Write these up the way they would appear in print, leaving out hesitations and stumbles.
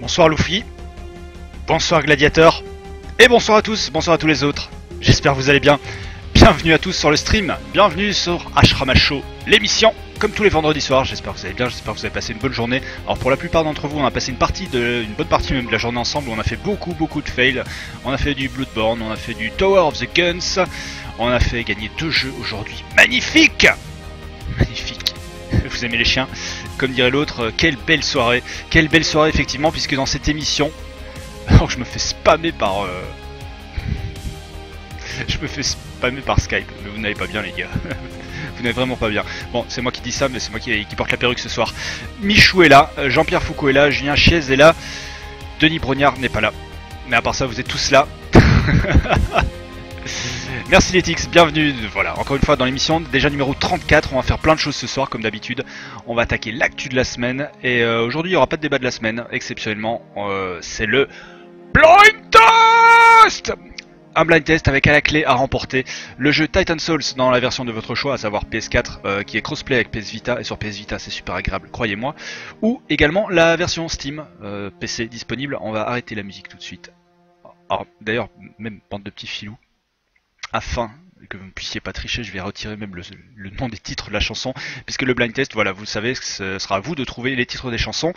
Bonsoir Luffy, bonsoir Gladiateur, et bonsoir à tous, bonsoir à tous les autres. J'espère que vous allez bien. Bienvenue à tous sur le stream, bienvenue sur Ashrama Show, l'émission, comme tous les vendredis soirs. J'espère que vous allez bien, j'espère que vous avez passé une bonne journée. Alors pour la plupart d'entre vous, on a passé une bonne partie même de la journée ensemble, où on a fait beaucoup de fails. On a fait du Bloodborne, on a fait du Tower of the Guns, on a fait gagner 2 jeux aujourd'hui. Magnifique! Magnifique. Vous aimez les chiens? Comme dirait l'autre, quelle belle soirée effectivement, puisque dans cette émission, alors je me fais spammer par Skype, mais vous n'allez pas bien les gars. Vous n'allez vraiment pas bien. Bon, c'est moi qui dis ça, mais c'est moi qui porte la perruque ce soir. Michou est là, Jean-Pierre Foucault est là, Julien Chiez est là, Denis Brognard n'est pas là. Mais à part ça, vous êtes tous là. Merci Letix, bienvenue, voilà, encore une fois dans l'émission, déjà numéro 34, on va faire plein de choses ce soir comme d'habitude. On va attaquer l'actu de la semaine, et aujourd'hui il n'y aura pas de débat de la semaine, exceptionnellement, c'est le Blind Test. Un blind test avec à la clé à remporter le jeu Titan Souls dans la version de votre choix, à savoir PS4 qui est crossplay avec PS Vita, et sur PS Vita c'est super agréable, croyez-moi, ou également la version Steam, PC disponible. On va arrêter la musique tout de suite. Alors d'ailleurs, même bande de petits filous, afin que vous ne puissiez pas tricher, je vais retirer même le nom des titres de la chanson, puisque le blind test, voilà, vous savez, ce sera à vous de trouver les titres des chansons,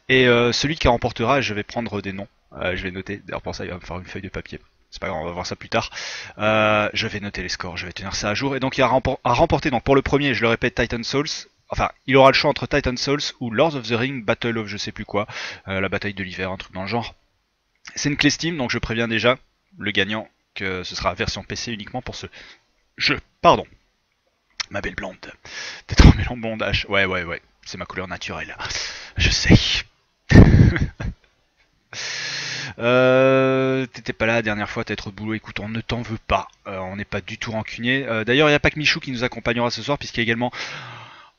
et celui qui remportera, je vais prendre des noms, je vais noter, d'ailleurs pour ça il va me faire une feuille de papier, c'est pas grave, on va voir ça plus tard, je vais noter les scores, je vais tenir ça à jour, et donc il y a à remporter, donc pour le premier, je le répète, Titan Souls, enfin, il aura le choix entre Titan Souls ou Lords of the Ring, Battle of je sais plus quoi, la bataille de l'hiver, un truc dans le genre. C'est une clé Steam, donc je préviens déjà le gagnant que ce sera version PC uniquement pour ce jeu. Pardon. Ma belle blonde. T'es trop mélange bondage. Ouais, c'est ma couleur naturelle. Je sais. T'étais pas là la dernière fois, t'as trop de boulot. Écoute, on ne t'en veut pas. On n'est pas du tout rancunier. D'ailleurs, il n'y a pas que Michou qui nous accompagnera ce soir, puisqu'il y a également...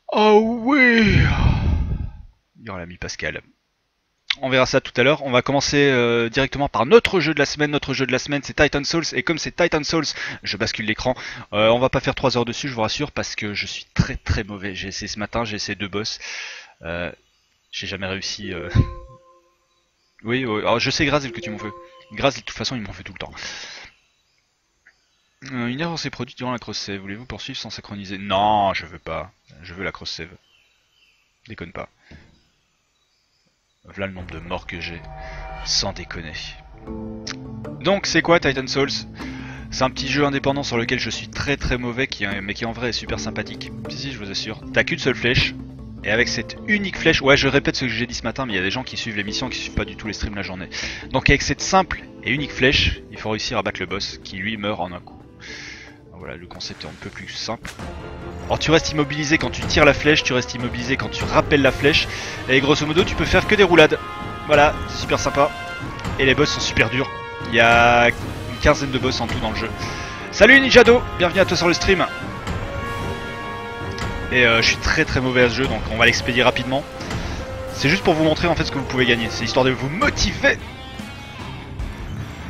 Oh oui, il y aura l'ami Pascal. On verra ça tout à l'heure. On va commencer directement par notre jeu de la semaine. Notre jeu de la semaine, c'est Titan Souls. Et comme c'est Titan Souls, je bascule l'écran. On va pas faire 3 heures dessus, je vous rassure, parce que je suis très mauvais. J'ai essayé ce matin, j'ai essayé 2 boss. J'ai jamais réussi. Oui, alors je sais Grazel que tu m'en veux. Grazel, de toute façon, il m'en fait tout le temps. Une erreur s'est produite durant la cross-save. Voulez-vous poursuivre sans synchroniser? Non, je veux pas. Je veux la cross-save. Déconne pas. Voilà le nombre de morts que j'ai, sans déconner. Donc c'est quoi Titan Souls? C'est un petit jeu indépendant sur lequel je suis très mauvais, mais qui en vrai est super sympathique. Si, je vous assure. T'as qu'une seule flèche, et avec cette unique flèche, ouais je répète ce que j'ai dit ce matin, mais il y a des gens qui suivent l'émission, qui suivent pas du tout les streams la journée. Donc avec cette simple et unique flèche, il faut réussir à battre le boss, qui lui meurt en un coup. Voilà, le concept est un peu plus simple. Alors tu restes immobilisé quand tu tires la flèche, tu restes immobilisé quand tu rappelles la flèche, et grosso modo tu peux faire que des roulades. Voilà, c'est super sympa. Et les boss sont super durs. Il y a une quinzaine de boss en tout dans le jeu. Salut Ninjado, bienvenue à toi sur le stream. Et je suis très mauvais à ce jeu, donc on va l'expédier rapidement. C'est juste pour vous montrer en fait ce que vous pouvez gagner, c'est histoire de vous motiver.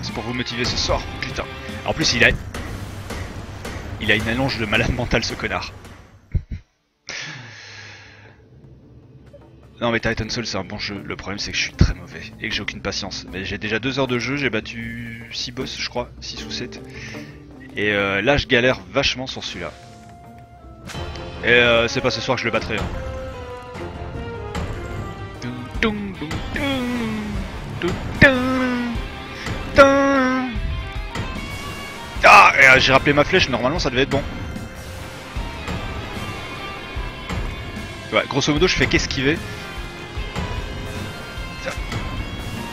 C'est pour vous motiver ce soir, putain. En plus il a une allonge de malade mental ce connard. Non mais Titan Souls c'est un bon jeu, le problème c'est que je suis très mauvais et que j'ai aucune patience. Mais j'ai déjà 2 heures de jeu, j'ai battu 6 boss je crois, 6 ou 7. Et là je galère vachement sur celui-là. Et c'est pas ce soir que je le battrai. Hein. Ah, j'ai rappelé ma flèche, normalement ça devait être bon. Ouais, grosso modo je fais qu'esquiver.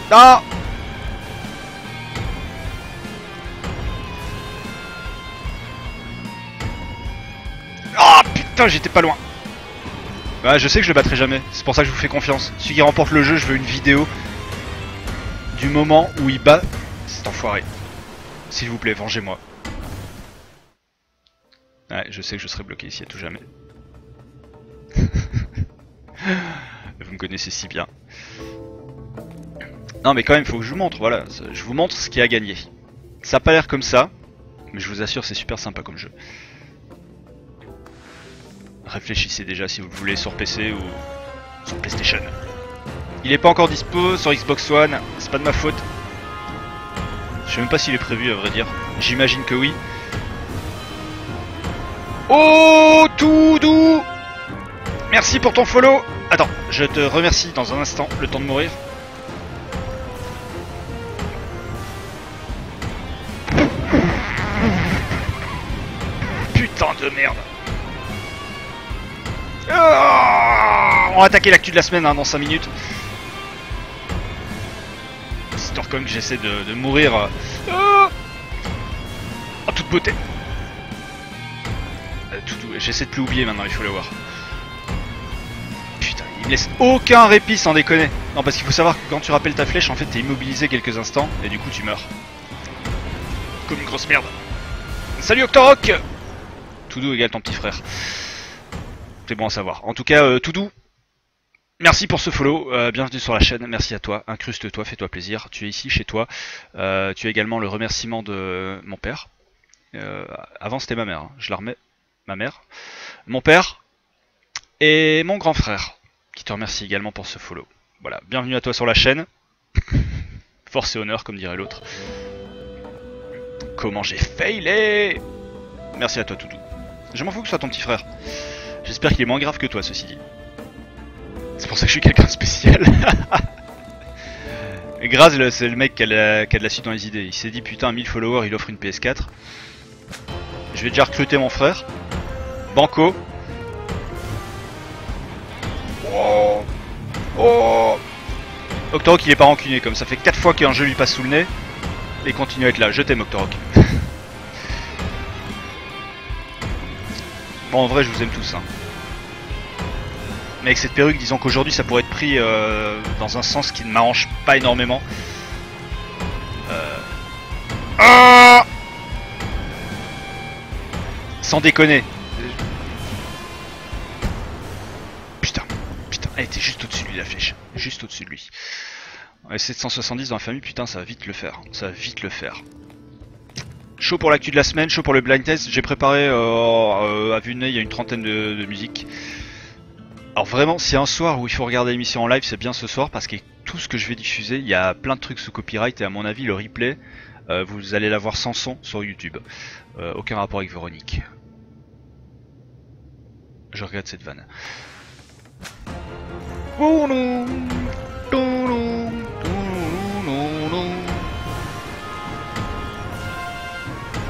Ah! Oh putain, j'étais pas loin. Bah je sais que je le battrai jamais, c'est pour ça que je vous fais confiance. Celui qui remporte le jeu, je veux une vidéo du moment où il bat cet enfoiré. S'il vous plaît, vengez-moi. Ouais, je sais que je serai bloqué ici à tout jamais. Vous me connaissez si bien. Non mais quand même, faut que je vous montre, voilà. Je vous montre ce qui a gagné. Ça a pas l'air comme ça, mais je vous assure, c'est super sympa comme jeu. Réfléchissez déjà si vous le voulez sur PC ou sur PlayStation. Il est pas encore dispo sur Xbox One, c'est pas de ma faute. Je sais même pas s'il est prévu à vrai dire. J'imagine que oui. Oh tout doux. Merci pour ton follow. Attends, je te remercie dans un instant, le temps de mourir. Putain de merde. Oh, on va attaquer l'actu de la semaine hein, dans 5 minutes. Histoire quand même que j'essaie de mourir en toute beauté. J'essaie de plus oublier maintenant, il faut le voir. Putain, il me laisse aucun répit sans déconner. Non, parce qu'il faut savoir que quand tu rappelles ta flèche, en fait t'es immobilisé quelques instants et du coup tu meurs. Comme une grosse merde. Salut Octorok. Toudou égale ton petit frère. C'est bon à savoir. En tout cas, Toudou, merci pour ce follow. Bienvenue sur la chaîne. Merci à toi. Incruste-toi, fais-toi plaisir. Tu es ici chez toi. Tu as également le remerciement de mon père. Avant c'était ma mère. Hein. Je la remets. Ma mère. Mon père. Et mon grand frère. Qui te remercie également pour ce follow. Voilà. Bienvenue à toi sur la chaîne. Force et honneur, comme dirait l'autre. Comment j'ai failé. Merci à toi, Toudou. Je m'en fous que ce soit ton petit frère. J'espère qu'il est moins grave que toi, ceci dit. C'est pour ça que je suis quelqu'un de spécial. Graz, c'est le mec qui a de la suite dans les idées. Il s'est dit, putain, 1000 followers, il offre une PS4. Je vais déjà recruter mon frère. Banco. Oh. Oh. Octorok, il est pas rancunier, comme ça fait 4 fois qu'un jeu lui passe sous le nez. Et continue à être là. Je t'aime, Octorok. Bon, en vrai, je vous aime tous. Hein. Mais avec cette perruque, disons qu'aujourd'hui, ça pourrait être pris dans un sens qui ne m'arrange pas énormément. Ah sans déconner. Putain, elle était juste au-dessus de lui, la flèche. Juste au-dessus de lui. Ouais, 770 dans la famille, putain, ça va vite le faire. Ça va vite le faire. Chaud pour l'actu de la semaine, chaud pour le blind test. J'ai préparé à vue de nez, il y a une trentaine de musiques. Alors vraiment, si un soir où il faut regarder l'émission en live, c'est bien ce soir parce que tout ce que je vais diffuser, il y a plein de trucs sous copyright et à mon avis le replay, vous allez l'avoir sans son sur YouTube. Aucun rapport avec Véronique. Je regarde cette vanne.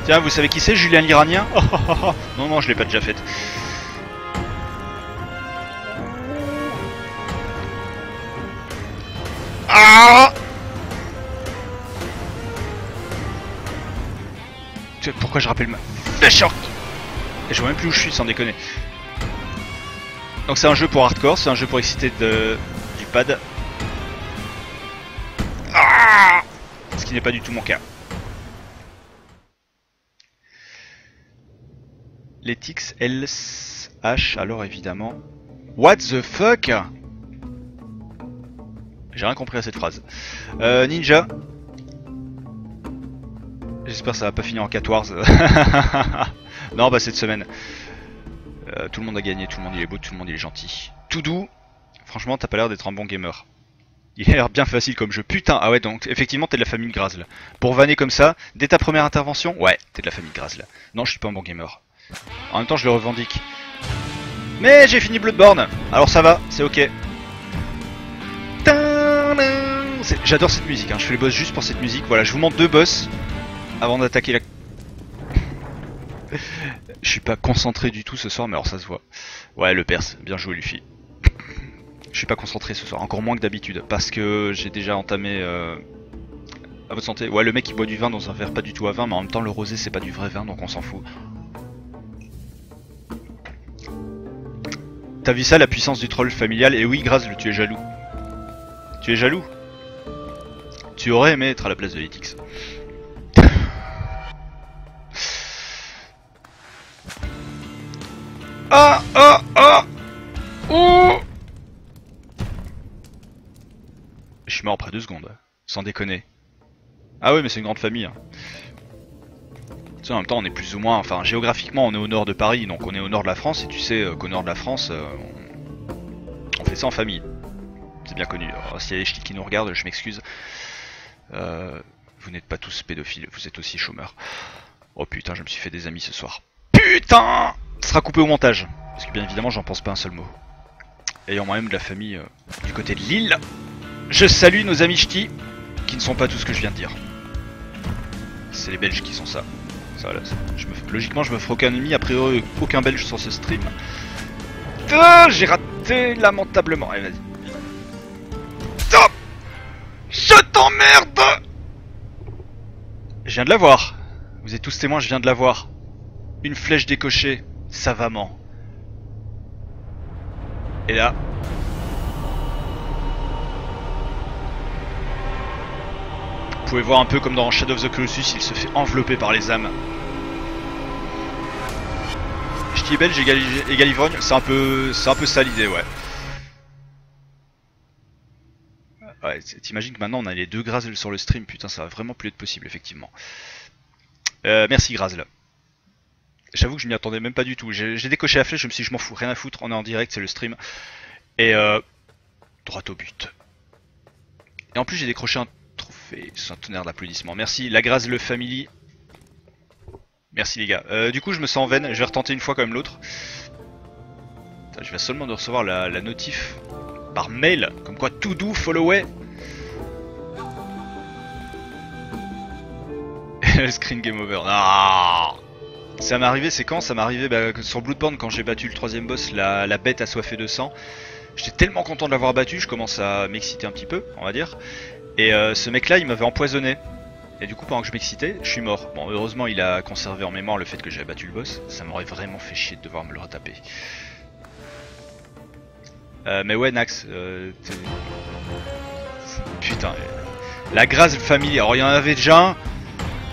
Tiens, vous savez qui c'est, Julien l'Iranien? Non, non, je l'ai pas déjà faite. Ah! Pourquoi je rappelle ma flèche? Et je vois même plus où je suis sans déconner. Donc c'est un jeu pour hardcore, c'est un jeu pour exciter du pad. Ah! Ce qui n'est pas du tout mon cas. Letix LH, alors évidemment. What the fuck? J'ai rien compris à cette phrase. Ninja. J'espère que ça va pas finir en 4 wars. Non, bah cette semaine. Tout le monde a gagné, tout le monde il est beau, tout le monde il est gentil. Tout doux. Franchement, t'as pas l'air d'être un bon gamer. Il a l'air bien facile comme jeu. Putain, ah ouais, donc effectivement t'es de la famille de Graz là. Pour vanner comme ça, dès ta première intervention, ouais, t'es de la famille de Graz là. Non, je suis pas un bon gamer. En même temps, je le revendique. Mais j'ai fini Bloodborne. Alors ça va, c'est ok. J'adore cette musique, hein. Je fais les boss juste pour cette musique. Voilà, je vous montre 2 boss avant d'attaquer la... Je suis pas concentré du tout ce soir, mais alors ça se voit. Ouais, le Perse, bien joué Luffy. Je suis pas concentré ce soir, encore moins que d'habitude, parce que j'ai déjà entamé... À votre santé. Ouais, le mec il boit du vin dans un verre pas du tout à vin, mais en même temps le rosé c'est pas du vrai vin, donc on s'en fout. T'as vu ça, la puissance du troll familial? Et oui, Graz, tu es jaloux. Tu es jaloux? Tu aurais aimé être à la place de Letix. Ah ah ah. Oh. Je suis mort après 2 secondes, sans déconner. Ah ouais, mais c'est une grande famille. Hein. Tu sais, en même temps, on est plus ou moins... Enfin, géographiquement, on est au nord de Paris, donc on est au nord de la France, et tu sais qu'au nord de la France, on fait ça en famille. c'est bien connu. Alors, s'il y a les ch'tis qui nous regardent, je m'excuse. Vous n'êtes pas tous pédophiles, vous êtes aussi chômeurs. Oh putain, je me suis fait des amis ce soir. Putain! Ce sera coupé au montage. Parce que bien évidemment, j'en pense pas un seul mot. Ayant moi-même de la famille du côté de Lille, je salue nos amis ch'tis, qui ne sont pas tout ce que je viens de dire. C'est les Belges qui sont ça. Ça là, logiquement, je me ferai aucun ennemi, a priori aucun Belge sur ce stream. J'ai raté lamentablement. Allez, vas-y. Stop! Je t'emmerde! Je viens de la voir. Vous êtes tous témoins, je viens de la voir. Une flèche décochée, savamment. Et là... Vous pouvez voir un peu comme dans Shadow of the Colossus, il se fait envelopper par les âmes. Ch'ti belge égale ivrogne, c'est un peu ça l'idée, ouais. Ouais, t'imagines que maintenant on a les deux Grazel sur le stream, putain ça va vraiment plus être possible effectivement. Merci Grazel. J'avoue que je m'y attendais même pas du tout. J'ai décoché la flèche, je me suis dit je m'en fous, rien à foutre, on est en direct, c'est le stream. Et droit au but. Et en plus j'ai décroché un trophée, c'est un tonnerre d'applaudissements. Merci la Grazel Family. Merci les gars. Du coup je me sens en veine, je vais retenter une fois comme l'autre. Je viens seulement de recevoir la notif par mail, comme quoi to do followay. Screen game over. Ah, ça m'est arrivé, c'est quand ça m'est arrivé sur Bloodborne quand j'ai battu le troisième boss, la bête assoiffée de sang. J'étais tellement content de l'avoir battu, je commence à m'exciter un petit peu, on va dire. Et ce mec là il m'avait empoisonné. Et du coup pendant que je m'excitais, je suis mort. Bon heureusement il a conservé en mémoire le fait que j'avais battu le boss. Ça m'aurait vraiment fait chier de devoir me le retaper. Mais ouais Nax, putain, la Grazel Family, alors il y en avait déjà un,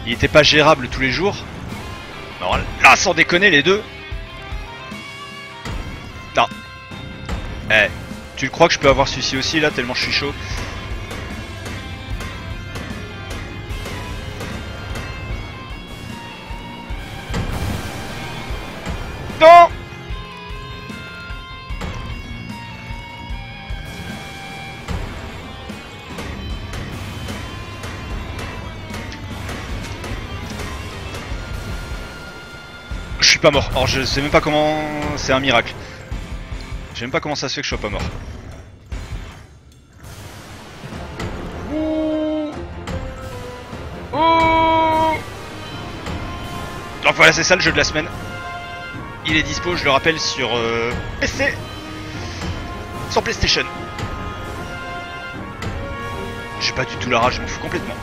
il était pas gérable tous les jours. Alors là sans déconner les deux. Non. Eh, tu le crois que je peux avoir celui-ci aussi là tellement je suis chaud? Non. Je suis pas mort. Alors je sais même pas comment... C'est un miracle. Je sais même pas comment ça se fait que je sois pas mort. Ouh. Ouh. Donc voilà, c'est ça le jeu de la semaine. Il est dispo, je le rappelle, sur PC. Sur PlayStation. J'ai pas du tout la rage, je m'en fous complètement.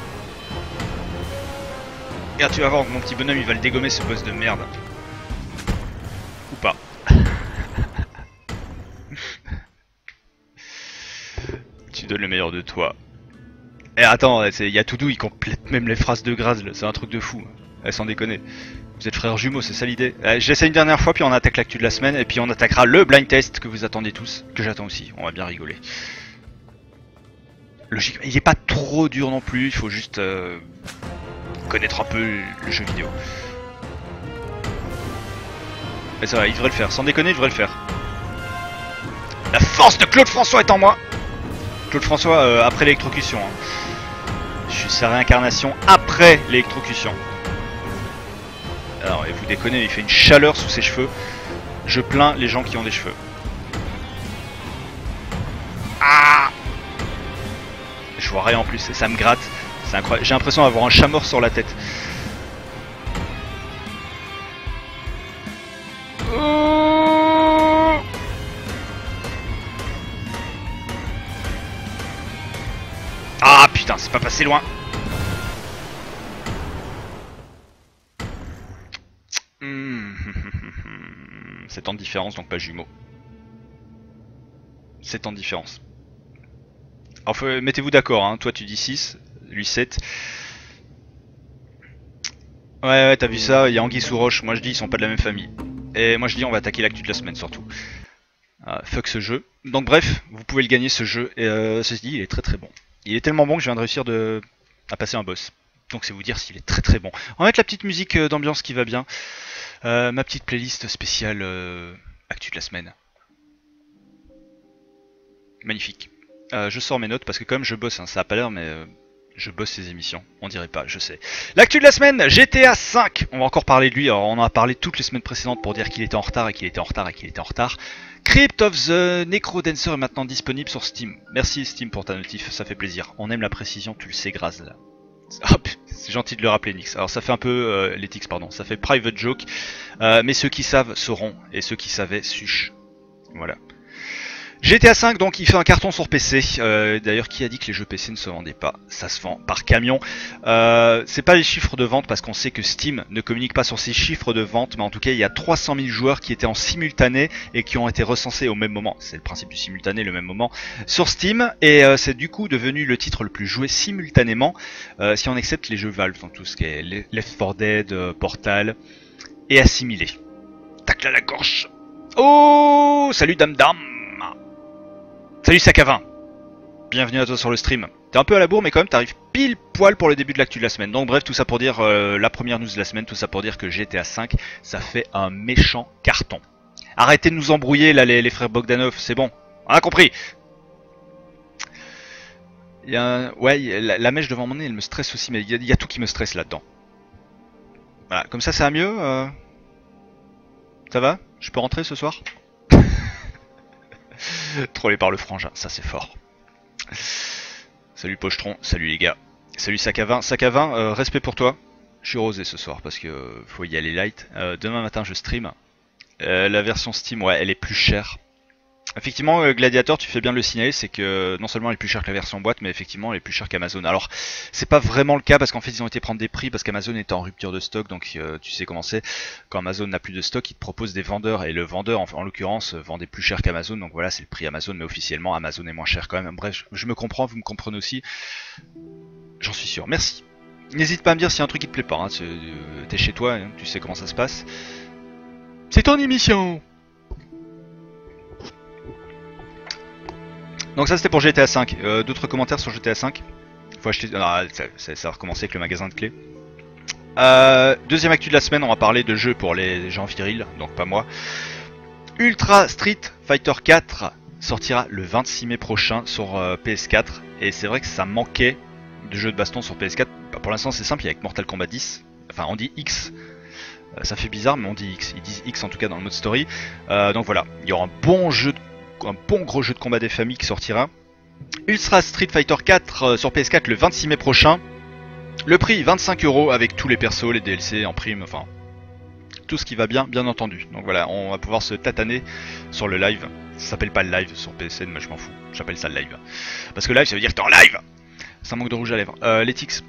Et tu vas voir que mon petit bonhomme il va le dégommer ce boss de merde. Ou pas. Tu donnes le meilleur de toi. Et attends, Yatoudou il complète même les phrases de Grazel, c'est un truc de fou. Sans déconner. Vous êtes frères jumeaux, c'est ça l'idée. J'essaie une dernière fois, puis on attaque l'actu de la semaine, et puis on attaquera le blind test que vous attendez tous, que j'attends aussi, on va bien rigoler. Logique, il est pas trop dur non plus, il faut juste connaître un peu le jeu vidéo. Mais ça va, il devrait le faire, sans déconner, il devrait le faire. La force de Claude François est en moi. Claude François après l'électrocution. Hein. Je suis sa réincarnation après l'électrocution. Alors, et vous déconnez, il fait une chaleur sous ses cheveux. Je plains les gens qui ont des cheveux. Ah! Je vois rien en plus, ça me gratte. C'est incroyable. J'ai l'impression d'avoir un chat mort sur la tête. Ah putain, c'est pas passé loin. C'est en différence, donc pas jumeaux. C'est en différence. Alors mettez-vous d'accord, hein. Toi tu dis 6, lui 7. Ouais, t'as vu ça, il y a Anguille sous roche, moi je dis ils sont pas de la même famille. Et moi je dis on va attaquer l'actu de la semaine surtout. Fuck ce jeu. Donc bref, vous pouvez le gagner ce jeu, et ceci dit il est très très bon. Il est tellement bon que je viens de réussir à passer un boss. Donc c'est vous dire s'il est très très bon. On va mettre la petite musique d'ambiance qui va bien. Ma petite playlist spéciale actu de la semaine. Magnifique. Je sors mes notes parce que quand même je bosse, hein, ça a pas l'air, mais je bosse ces émissions. On dirait pas, je sais. L'actu de la semaine, GTA 5. On va encore parler de lui. Alors, on en a parlé toutes les semaines précédentes pour dire qu'il était en retard et qu'il était en retard et qu'il était en retard. Crypt of the Necrodancer est maintenant disponible sur Steam. Merci Steam pour ta notif, ça fait plaisir. On aime la précision, tu le sais, Graz là. Hop, c'est gentil de le rappeler, Nix. Alors ça fait un peu les tics, pardon. Ça fait private joke, mais ceux qui savent sauront et ceux qui savaient suchent. Voilà. GTA 5 donc il fait un carton sur PC. D'ailleurs qui a dit que les jeux PC ne se vendaient pas? Ça se vend par camion. C'est pas les chiffres de vente parce qu'on sait que Steam ne communique pas sur ses chiffres de vente, mais en tout cas il y a 300 000 joueurs qui étaient en simultané et qui ont été recensés au même moment. C'est le principe du simultané, le même moment sur Steam, et c'est du coup devenu le titre le plus joué simultanément si on accepte les jeux Valve, donc tout ce qui est Left 4 Dead, Portal et assimilé. Tacle à la gorge. Oh, salut Dame Dame. Salut Sakavin, bienvenue à toi sur le stream. T'es un peu à la bourre mais quand même t'arrives pile poil pour le début de l'actu de la semaine. Donc bref, tout ça pour dire la première news de la semaine, tout ça pour dire que GTA 5, ça fait un méchant carton. Arrêtez de nous embrouiller là les frères Bogdanov, c'est bon, on a compris. Ouais, la mèche devant mon nez elle me stresse aussi, mais il y a tout qui me stresse là-dedans. Voilà, comme ça va mieux Ça va? Je peux rentrer ce soir? Trollé par le frangin, ça c'est fort. Salut Pochetron, salut les gars. Salut Sakavin. Sakavin, respect pour toi. Je suis rosé ce soir parce que faut y aller light. Demain matin je stream. La version Steam, ouais, elle est plus chère. Effectivement, Gladiator, tu fais bien de le signaler, c'est que non seulement elle est plus chère que la version boîte, mais effectivement elle est plus chère qu'Amazon. Alors, c'est pas vraiment le cas parce qu'en fait ils ont été prendre des prix parce qu'Amazon était en rupture de stock, donc tu sais comment c'est. Quand Amazon n'a plus de stock, il te propose des vendeurs et le vendeur, en l'occurrence, vendait plus cher qu'Amazon, donc voilà, c'est le prix Amazon, mais officiellement Amazon est moins cher quand même. Bref, je me comprends, vous me comprenez aussi. J'en suis sûr. Merci. N'hésite pas à me dire s'il y a un truc qui te plaît pas. Hein. T'es chez toi, hein, tu sais comment ça se passe. C'est ton émission. Donc ça c'était pour GTA 5. D'autres commentaires sur GTA 5? Faut acheter. Non, ça va recommencer avec le magasin de clés. Deuxième actu de la semaine, on va parler de jeux pour les gens virils, donc pas moi. Ultra Street Fighter 4 sortira le 26 mai prochain sur PS4. Et c'est vrai que ça manquait de jeux de baston sur PS4. Bah, pour l'instant c'est simple, il y a avec Mortal Kombat 10. Enfin on dit X. Ça fait bizarre mais on dit X. Ils disent X en tout cas dans le mode story. Donc voilà, il y aura un bon gros jeu de combat des familles qui sortira. Ultra Street Fighter 4 sur PS4 le 26 mai prochain. Le prix 25€ avec tous les persos, les DLC en prime, enfin tout ce qui va bien, bien entendu. Donc voilà, on va pouvoir se tataner sur le live. Ça s'appelle pas le live sur PSN, mais je m'en fous. J'appelle ça le live. Parce que live ça veut dire que t'es en live. Ça manque de rouge à lèvres. Letix,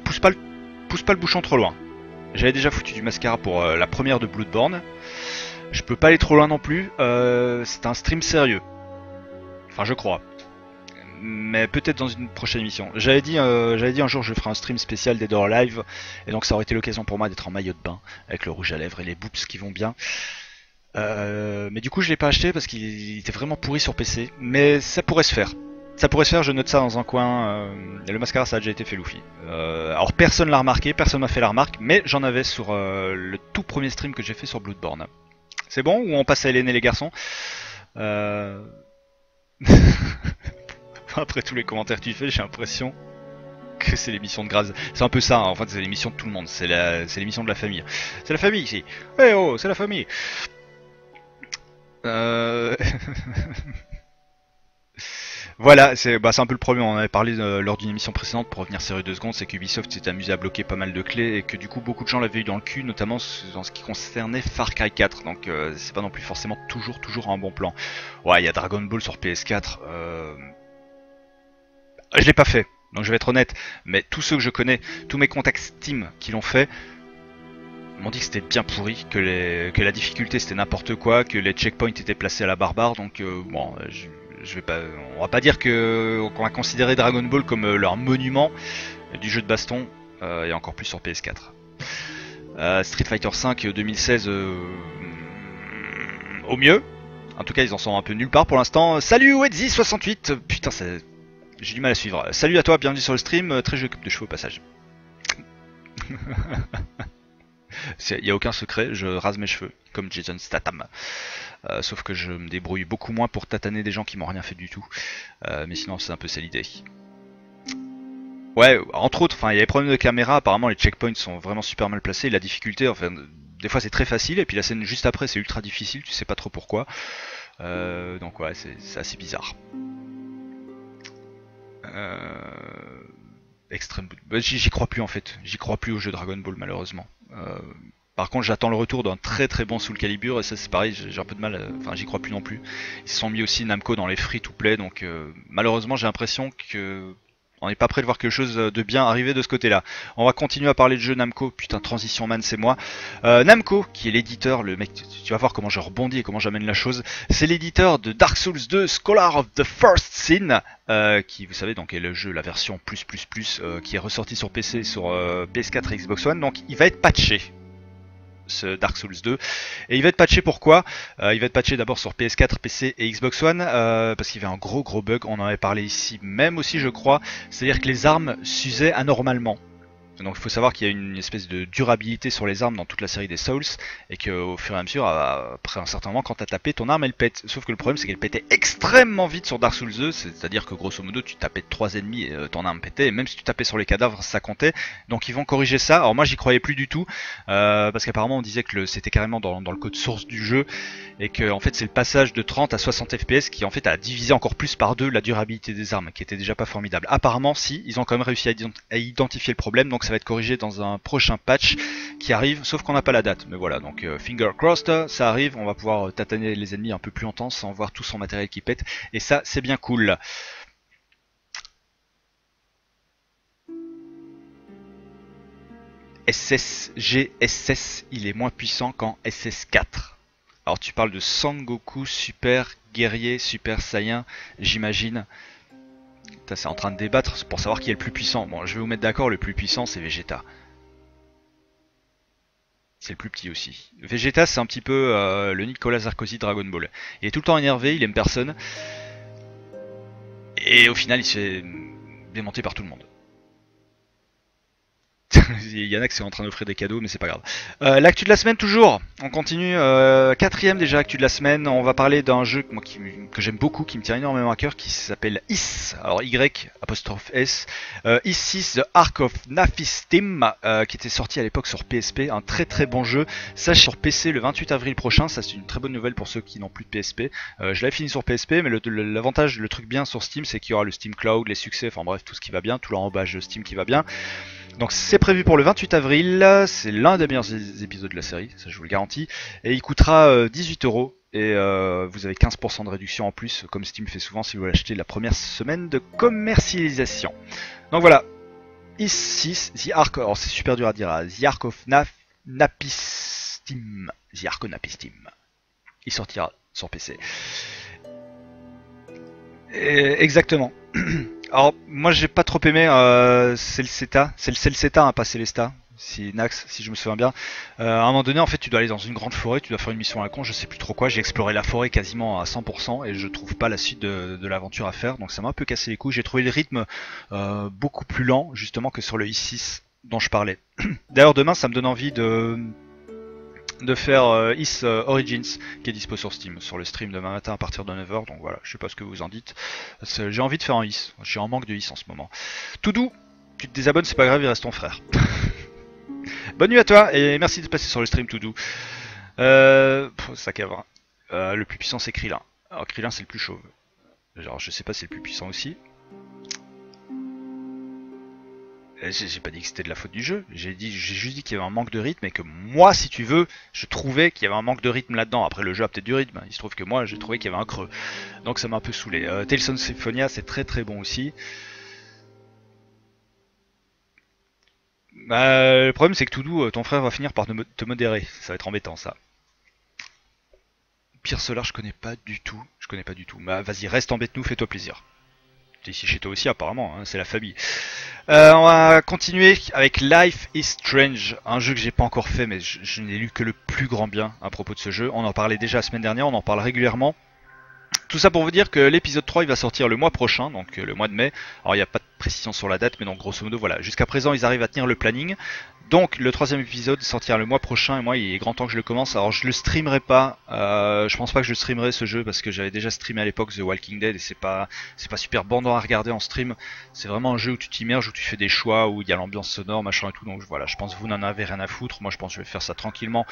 pousse pas le bouchon trop loin. J'avais déjà foutu du mascara pour la première de Bloodborne. Je peux pas aller trop loin non plus. C'est un stream sérieux. Enfin, je crois. Mais peut-être dans une prochaine émission. J'avais dit un jour je ferai un stream spécial Dead or Alive. Et donc ça aurait été l'occasion pour moi d'être en maillot de bain. Avec le rouge à lèvres et les boobs qui vont bien. Mais du coup je l'ai pas acheté parce qu'il était vraiment pourri sur PC. Mais ça pourrait se faire. Ça pourrait se faire, je note ça dans un coin. Le mascara ça a déjà été fait Luffy. Alors personne l'a remarqué, personne m'a fait la remarque. Mais j'en avais sur le tout premier stream que j'ai fait sur Bloodborne. C'est bon ou on passe à Hélène et les garçons? Après tous les commentaires que tu fais, j'ai l'impression que c'est l'émission de Graz. C'est un peu ça, hein. En fait c'est l'émission de tout le monde, c'est l'émission de la famille. C'est la famille ici. Eh oh, c'est la famille. Voilà, c'est un peu le problème, on en avait parlé lors d'une émission précédente, pour revenir sérieux 2 secondes, c'est que Ubisoft s'est amusé à bloquer pas mal de clés et que du coup beaucoup de gens l'avaient eu dans le cul, notamment dans ce qui concernait Far Cry 4, donc c'est pas non plus forcément toujours un bon plan. Ouais, il y a Dragon Ball sur PS4, je l'ai pas fait, donc je vais être honnête, mais tous ceux que je connais, tous mes contacts Steam qui l'ont fait, m'ont dit que c'était bien pourri, que la difficulté c'était n'importe quoi, que les checkpoints étaient placés à la barbare, donc bon, je vais pas, on va pas dire qu'on va considérer Dragon Ball comme leur monument du jeu de baston, et encore plus sur PS4. Street Fighter V 2016 au mieux. En tout cas, ils en sont un peu nulle part pour l'instant. Salut Wedzy68. Putain, j'ai du mal à suivre. Salut à toi, bienvenue sur le stream. Très joli coupe de cheveux au passage. Il n'y a aucun secret, je rase mes cheveux, comme Jason Statham. sauf que je me débrouille beaucoup moins pour tataner des gens qui m'ont rien fait du tout. Mais sinon c'est un peu ça l'idée. Ouais, entre autres, enfin il y a des problèmes de caméra, apparemment les checkpoints sont vraiment super mal placés, la difficulté, enfin des fois c'est très facile, et puis la scène juste après c'est ultra difficile, tu sais pas trop pourquoi. Donc ouais, c'est assez bizarre. Extrême... J'y crois plus en fait, j'y crois plus au jeu Dragon Ball malheureusement. Par contre j'attends le retour d'un très très bon Soul Calibur, et ça c'est pareil, j'ai un peu de mal, enfin j'y crois plus non plus. Ils se sont mis aussi Namco dans les free to play, donc malheureusement j'ai l'impression que on n'est pas prêt de voir quelque chose de bien arriver de ce côté-là. On va continuer à parler de jeu Namco. Putain, Transition Man, c'est moi. Namco, qui est l'éditeur, le mec, tu vas voir comment je rebondis et comment j'amène la chose. C'est l'éditeur de Dark Souls 2, Scholar of the First Sin, qui, vous savez, donc est le jeu, la version qui est ressorti sur PC, sur PS4 et Xbox One. Donc, il va être patché, ce Dark Souls 2, et il va être patché pourquoi il va être patché d'abord sur PS4, PC et Xbox One parce qu'il y avait un gros bug, on en avait parlé ici même aussi je crois, c'est à dire que les armes s'usaient anormalement. Donc il faut savoir qu'il y a une espèce de durabilité sur les armes dans toute la série des Souls, et qu'au fur et à mesure, après un certain moment, quand t'as tapé, ton arme elle pète. Sauf que le problème c'est qu'elle pétait extrêmement vite sur Dark Souls 2, c'est-à-dire que grosso modo tu tapais 3 ennemis et ton arme pétait, et même si tu tapais sur les cadavres ça comptait. Donc ils vont corriger ça. Alors moi j'y croyais plus du tout, parce qu'apparemment on disait que c'était carrément dans le code source du jeu, et que en fait c'est le passage de 30 à 60 FPS qui en fait a divisé encore plus par deux la durabilité des armes, qui était déjà pas formidable. Apparemment si, ils ont quand même réussi à identifier le problème, donc ça va être corrigé dans un prochain patch qui arrive, sauf qu'on n'a pas la date. Mais voilà, donc finger crossed, ça arrive, on va pouvoir tataner les ennemis un peu plus longtemps sans voir tout son matériel qui pète, et ça c'est bien cool. SSGSS, il est moins puissant qu'en SS4. Alors tu parles de Sangoku Super Guerrier Super Saiyan, j'imagine. C'est en train de débattre pour savoir qui est le plus puissant. Bon, je vais vous mettre d'accord, le plus puissant c'est Vegeta. C'est le plus petit aussi. Vegeta c'est un petit peu le Nicolas Sarkozy Dragon Ball. Il est tout le temps énervé, il aime personne. Et au final il se fait démonter par tout le monde. Il y en a qui sont en train d'offrir des cadeaux, mais c'est pas grave. L'actu de la semaine toujours, on continue, quatrième déjà actu de la semaine, on va parler d'un jeu que j'aime beaucoup, qui me tient énormément à cœur, qui s'appelle Ys, alors Y apostrophe S, Ys The Ark of Naphistim, qui était sorti à l'époque sur PSP, un très très bon jeu, ça sur PC le 28 avril prochain, ça c'est une très bonne nouvelle pour ceux qui n'ont plus de PSP, je l'avais fini sur PSP, mais l'avantage, le truc bien sur Steam, c'est qu'il y aura le Steam Cloud, les succès, enfin bref, tout ce qui va bien, tout l'enrobage de Steam qui va bien. Donc c'est prévu pour le 28 avril, c'est l'un des meilleurs épisodes de la série, ça je vous le garantis, et il coûtera 18 €, et vous avez 15% de réduction en plus, comme Steam fait souvent si vous l'achetez la première semaine de commercialisation. Donc voilà, Ys, The Ark, alors c'est super dur à dire, The Ark of Naphistim, The Ark of Naphistim, il sortira sur PC. Exactement. Alors moi j'ai pas trop aimé c'est le CETA, hein, pas Célesta, si Nax, si je me souviens bien. À un moment donné en fait tu dois aller dans une grande forêt, tu dois faire une mission à la con, je sais plus trop quoi, j'ai exploré la forêt quasiment à 100% et je trouve pas la suite de l'aventure à faire, donc ça m'a un peu cassé les couilles, j'ai trouvé le rythme beaucoup plus lent justement que sur le i6 dont je parlais. D'ailleurs demain ça me donne envie de faire Ys Origins qui est dispo sur Steam, sur le stream demain matin à partir de 9h, donc voilà, je sais pas ce que vous en dites. J'ai envie de faire un Ys, je suis en manque de Ys en ce moment. Tout doux, tu te désabonnes, c'est pas grave, il reste ton frère. Bonne nuit à toi et merci de passer sur le stream tout doux. Ça cavera. Le plus puissant c'est Krillin. Alors Krillin c'est le plus chauve. Genre je sais pas si c'est le plus puissant aussi. J'ai pas dit que c'était de la faute du jeu, j'ai juste dit qu'il y avait un manque de rythme et que moi, si tu veux, je trouvais qu'il y avait un manque de rythme là-dedans. Après, le jeu a peut-être du rythme, il se trouve que moi, j'ai trouvé qu'il y avait un creux. Donc ça m'a un peu saoulé. Tales of Symphonia, c'est très très bon aussi. Le problème, c'est que tout doux, ton frère va finir par te modérer. Ça va être embêtant, ça. Pire Solar, je connais pas du tout. Bah, vas-y, reste embête-nous, fais-toi plaisir. T'es ici chez toi aussi, apparemment, hein, c'est la famille. On va continuer avec Life is Strange, un jeu que j'ai pas encore fait, mais je n'ai lu que le plus grand bien à propos de ce jeu. On en parlait déjà la semaine dernière, on en parle régulièrement. tout ça pour vous dire que l'épisode 3 il va sortir le mois prochain, donc le mois de mai. Alors il n'y a pas de précision sur la date, mais donc grosso modo voilà, jusqu'à présent ils arrivent à tenir le planning. Donc le troisième épisode sortira le mois prochain et moi il est grand temps que je le commence. Alors je le streamerai pas, je pense pas que je streamerai ce jeu parce que j'avais déjà streamé à l'époque The Walking Dead et c'est pas super bandant à regarder en stream. C'est vraiment un jeu où tu t'immerges, où tu fais des choix, où il y a l'ambiance sonore, machin et tout. Donc voilà, je pense que vous n'en avez rien à foutre. Moi je pense que je vais faire ça tranquillement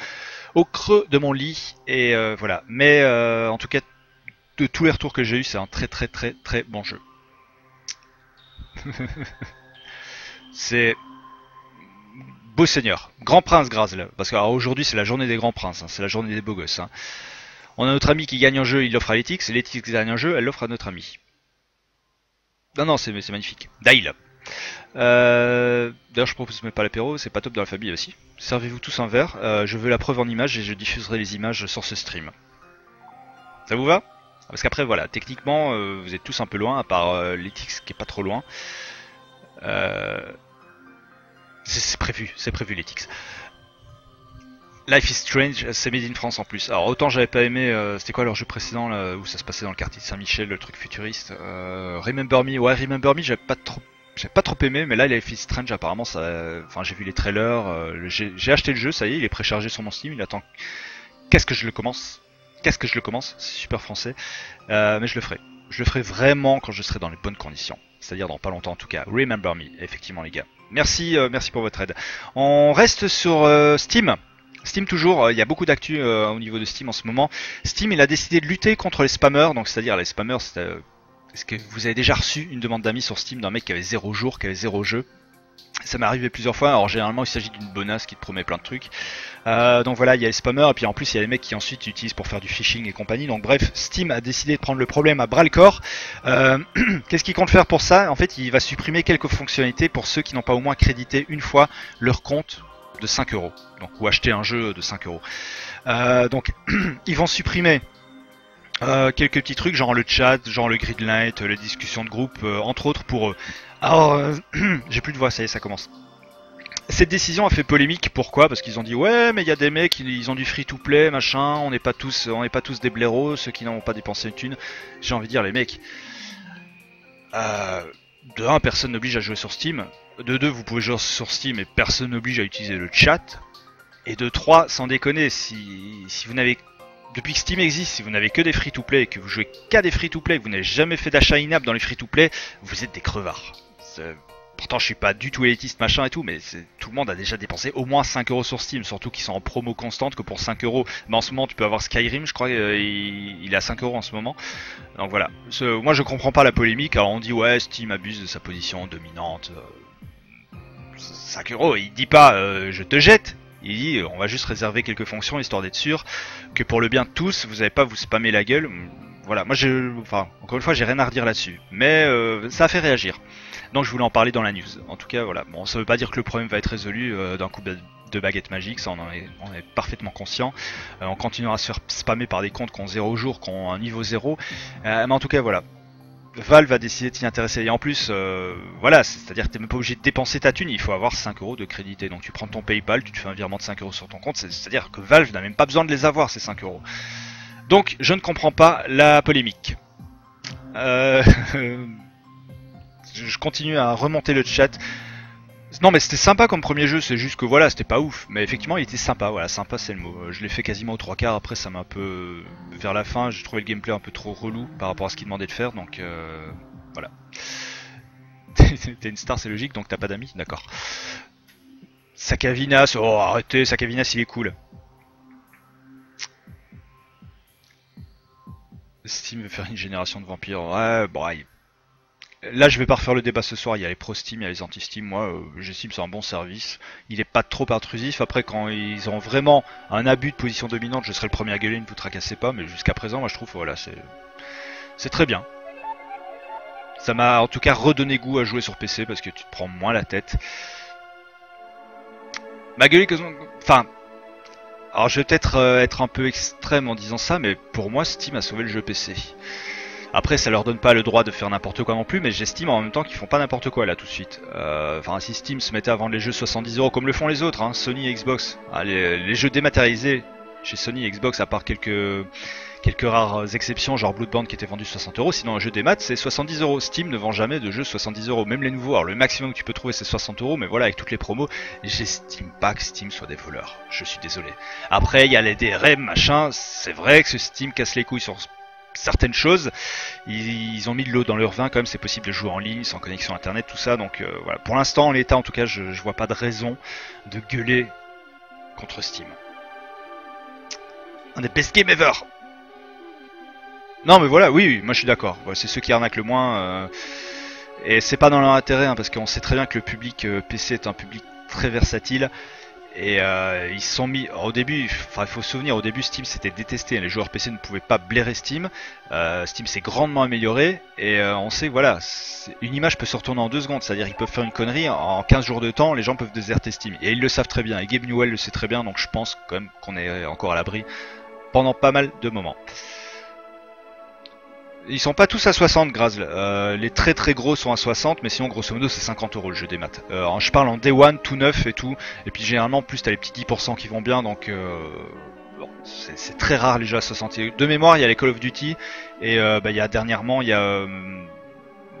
au creux de mon lit et voilà. Mais en tout cas de tous les retours que j'ai eu, c'est un très bon jeu. C'est beau seigneur, grand prince Grazl, parce qu'aujourd'hui c'est la journée des grands princes, hein, c'est la journée des beaux gosses. Hein. On a notre ami qui gagne un jeu, il l'offre à Letix, et Letix gagne un jeu, elle l'offre à notre ami. Non, c'est magnifique. Dail. D'ailleurs je propose même pas l'apéro, c'est pas top dans la famille aussi. Servez-vous tous un verre, je veux la preuve en images et je diffuserai les images sur ce stream. Ça vous va? Parce qu'après voilà, techniquement vous êtes tous un peu loin, à part Letix qui est pas trop loin. C'est prévu Letix. Life is Strange, c'est made in France en plus. Alors autant j'avais pas aimé, c'était quoi leur jeu précédent là, où ça se passait dans le quartier de Saint-Michel, le truc futuriste. Remember Me, ouais Remember Me j'avais pas trop aimé, mais là Life is Strange apparemment ça, enfin j'ai vu les trailers, j'ai acheté le jeu, ça y est, il est préchargé sur mon Steam, il attend. Qu'est-ce que je le commence, c'est super français, mais je le ferai. Je le ferai vraiment quand je serai dans les bonnes conditions. C'est-à-dire dans pas longtemps en tout cas. Remember Me, effectivement les gars. Merci pour votre aide. On reste sur Steam. Steam toujours, il y a beaucoup d'actu au niveau de Steam en ce moment. Steam il a décidé de lutter contre les spammers. Donc c'est-à-dire les spammers, est-ce que vous avez déjà reçu une demande d'amis sur Steam d'un mec qui avait 0 jour, qui avait 0 jeu? Ça m'est arrivé plusieurs fois, alors généralement il s'agit d'une bonasse qui te promet plein de trucs. Donc voilà, il y a les spammers et puis en plus il y a les mecs qui ensuite utilisent pour faire du phishing et compagnie. Donc bref, Steam a décidé de prendre le problème à bras le corps. Qu'est-ce qu'il compte faire pour ça? En fait il va supprimer quelques fonctionnalités pour ceux qui n'ont pas au moins crédité une fois leur compte de 5 euros. Donc ou acheter un jeu de 5 euros. Donc ils vont supprimer quelques petits trucs genre le chat, genre le gridlight, les discussions de groupe, entre autres pour eux. Alors, j'ai plus de voix, ça y est, ça commence. Cette décision a fait polémique, pourquoi? Parce qu'ils ont dit ouais mais il y a des mecs, ils ont du free to play, machin, on n'est pas tous des blaireaux, ceux qui n'ont pas dépensé une thune. J'ai envie de dire les mecs. De 1, personne n'oblige à jouer sur Steam. De 2, vous pouvez jouer sur Steam et personne n'oblige à utiliser le chat. Et de 3, sans déconner, si vous n'avez depuis que Steam existe, si vous n'avez que des free-to-play et que vous jouez qu'à des free-to-play, que vous n'avez jamais fait d'achat in-app dans les free-to-play, vous êtes des crevards. Pourtant je suis pas du tout élitiste machin et tout, mais tout le monde a déjà dépensé au moins 5 euros sur Steam, surtout qu'ils sont en promo constante que pour 5 euros. Mais en ce moment tu peux avoir Skyrim, je crois il est à 5 euros en ce moment. Donc voilà, moi je comprends pas la polémique, alors on dit ouais Steam abuse de sa position dominante. 5 euros, il dit pas je te jette. Il dit on va juste réserver quelques fonctions histoire d'être sûr que pour le bien de tous, vous n'allez pas vous spammer la gueule. Voilà, moi encore une fois j'ai rien à redire là-dessus, mais ça a fait réagir. Donc je voulais en parler dans la news. En tout cas voilà, bon ça veut pas dire que le problème va être résolu d'un coup de baguette magique, ça on est parfaitement conscient. On continuera à se faire spammer par des comptes qui ont 0 jour, qui ont un niveau 0. Mais en tout cas voilà. Valve va décider de s'y intéresser et en plus voilà, c'est-à-dire que t'es même pas obligé de dépenser ta thune, il faut avoir 5 euros de crédité, donc tu prends ton PayPal, tu te fais un virement de 5 euros sur ton compte, c'est-à-dire que Valve n'a même pas besoin de les avoir ces 5 euros. Donc je ne comprends pas la polémique. Je continue à remonter le chat. Non mais c'était sympa comme premier jeu, c'est juste que voilà, c'était pas ouf. Mais effectivement il était sympa, voilà, sympa c'est le mot. Je l'ai fait quasiment aux 3/4, après ça m'a un peu... Vers la fin, j'ai trouvé le gameplay un peu trop relou par rapport à ce qu'il demandait de faire, donc voilà. T'es une star, c'est logique, donc t'as pas d'amis, d'accord. Sakavinas, oh arrêtez, Sakavinas il est cool. Steam veut faire une génération de vampires, ouais, bon, là je vais pas refaire le débat ce soir, il y a les pro Steam, il y a les anti Steam, moi j'estime c'est un bon service, il est pas trop intrusif, après quand ils ont vraiment un abus de position dominante, je serai le premier à gueuler, ne vous tracassez pas, mais jusqu'à présent moi je trouve voilà c'est très bien. Ça m'a en tout cas redonné goût à jouer sur PC parce que tu te prends moins la tête. Ma gueule, enfin, alors je vais peut-être être un peu extrême en disant ça, mais pour moi Steam a sauvé le jeu PC. Après ça leur donne pas le droit de faire n'importe quoi non plus, mais j'estime en même temps qu'ils font pas n'importe quoi là tout de suite. Enfin si Steam se mettait à vendre les jeux 70 euros comme le font les autres, hein, Sony et Xbox, les jeux dématérialisés chez Sony et Xbox à part quelques quelques rares exceptions, genre Bloodborne qui était vendu 60 euros. Sinon, un jeu des maths, c'est 70 euros. Steam ne vend jamais de jeux 70 euros, même les nouveaux. Alors, le maximum que tu peux trouver, c'est 60 euros, mais voilà, avec toutes les promos, j'estime pas que Steam soit des voleurs. Je suis désolé. Après, il y a les DRM, machin. C'est vrai que ce Steam casse les couilles sur certaines choses. Ils ont mis de l'eau dans leur vin quand même. C'est possible de jouer en ligne, sans connexion internet, tout ça. Donc, voilà. Pour l'instant, en l'état, en tout cas, je vois pas de raison de gueuler contre Steam. Un des best games ever. Non mais voilà, oui, moi je suis d'accord. Voilà, c'est ceux qui arnaquent le moins. Et c'est pas dans leur intérêt, hein, parce qu'on sait très bien que le public PC est un public très versatile. Et ils se sont mis au début, enfin il faut se souvenir, au début Steam c'était détesté, les joueurs PC ne pouvaient pas blairer Steam. Steam s'est grandement amélioré et on sait que voilà, une image peut se retourner en 2 secondes, c'est-à-dire ils peuvent faire une connerie en 15 jours de temps, les gens peuvent déserter Steam. Et ils le savent très bien, et Gabe Newell le sait très bien, donc je pense quand même qu'on est encore à l'abri pendant pas mal de moments. Ils sont pas tous à 60, Grazl. Les très très gros sont à 60, mais sinon grosso modo c'est 50 euros le jeu des maths. Je parle en day one, tout neuf et tout. Et puis généralement en plus t'as les petits 10% qui vont bien, donc bon, c'est très rare les jeux à 60. De mémoire il y a les Call of Duty et il y a dernièrement il y a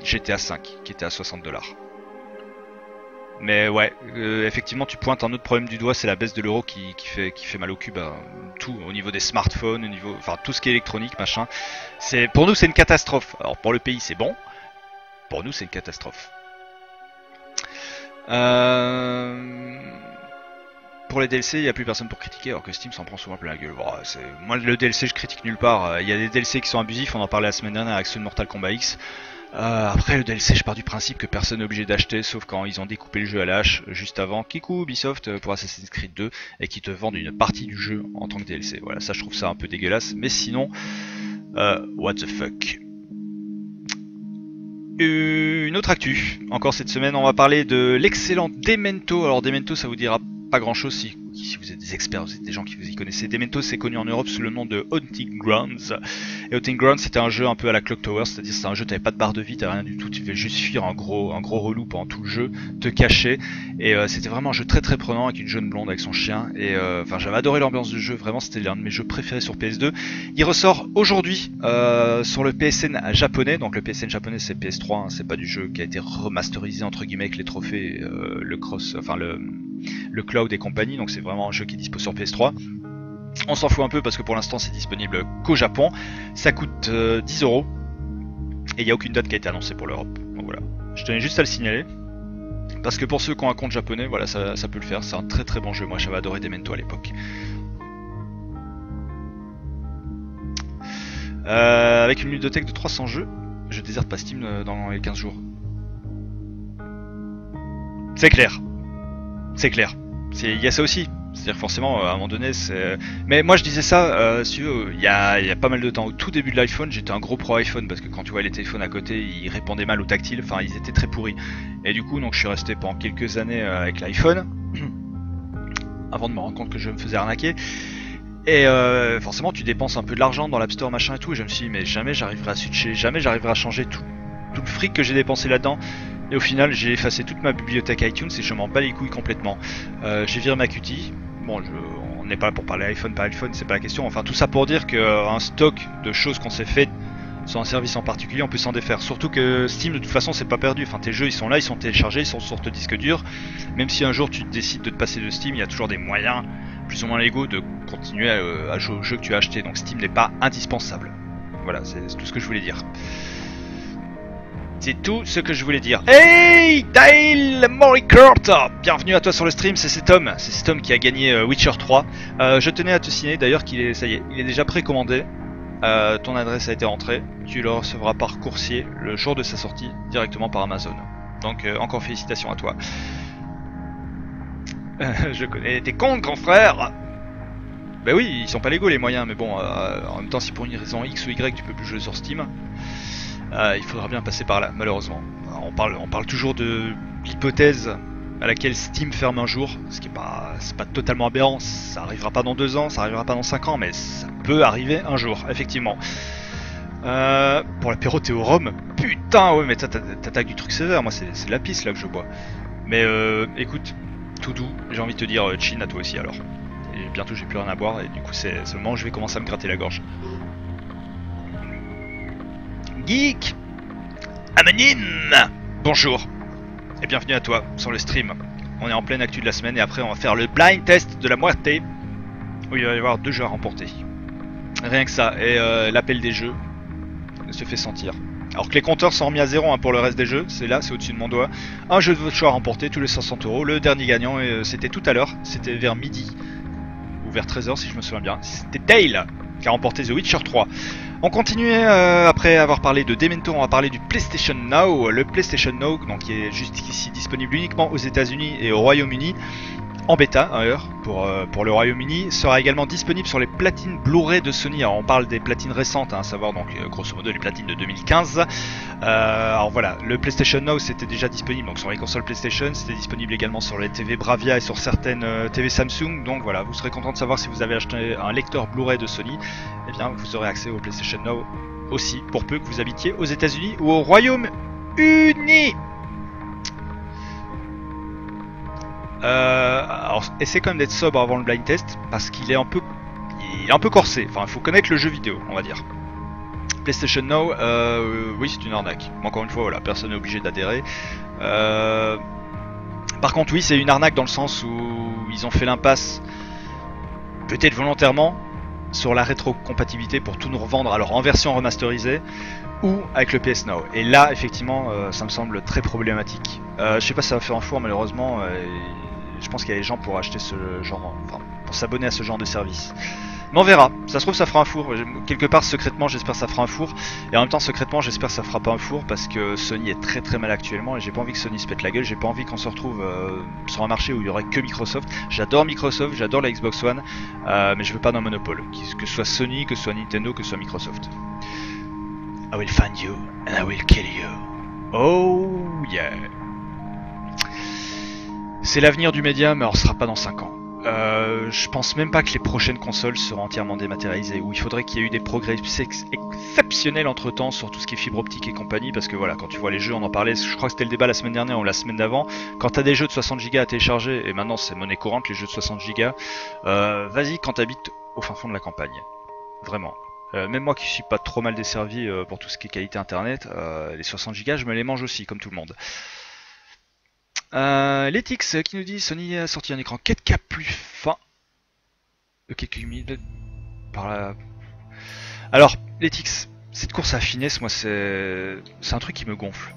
GTA 5 qui était à 60 $. Mais ouais, effectivement tu pointes un autre problème du doigt, c'est la baisse de l'euro qui fait mal au cul, tout au niveau des smartphones, au niveau, enfin tout ce qui est électronique, machin. Pour nous c'est une catastrophe. Alors pour le pays c'est bon, pour nous c'est une catastrophe. Pour les DLC, il n'y a plus personne pour critiquer, alors que Steam s'en prend souvent plein la gueule. Bon, moi le DLC je critique nulle part. Il y a des DLC qui sont abusifs, on en parlait la semaine dernière avec ceux de Mortal Kombat X. Après le DLC, je pars du principe que personne n'est obligé d'acheter, sauf quand ils ont découpé le jeu à la hache juste avant. Kikou, Ubisoft pour Assassin's Creed 2 et qui te vendent une partie du jeu en tant que DLC. Voilà, ça je trouve ça un peu dégueulasse, mais sinon, what the fuck. Une autre actu, encore cette semaine, on va parler de l'excellent Demento. Alors Demento, ça vous dira pas grand chose si vous êtes des experts, vous êtes des gens qui vous y connaissez. Demento c'est connu en Europe sous le nom de Hunting Grounds. Et Hunting Grounds c'était un jeu un peu à la Clock Tower, c'est-à-dire c'était un jeu, t'avais pas de barre de vie, t'avais rien du tout, tu devais juste fuir un gros relou pendant tout le jeu, te cacher. Et c'était vraiment un jeu très très prenant avec une jeune blonde avec son chien. Et enfin j'avais adoré l'ambiance du jeu, vraiment c'était l'un de mes jeux préférés sur PS2. Il ressort aujourd'hui sur le PSN japonais, donc le PSN japonais c'est PS3, hein, c'est pas du jeu qui a été remasterisé entre guillemets avec les trophées, le cross, enfin le cloud et compagnie, donc c'est vraiment un jeu qui est dispo sur PS3. On s'en fout un peu parce que pour l'instant c'est disponible qu'au Japon. Ça coûte 10 € et il n'y a aucune date qui a été annoncée pour l'Europe. Donc voilà, je tenais juste à le signaler parce que pour ceux qui ont un compte japonais, voilà, ça peut le faire. C'est un très très bon jeu. Moi j'avais adoré Demento à l'époque. Avec une ludothèque de 300 jeux, je déserte pas Steam dans les 15 jours. C'est clair. C'est clair. Il y a ça aussi. C'est-à-dire forcément, à un moment donné, c'est... Mais moi je disais ça, si tu veux, il y a pas mal de temps. Au tout début de l'iPhone, j'étais un gros pro iPhone, parce que quand tu vois les téléphones à côté, ils répondaient mal au tactile, enfin ils étaient très pourris. Et du coup, donc je suis resté pendant quelques années avec l'iPhone, avant de me rendre compte que je me faisais arnaquer. Et forcément, tu dépenses un peu de l'argent dans l'App Store, machin et tout, et je me suis dit, mais jamais j'arriverai à switcher, jamais j'arriverai à changer tout le fric que j'ai dépensé là-dedans. Et au final j'ai effacé toute ma bibliothèque iTunes et je m'en bats les couilles complètement. J'ai viré ma QT. Bon, on n'est pas là pour parler iPhone par iPhone, c'est pas la question. Enfin tout ça pour dire qu'un stock de choses qu'on s'est fait sur un service en particulier, on peut s'en défaire. Surtout que Steam de toute façon c'est pas perdu. Enfin tes jeux ils sont là, ils sont téléchargés, ils sont sur ton disque dur. Même si un jour tu décides de te passer de Steam, il y a toujours des moyens plus ou moins légaux de continuer à jouer au jeu que tu as acheté. Donc Steam n'est pas indispensable. Voilà, c'est tout ce que je voulais dire. C'est tout ce que je voulais dire. Hey Dale Moricourt, bienvenue à toi sur le stream, c'est cet homme qui a gagné Witcher 3. Je tenais à te signaler d'ailleurs qu'il est, ça y est, il est déjà précommandé. Ton adresse a été rentrée, tu le recevras par coursier le jour de sa sortie, directement par Amazon. Donc encore félicitations à toi. Je connais tes comptes, grand frère. Bah oui, ils sont pas légaux les moyens, mais bon, en même temps si pour une raison X ou Y tu peux plus jouer sur Steam, il faudra bien passer par là, malheureusement. On parle toujours de l'hypothèse à laquelle Steam ferme un jour, ce qui est c'est pas totalement aberrant. Ça arrivera pas dans 2 ans, ça arrivera pas dans 5 ans, mais ça peut arriver un jour, effectivement. Pour l'apéro t'es au rhum, putain ouais mais t'attaques du truc sévère, moi c'est la pisse là que je bois. Mais écoute, tout doux, j'ai envie de te dire chin à toi aussi alors. Et bientôt j'ai plus rien à boire et du coup c'est le moment où je vais commencer à me gratter la gorge. Geek Anonyme. Bonjour et bienvenue à toi sur le stream. On est en pleine actu de la semaine et après on va faire le blind test de la moitié où il va y avoir 2 jeux à remporter. Rien que ça, et l'appel des jeux se fait sentir. Alors que les compteurs sont remis à 0 hein, pour le reste des jeux, c'est là, c'est au-dessus de mon doigt. Un jeu de votre choix à remporter, tous les 500 €. Le dernier gagnant, c'était tout à l'heure, c'était vers midi, ou vers 13 h si je me souviens bien. C'était Dale qui a remporté The Witcher 3. On continue après avoir parlé de Demento, on va parler du PlayStation Now. Le PlayStation Now, donc, qui est jusqu'ici disponible uniquement aux États-Unis et au Royaume-Uni. En bêta, d'ailleurs, pour le Royaume-Uni, sera également disponible sur les platines Blu-ray de Sony. Alors on parle des platines récentes, hein, à savoir donc grosso modo les platines de 2015. Alors voilà, le PlayStation Now c'était déjà disponible donc sur les consoles PlayStation, c'était disponible également sur les TV Bravia et sur certaines TV Samsung. Donc voilà, vous serez content de savoir si vous avez acheté un lecteur Blu-ray de Sony, eh bien vous aurez accès au PlayStation Now aussi, pour peu que vous habitiez aux États-Unis ou au Royaume-Uni. Alors essayez quand même d'être sobre avant le blind test parce qu'il est un peu corsé. Enfin, il faut connaître le jeu vidéo, on va dire. PlayStation Now, oui, c'est une arnaque. Encore une fois, voilà, personne n'est obligé d'adhérer. Par contre, oui, c'est une arnaque dans le sens où ils ont fait l'impasse, peut-être volontairement, sur la rétrocompatibilité pour tout nous revendre. Alors en version remasterisée ou avec le PS Now. Et là, effectivement, ça me semble très problématique. Je sais pas si ça va faire un four, malheureusement. Je pense qu'il y a des gens pour acheter ce genre, enfin, pour s'abonner à ce genre de service. Mais on verra. Ça se trouve, ça fera un four. Quelque part, secrètement, j'espère que ça fera un four. Et en même temps, secrètement, j'espère que ça fera pas un four parce que Sony est très très mal actuellement et j'ai pas envie que Sony se pète la gueule. J'ai pas envie qu'on se retrouve sur un marché où il y aurait que Microsoft. J'adore Microsoft, j'adore la Xbox One, mais je veux pas d'un monopole. Que ce soit Sony, que ce soit Nintendo, que ce soit Microsoft. I will find you and I will kill you. Oh yeah. C'est l'avenir du média, mais alors ce sera pas dans 5 ans. Je pense même pas que les prochaines consoles seront entièrement dématérialisées, où il faudrait qu'il y ait eu des progrès exceptionnels entre temps sur tout ce qui est fibre optique et compagnie, parce que voilà, quand tu vois les jeux, on en parlait, je crois que c'était le débat la semaine dernière ou la semaine d'avant, quand t'as des jeux de 60 Go à télécharger, et maintenant c'est monnaie courante les jeux de 60 Go, vas-y quand t'habites au fin fond de la campagne, vraiment. Même moi qui suis pas trop mal desservi pour tout ce qui est qualité internet, les 60 Go je me les mange aussi, comme tout le monde. Letix qui nous dit Sony a sorti un écran 4K plus fin de quelques minutes par là. Alors Letix, cette course à finesse, moi c'est un truc qui me gonfle.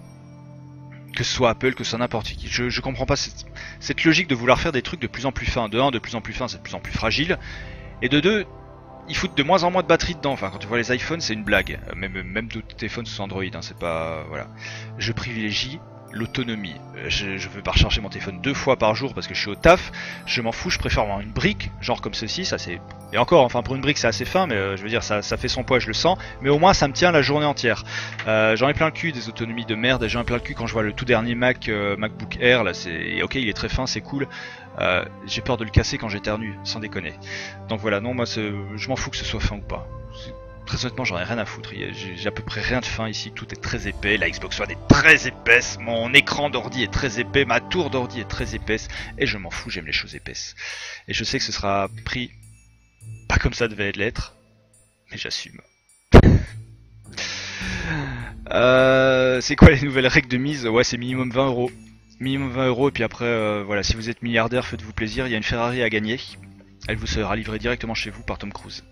Que ce soit Apple, que ce soit n'importe qui. Je comprends pas cette logique de vouloir faire des trucs de plus en plus fins. De 1, de plus en plus fin, c'est de plus en plus fragile. Et de 2, ils foutent de moins en moins de batterie dedans. Enfin, quand tu vois les iPhones, c'est une blague. Même d'autres téléphones sous Android, hein, c'est pas... Voilà. Je privilégie l'autonomie. Je veux pas recharger mon téléphone 2 fois par jour parce que je suis au taf. Je m'en fous, je préfère avoir une brique, genre comme ceci, ça c'est... Et encore, enfin pour une brique c'est assez fin, mais je veux dire, ça fait son poids, je le sens. Mais au moins ça me tient la journée entière. J'en ai plein le cul des autonomies de merde, et j'en ai plein le cul quand je vois le tout dernier MacBook Air, là c'est... Ok, il est très fin, c'est cool. J'ai peur de le casser quand j'éternue, sans déconner. Donc voilà, non, moi je m'en fous que ce soit fin ou pas. Très honnêtement, j'en ai rien à foutre. J'ai à peu près rien de fin ici. Tout est très épais. La Xbox One est très épaisse. Mon écran d'ordi est très épais. Ma tour d'ordi est très épaisse. Et je m'en fous, j'aime les choses épaisses. Et je sais que ce sera pris pas comme ça devait l'être. Mais j'assume. C'est quoi les nouvelles règles de mise? Ouais, c'est minimum 20 €. Minimum 20 € et puis après, voilà, si vous êtes milliardaire, faites-vous plaisir. Il y a une Ferrari à gagner. Elle vous sera livrée directement chez vous par Tom Cruise.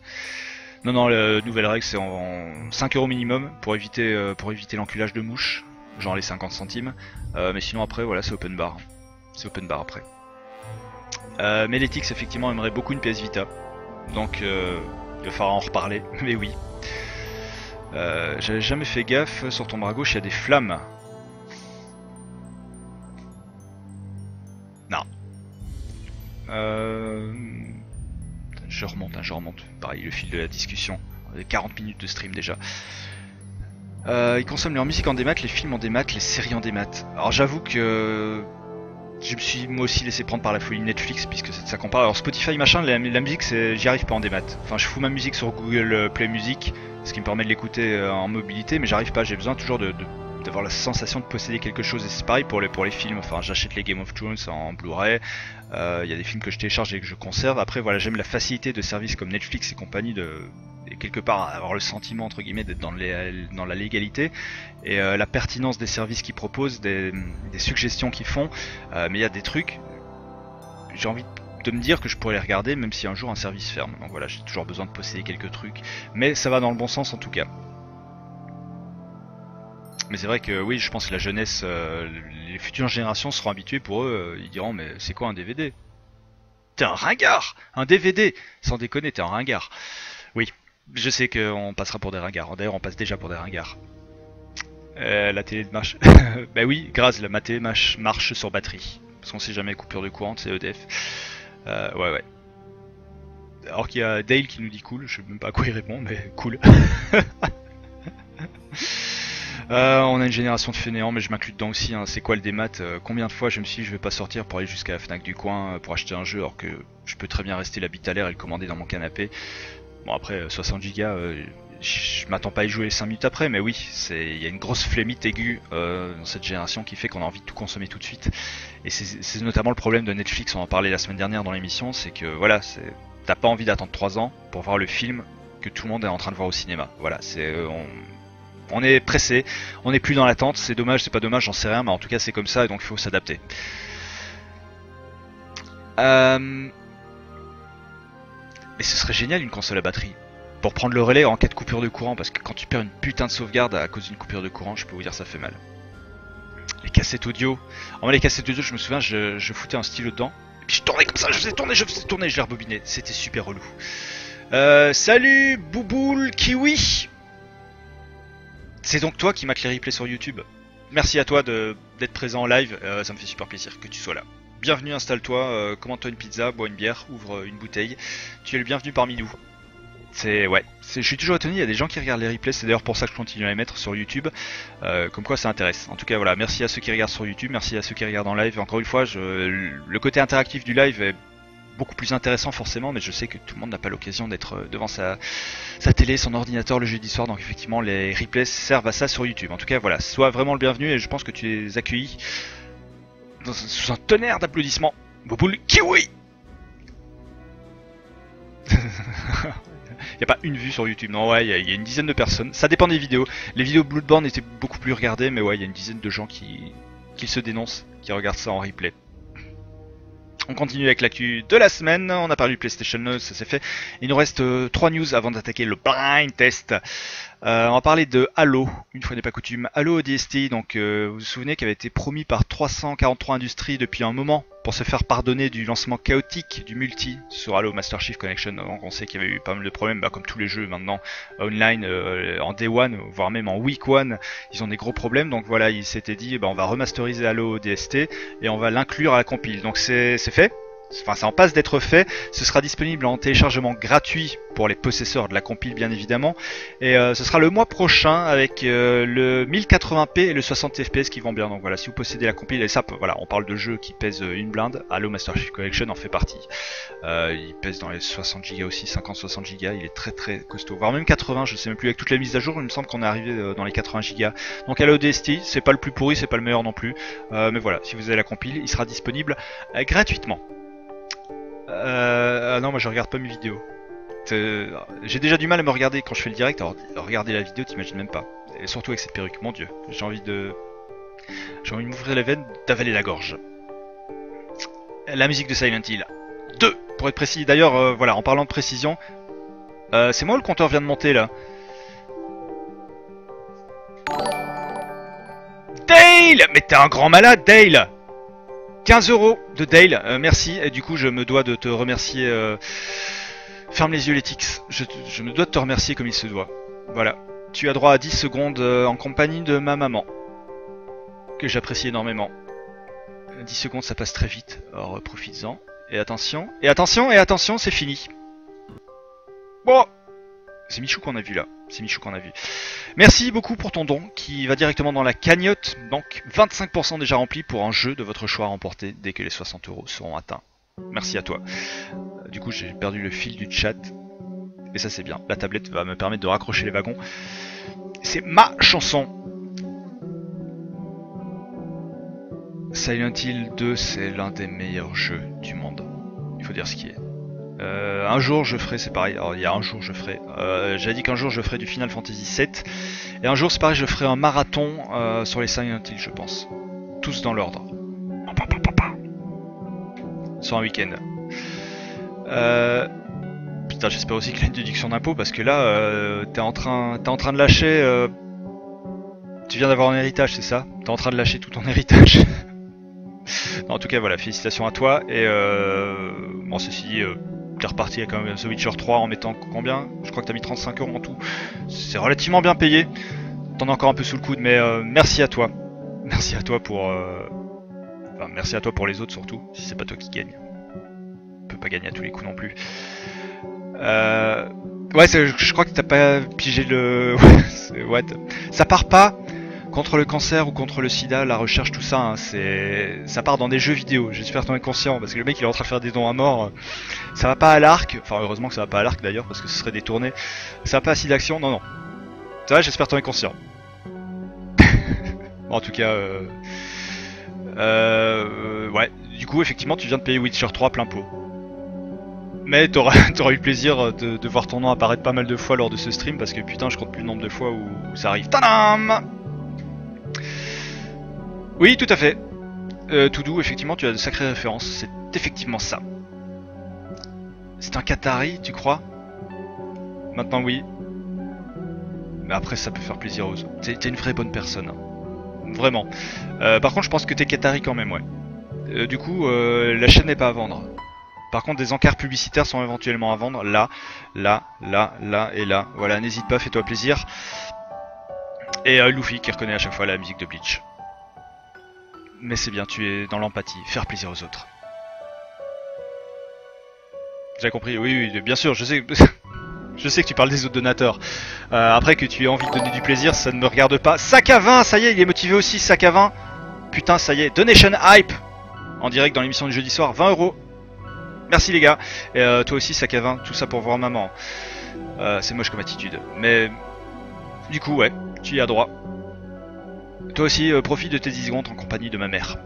Non, la nouvelle règle c'est en 5 € minimum pour éviter l'enculage de mouches, genre les 50 centimes. Mais sinon après voilà, c'est open bar. C'est open bar après. Meletix effectivement aimerait beaucoup une PS Vita. Donc il va falloir en reparler, mais oui. J'avais jamais fait gaffe, sur ton bras gauche il y a des flammes. Non. Je remonte. Pareil, le fil de la discussion. 40 minutes de stream déjà. Ils consomment leur musique en démat, les films en démat, les séries en démat. Alors j'avoue que je me suis moi aussi laissé prendre par la folie Netflix puisque ça compare. Alors Spotify machin, la musique j'y arrive pas en démat. Enfin je fous ma musique sur Google Play Music, ce qui me permet de l'écouter en mobilité, mais j'arrive pas, j'ai besoin toujours de d'avoir la sensation de posséder quelque chose. Et c'est pareil pour les films. Enfin, j'achète les Game of Thrones en Blu-ray. Il y a des films que je télécharge et que je conserve. Après, voilà, j'aime la facilité de services comme Netflix et compagnie et quelque part avoir le sentiment entre guillemets d'être dans la légalité et la pertinence des services qu'ils proposent, des suggestions qu'ils font. Mais il y a des trucs, j'ai envie de me dire que je pourrais les regarder même si un jour un service ferme. Donc voilà, j'ai toujours besoin de posséder quelques trucs, mais ça va dans le bon sens en tout cas. Mais c'est vrai que oui, je pense que la jeunesse, les futures générations seront habituées. Pour eux, ils diront mais c'est quoi un DVD? T'es un ringard! Un DVD! Sans déconner, t'es un ringard. Oui, je sais qu'on passera pour des ringards. D'ailleurs, on passe déjà pour des ringards. La télé marche. Bah oui, grâce, ma télé marche sur batterie. Parce qu'on sait jamais, coupure de courant, c'est EDF. Ouais. Alors qu'il y a Dale qui nous dit cool, je sais même pas à quoi il répond, mais cool. On a une génération de fainéants, mais je m'inclus dedans aussi. Hein. C'est quoi le démat? Combien de fois je me suis dit je vais pas sortir pour aller jusqu'à la Fnac du coin pour acheter un jeu, alors que je peux très bien rester la bite à l'air et le commander dans mon canapé. Bon après 60 Go, je m'attends pas à y jouer 5 minutes après, mais oui, il y a une grosse flémite aiguë dans cette génération qui fait qu'on a envie de tout consommer tout de suite. Et c'est notamment le problème de Netflix, on en parlait la semaine dernière dans l'émission, c'est que voilà, t'as pas envie d'attendre 3 ans pour voir le film que tout le monde est en train de voir au cinéma. Voilà, on est pressé, on n'est plus dans l'attente, c'est dommage, c'est pas dommage, j'en sais rien, mais en tout cas c'est comme ça et donc il faut s'adapter. Mais ce serait génial une console à batterie pour prendre le relais en cas de coupure de courant, parce que quand tu perds une putain de sauvegarde à cause d'une coupure de courant, je peux vous dire ça fait mal. Les cassettes audio, en les cassettes audio je me souviens, je foutais un stylo dedans, et puis je tournais comme ça, je faisais tourner, je les rebobinais, c'était super relou. Salut Bouboule Kiwi. C'est donc toi qui m'as les replays sur YouTube. Merci à toi d'être présent en live, ça me fait super plaisir que tu sois là. Bienvenue, installe-toi, commande-toi une pizza, bois une bière, ouvre une bouteille. Tu es le bienvenu parmi nous. Je suis toujours étonné, il y a des gens qui regardent les replays, c'est d'ailleurs pour ça que je continue à les mettre sur YouTube. Comme quoi ça intéresse. En tout cas voilà, merci à ceux qui regardent sur YouTube, merci à ceux qui regardent en live. Encore une fois, le côté interactif du live est beaucoup plus intéressant forcément, mais je sais que tout le monde n'a pas l'occasion d'être devant sa télé, son ordinateur le jeudi soir, donc effectivement les replays servent à ça sur YouTube. En tout cas voilà, sois vraiment le bienvenu et je pense que tu es accueilli sous un tonnerre d'applaudissements. Boboule Kiwi. Il n'y a pas une vue sur YouTube, non ouais, il y a une dizaine de personnes, ça dépend des vidéos. Les vidéos Bloodborne étaient beaucoup plus regardées, mais ouais, il y a une dizaine de gens qui se dénoncent, qui regardent ça en replay. On continue avec l'actu de la semaine, on a parlé du PlayStation News, ça c'est fait. Il nous reste 3 news avant d'attaquer le blind test. On va parler de Halo, une fois n'est pas coutume. Halo ODST, donc vous vous souvenez qu'il avait été promis par 343 Industries depuis un moment pour se faire pardonner du lancement chaotique du multi sur Halo Master Chief Collection. Donc on sait qu'il y avait eu pas mal de problèmes, comme tous les jeux maintenant online, en Day One, voire même en Week One, ils ont des gros problèmes. Donc voilà, ils s'étaient dit on va remasteriser Halo ODST et on va l'inclure à la compile. Donc c'est fait. Enfin, ça en passe d'être fait. Ce sera disponible en téléchargement gratuit pour les possesseurs de la compile, bien évidemment. Et ce sera le mois prochain avec le 1080p et le 60 fps qui vont bien. Donc voilà, si vous possédez la compile, et ça, voilà, on parle de jeux qui pèsent une blinde. Halo Master Chief Collection en fait partie. Il pèse dans les 60 Go aussi, 50-60 Go. Il est très très costaud, voire même 80. Je sais même plus, avec toutes les mises à jour, il me semble qu'on est arrivé dans les 80 Go. Donc Halo ODST, c'est pas le plus pourri, c'est pas le meilleur non plus. Mais voilà, si vous avez la compile, il sera disponible gratuitement. Non, moi je regarde pas mes vidéos. J'ai déjà du mal à me regarder quand je fais le direct. Alors regarder la vidéo, t'imagines même pas. Et surtout avec cette perruque, mon dieu. J'ai envie de m'ouvrir les veines, d'avaler la gorge. La musique de Silent Hill 2, pour être précis. D'ailleurs, voilà, en parlant de précision, c'est moi, le compteur vient de monter là. Dale! Mais t'es un grand malade, Dale! 15 € de Dale, merci, et du coup je me dois de te remercier, ferme les yeux les tics, je me dois de te remercier comme il se doit. Voilà, tu as droit à 10 secondes en compagnie de ma maman, que j'apprécie énormément. 10 secondes ça passe très vite, alors profites-en, et attention, c'est fini. Bon, c'est Michou qu'on a vu là, c'est Michou qu'on a vu. Merci beaucoup pour ton don qui va directement dans la cagnotte, donc 25% déjà rempli pour un jeu de votre choix à remporter dès que les 60 € seront atteints. Merci à toi. Du coup j'ai perdu le fil du chat, et ça c'est bien, la tablette va me permettre de raccrocher les wagons. C'est ma chanson. Silent Hill 2, c'est l'un des meilleurs jeux du monde. Il faut dire ce qui est. Un jour je ferai, c'est pareil, alors il y a un jour je ferai, j'avais dit qu'un jour je ferai du Final Fantasy 7, et un jour c'est pareil, je ferai un marathon sur les Silent Hill, je pense. Tous dans l'ordre. Sur un week-end. Putain, j'espère aussi qu'il y a une déduction d'impôt, parce que là, t'es en train de lâcher... Tu viens d'avoir un héritage, c'est ça? T'es en train de lâcher tout ton héritage. Non, en tout cas, voilà, félicitations à toi, et bon, ceci dit... T'es reparti avec quand même The Witcher 3 en mettant combien? Je crois que t'as mis 35 € en tout. C'est relativement bien payé. T'en as encore un peu sous le coude, mais merci à toi. Merci à toi pour... Enfin, merci à toi pour les autres surtout, si c'est pas toi qui gagne. On peut pas gagner à tous les coups non plus. Ouais, je crois que t'as pas pigé le... What? Ça part pas contre le cancer ou contre le sida, la recherche, tout ça, hein, ça part dans des jeux vidéo. J'espère t'en es conscient, parce que le mec il est en train de faire des dons à mort. Ça va pas à l'arc, enfin heureusement que ça va pas à l'arc d'ailleurs, parce que ce serait détourné. Ça va pas à site d'action, non. Ça va, j'espère t'en es conscient. En tout cas, ouais, du coup effectivement tu viens de payer Witcher 3 plein pot. Mais t'auras eu le plaisir de voir ton nom apparaître pas mal de fois lors de ce stream, parce que putain je compte plus le nombre de fois où ça arrive. Tadam! Oui, tout à fait. Tout doux, effectivement, tu as de sacrées références. C'est effectivement ça. C'est un Qatari, tu crois? Maintenant, oui. Mais après, ça peut faire plaisir aux autres. T'es une vraie bonne personne. Hein. Vraiment. Par contre, je pense que t'es Qatari quand même, ouais. Du coup, la chaîne n'est pas à vendre. Par contre, des encarts publicitaires sont éventuellement à vendre. Là, là, là, là et là. Voilà, n'hésite pas, fais-toi plaisir. Et Luffy qui reconnaît à chaque fois la musique de Bleach. Mais c'est bien, tu es dans l'empathie, faire plaisir aux autres. J'ai compris, oui, oui, bien sûr, je sais, je sais que tu parles des autres donateurs. Après que tu aies envie de donner du plaisir, ça ne me regarde pas. Sac à 20, ça y est, il est motivé aussi, sac à 20. Putain, ça y est, Donation Hype en direct dans l'émission du jeudi soir, 20 €. Merci les gars. Et toi aussi, sac à 20, tout ça pour voir maman. C'est moche comme attitude. Mais du coup, ouais, tu y as droit. Toi aussi, profite de tes 10 secondes en compagnie de ma mère.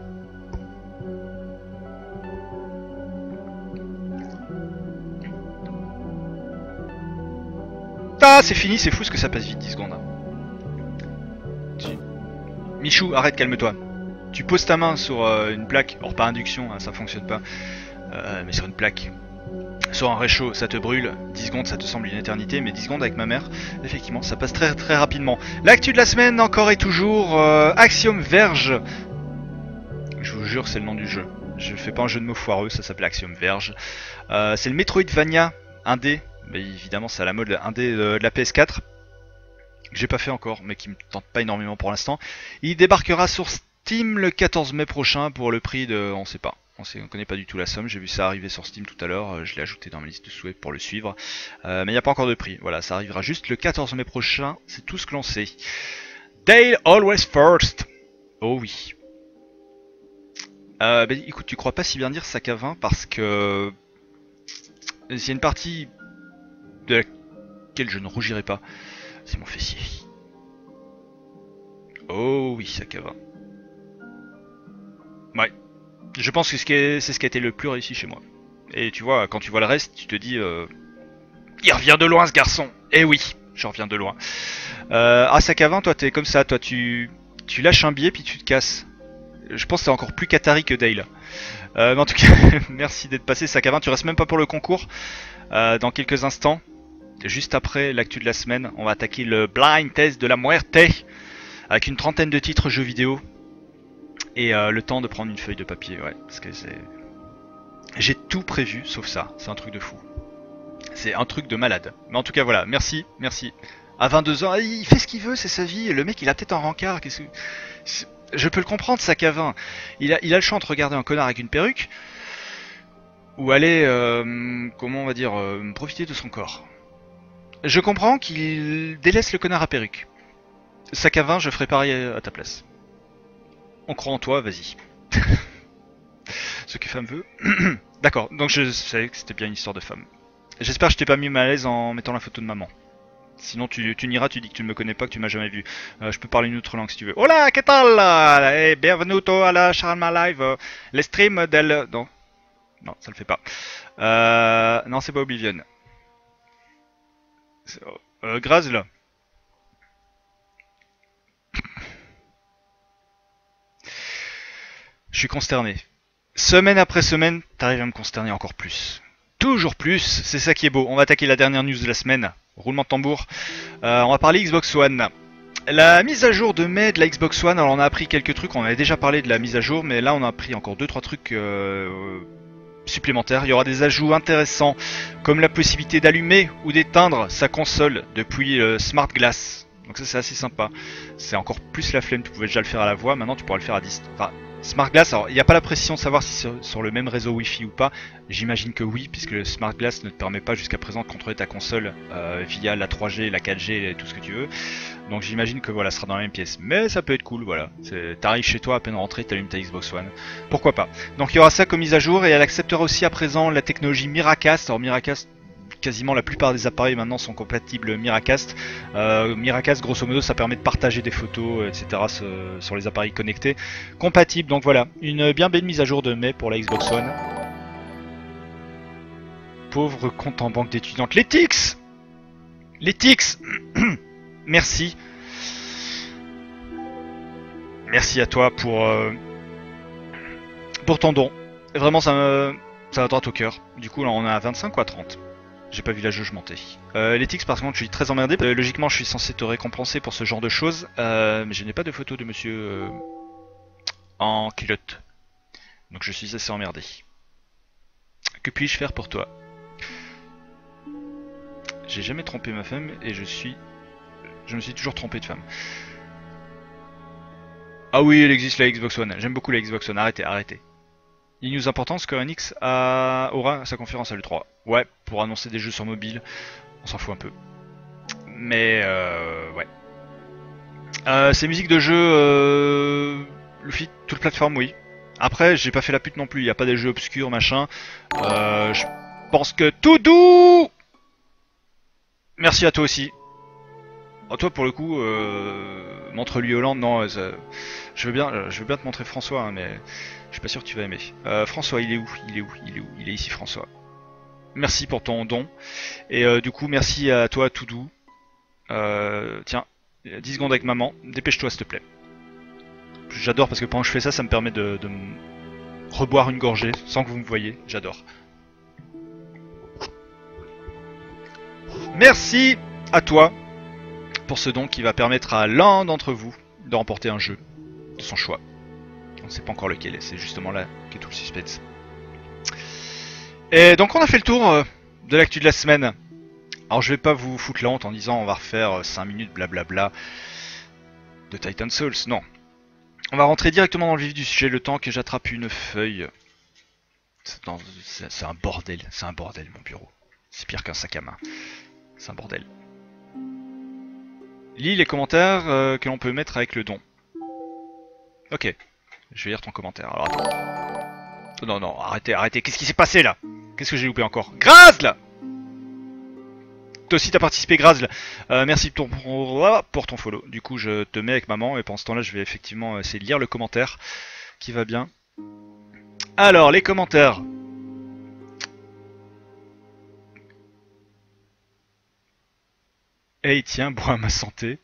Ah, c'est fini, c'est fou ce que ça passe vite, 10 secondes. Michou, arrête, calme-toi. Tu poses ta main sur une plaque, or pas induction, hein, ça fonctionne pas, mais sur une plaque. Sur un réchaud, ça te brûle, 10 secondes ça te semble une éternité, mais 10 secondes avec ma mère, effectivement, ça passe très très rapidement. L'actu de la semaine, encore et toujours, Axiom Verge. Je vous jure, c'est le nom du jeu. Je fais pas un jeu de mots foireux, ça s'appelle Axiom Verge. C'est le Metroidvania indé, mais évidemment c'est à la mode indé de la PS4. Que j'ai pas fait encore, mais qui me tente pas énormément pour l'instant. Il débarquera sur Steam le 14 mai prochain pour le prix de... on sait pas. On connaît pas du tout la somme, j'ai vu ça arriver sur Steam tout à l'heure, je l'ai ajouté dans ma liste de souhaits pour le suivre. Mais il n'y a pas encore de prix, voilà, ça arrivera juste le 14 mai prochain, c'est tout ce que l'on sait. Dale Always First. Oh oui. Bah, écoute, tu crois pas si bien dire sac à 20 parce que... c'est une partie de laquelle je ne rougirai pas. C'est mon fessier. Oh oui, sac à 20. Ouais. Je pense que c'est ce qui a été le plus réussi chez moi. Et tu vois, quand tu vois le reste, tu te dis... il revient de loin ce garçon. Eh oui, je reviens de loin. Ah, sac à 20, toi t'es comme ça. Toi tu lâches un billet puis tu te casses. Je pense que c'est encore plus Qatari que Dale. Mais en tout cas, merci d'être passé, sac à 20. Tu restes même pas pour le concours. Dans quelques instants, juste après l'actu de la semaine, on va attaquer le blind test de la muerte. Avec une trentaine de titres jeux vidéo. Et le temps de prendre une feuille de papier, ouais, parce que c'est... J'ai tout prévu, sauf ça, c'est un truc de fou. C'est un truc de malade. Mais en tout cas, voilà, merci, merci. À 22 ans, il fait ce qu'il veut, c'est sa vie, le mec il a peut-être un rencard, qu'est-ce que... Je peux le comprendre, sac à 20. Il a le choix entre regarder un connard avec une perruque, ou aller, comment on va dire, profiter de son corps. Je comprends qu'il délaisse le connard à perruque. Sac à 20, je ferai pareil à ta place. On croit en toi, vas-y. Ce que femme veut. D'accord, donc je savais que c'était bien une histoire de femme. J'espère que je t'ai pas mis mal à l'aise en mettant la photo de maman. Sinon tu n'iras, tu dis que tu ne me connais pas, que tu m'as jamais vu. Je peux parler une autre langue si tu veux. Hola, ¿qué tal? Bienvenuto a la Charma Live. Le stream del... Non, non, ça le fait pas. Non, c'est pas Oblivion. Graz, là. Je suis consterné. Semaine après semaine, t'arrives à me consterner encore plus. Toujours plus, c'est ça qui est beau. On va attaquer la dernière news de la semaine. Roulement de tambour. On va parler Xbox One. La mise à jour de mai de la Xbox One, alors on a appris quelques trucs, on avait déjà parlé de la mise à jour, mais là on a appris encore 2-3 trucs supplémentaires. Il y aura des ajouts intéressants, comme la possibilité d'allumer ou d'éteindre sa console depuis Smart Glass. Donc ça c'est assez sympa. C'est encore plus la flemme, tu pouvais déjà le faire à la voix, maintenant tu pourras le faire à distance. Enfin, Smart Glass, alors il n'y a pas la précision de savoir si c'est sur le même réseau Wi-Fi ou pas. J'imagine que oui, puisque le Smart Glass ne te permet pas jusqu'à présent de contrôler ta console via la 3G, la 4G et tout ce que tu veux. Donc j'imagine que voilà, ce sera dans la même pièce. Mais ça peut être cool, voilà. T'arrives chez toi à peine rentré, t'allumes ta Xbox One. Pourquoi pas. Donc il y aura ça comme mise à jour et elle acceptera aussi à présent la technologie Miracast. Alors Miracast, quasiment la plupart des appareils maintenant sont compatibles Miracast. Miracast, grosso modo, ça permet de partager des photos, etc. sur les appareils connectés. Compatible, donc voilà, une bien belle mise à jour de mai pour la Xbox One. Pauvre compte en banque d'étudiante. Les tics, merci. Merci à toi pour ton don. Vraiment, ça va droit au cœur. Du coup, là, on est à 25 ou à 30. J'ai pas vu la jauge monter. Les tics, par contre, je suis très emmerdé. Logiquement, je suis censé te récompenser pour ce genre de choses. Mais je n'ai pas de photo de monsieur en culotte. Donc je suis assez emmerdé. Que puis-je faire pour toi? J'ai jamais trompé ma femme et je me suis toujours trompé de femme. Ah oui, elle existe la Xbox One. J'aime beaucoup la Xbox One. Arrêtez. Une news importante, Square Enix aura sa conférence à l'E3. Ouais, pour annoncer des jeux sur mobile. On s'en fout un peu. Mais ouais. Ces musiques de jeux Luffy, toute plateforme, oui. Après, j'ai pas fait la pute non plus. Il y a pas des jeux obscurs, machin. Je pense que tout doux. Merci à toi aussi. Oh, toi pour le coup, montre-lui Hollande, non, je veux bien te montrer François, hein, mais je suis pas sûr que tu vas aimer. François, il est où? Il est ici, François. Merci pour ton don. Et du coup, merci à toi, tout doux. Tiens, 10 secondes avec maman. Dépêche-toi, s'il te plaît. J'adore parce que pendant que je fais ça, ça me permet de reboire une gorgée sans que vous me voyez. J'adore. Merci à toi pour ce don qui va permettre à l'un d'entre vous de remporter un jeu de son choix. On ne sait pas encore lequel, c'est justement là qu'est tout le suspense. Et donc on a fait le tour de l'actu de la semaine. Alors je vais pas vous foutre la honte en disant on va refaire 5 minutes blablabla de Titan Souls, non. On va rentrer directement dans le vif du sujet le temps que j'attrape une feuille. C'est un bordel, mon bureau. C'est pire qu'un sac à main. C'est un bordel. Lis les commentaires que l'on peut mettre avec le don. Ok, je vais lire ton commentaire. Alors attends. Non, arrêtez. Qu'est-ce qui s'est passé là? Qu'est-ce que j'ai loupé encore? Graz là. Toi aussi t'as participé, Graz là. Merci pour ton follow. Du coup je te mets avec maman et pendant ce temps-là je vais effectivement essayer de lire le commentaire qui va bien. Alors les commentaires. Hey tiens, bois à ma santé.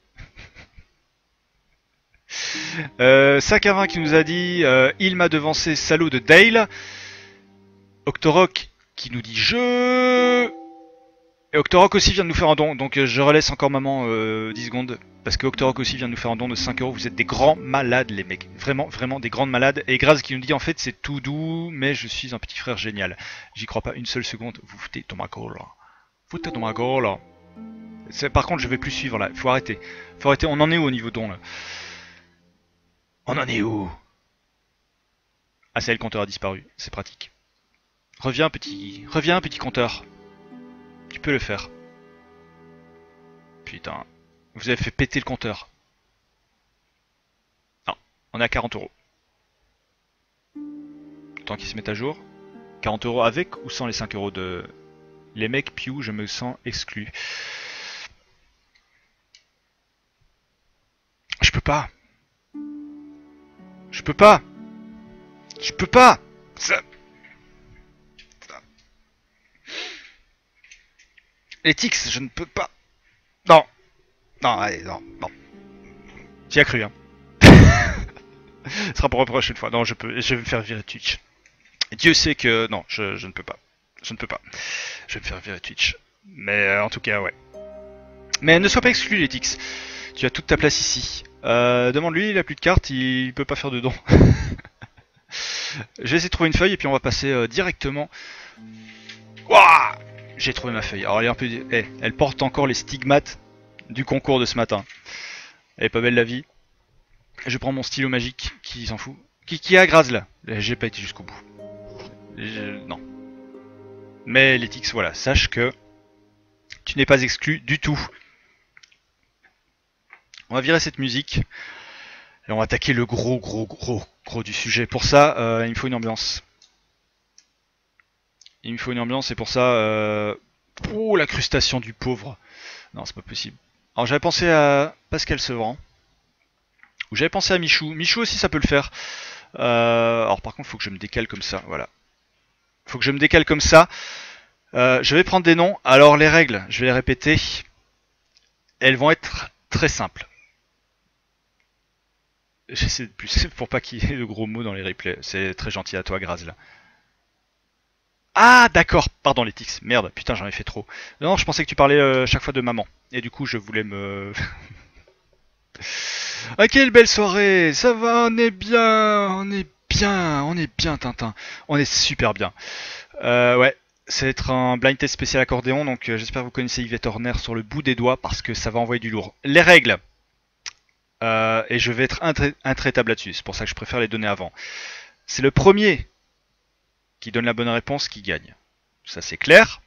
Sakavin qui nous a dit il m'a devancé, salaud de Dale. Octorok qui nous dit je. Et Octorok aussi vient de nous faire un don, donc je relaisse encore maman 10 secondes. Parce que Octorok aussi vient de nous faire un don de 5 €. Vous êtes des grands malades les mecs. Vraiment des grandes malades. Et Graz qui nous dit en fait c'est tout doux, mais je suis un petit frère génial. J'y crois pas une seule seconde. Vous foutez de ma gueule. Foutez de ma gueule. Par contre je vais plus suivre là. Faut arrêter. On en est où au niveau don là? On en est où? Ah ça y est, le compteur a disparu. C'est pratique. Reviens petit compteur. Tu peux le faire. Putain. Vous avez fait péter le compteur. Non, on est à 40 €. Tant qu'il se met à jour. 40 € avec ou sans les 5 € de... Les mecs, Pew, je me sens exclu. pas. Je peux pas. Je peux pas. Ça... Etix, je ne peux pas. Non. Non, allez, non, non. J'y as cru, hein. Ce sera pour la prochaine fois. Non, je vais me faire virer Twitch. Et Dieu sait que... Non, je ne peux pas. Je ne peux pas. Je vais me faire virer Twitch. Mais en tout cas, ouais. Mais ne sois pas exclu, Letix. Tu as toute ta place ici. Demande-lui, il a plus de cartes, il peut pas faire de dons. Je vais essayer de trouver une feuille et puis on va passer directement... Ouah, j'ai trouvé ma feuille. Alors elle est un peu... elle porte encore les stigmates du concours de ce matin. Elle est pas belle la vie. Je prends mon stylo magique, qui s'en fout. Qui a Graz là? J'ai pas été jusqu'au bout. Non. Mais Letix, voilà, sache que tu n'es pas exclu du tout. On va virer cette musique. Et on va attaquer le gros du sujet. Pour ça, il me faut une ambiance. Il me faut une ambiance et pour ça... Oh, la crustation du pauvre. Non, c'est pas possible. Alors j'avais pensé à Pascal Sevran. Ou j'avais pensé à Michou. Michou aussi ça peut le faire. Alors par contre, il faut que je me décale comme ça. Voilà. Faut que je me décale comme ça. Je vais prendre des noms. Alors les règles, je vais les répéter. Elles vont être très simples. J'essaie de plus pour pas qu'il y ait de gros mots dans les replays. C'est très gentil à toi, Graz, là. Ah, d'accord. Pardon, Letix. Merde, putain, j'en ai fait trop. Non, je pensais que tu parlais chaque fois de maman. Et du coup, je voulais me... Ah, quelle belle soirée. Ça va, on est bien. On est bien. On est bien, Tintin. On est super bien. Ouais. Ça va être un blind test spécial accordéon. Donc, j'espère que vous connaissez Yvette Horner sur le bout des doigts parce que ça va envoyer du lourd. Les règles. Et je vais être intraitable là-dessus, c'est pour ça que je préfère les donner avant. C'est le premier qui donne la bonne réponse qui gagne. Ça c'est clair,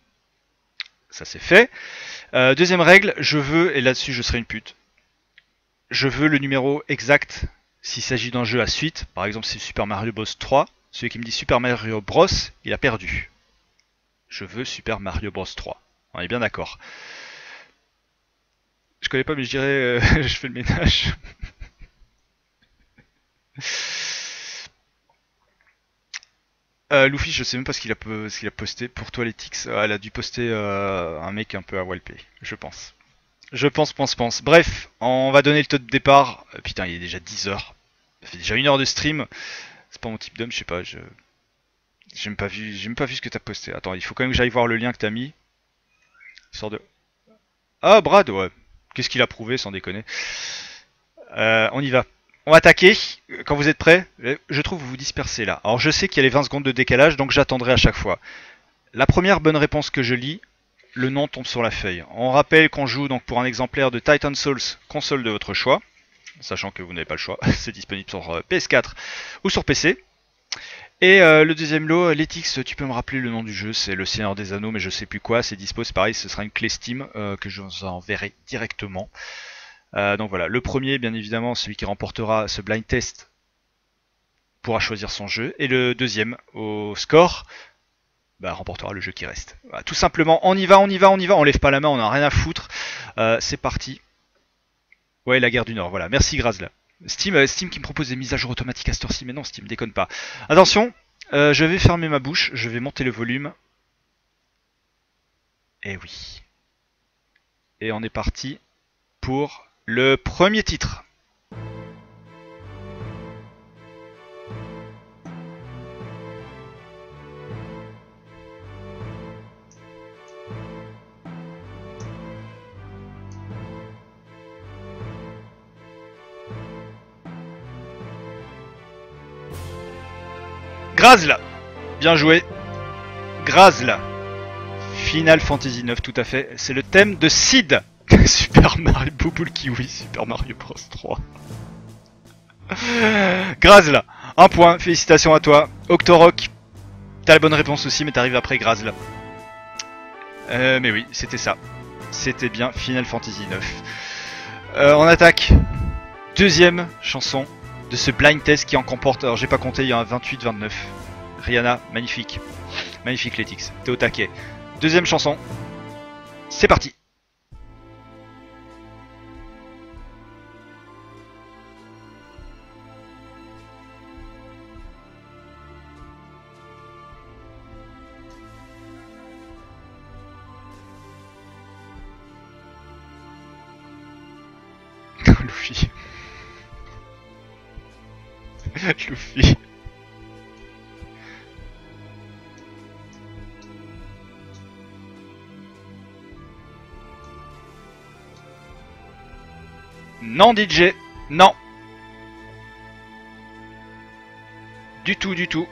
ça c'est fait. Deuxième règle, je veux, et là-dessus je serai une pute, je veux le numéro exact s'il s'agit d'un jeu à suite. Par exemple c'est Super Mario Bros 3, celui qui me dit Super Mario Bros, il a perdu. Je veux Super Mario Bros 3, on est bien d'accord. Je connais pas mais je dirais je fais le ménage. Luffy, je sais même pas ce qu'il a posté. Pour toi, Letix, elle a dû poster un mec un peu à Walpé, je pense. Je pense. Bref, on va donner le taux de départ. Putain, il est déjà 10h. Ça fait déjà 1 heure de stream. C'est pas mon type d'homme, je sais pas. J'ai même pas vu ce que t'as posté. Attends, il faut quand même que j'aille voir le lien que t'as mis. Sort de... Ah, Brad, ouais. Qu'est-ce qu'il a prouvé, sans déconner. On y va. On va attaquer. Quand vous êtes prêts, je trouve que vous vous dispersez là. Alors je sais qu'il y a les 20 secondes de décalage, donc j'attendrai à chaque fois. La première bonne réponse que je lis, le nom tombe sur la feuille. On rappelle qu'on joue donc pour un exemplaire de Titan Souls, console de votre choix, sachant que vous n'avez pas le choix, c'est disponible sur PS4 ou sur PC. Et le deuxième lot, Letix, tu peux me rappeler le nom du jeu, c'est le Seigneur des Anneaux, mais je sais plus quoi, c'est dispo, c'est pareil, ce sera une clé Steam que je vous enverrai directement. Donc voilà, le premier, bien évidemment, celui qui remportera ce blind test pourra choisir son jeu. Et le deuxième, au score, remportera le jeu qui reste. Voilà, tout simplement, on y va, on lève pas la main, on n'a rien à foutre. C'est parti. Ouais, la guerre du Nord, voilà. Merci Grazla. Steam qui me propose des mises à jour automatiques à cette heure-ci, mais non, Steam, déconne pas. Attention, je vais fermer ma bouche, je vais monter le volume. Et oui. Et on est parti pour le premier titre. Grazl, bien joué. Grazl, Final Fantasy 9, tout à fait. C'est le thème de Sid. Super Mario Bouboule Kiwi, Super Mario Bros 3. Grazl, un point, félicitations à toi. Octorok, t'as la bonne réponse aussi, mais t'arrives après Grazl. Mais oui, c'était ça. C'était bien Final Fantasy 9. On attaque. Deuxième chanson de ce blind test qui en comporte, alors j'ai pas compté, il y a un 28-29. Rihanna, magnifique. Magnifique Letix, t'es au taquet. Deuxième chanson, c'est parti. Luffy. Luffy. Non DJ, non. Du tout, du tout.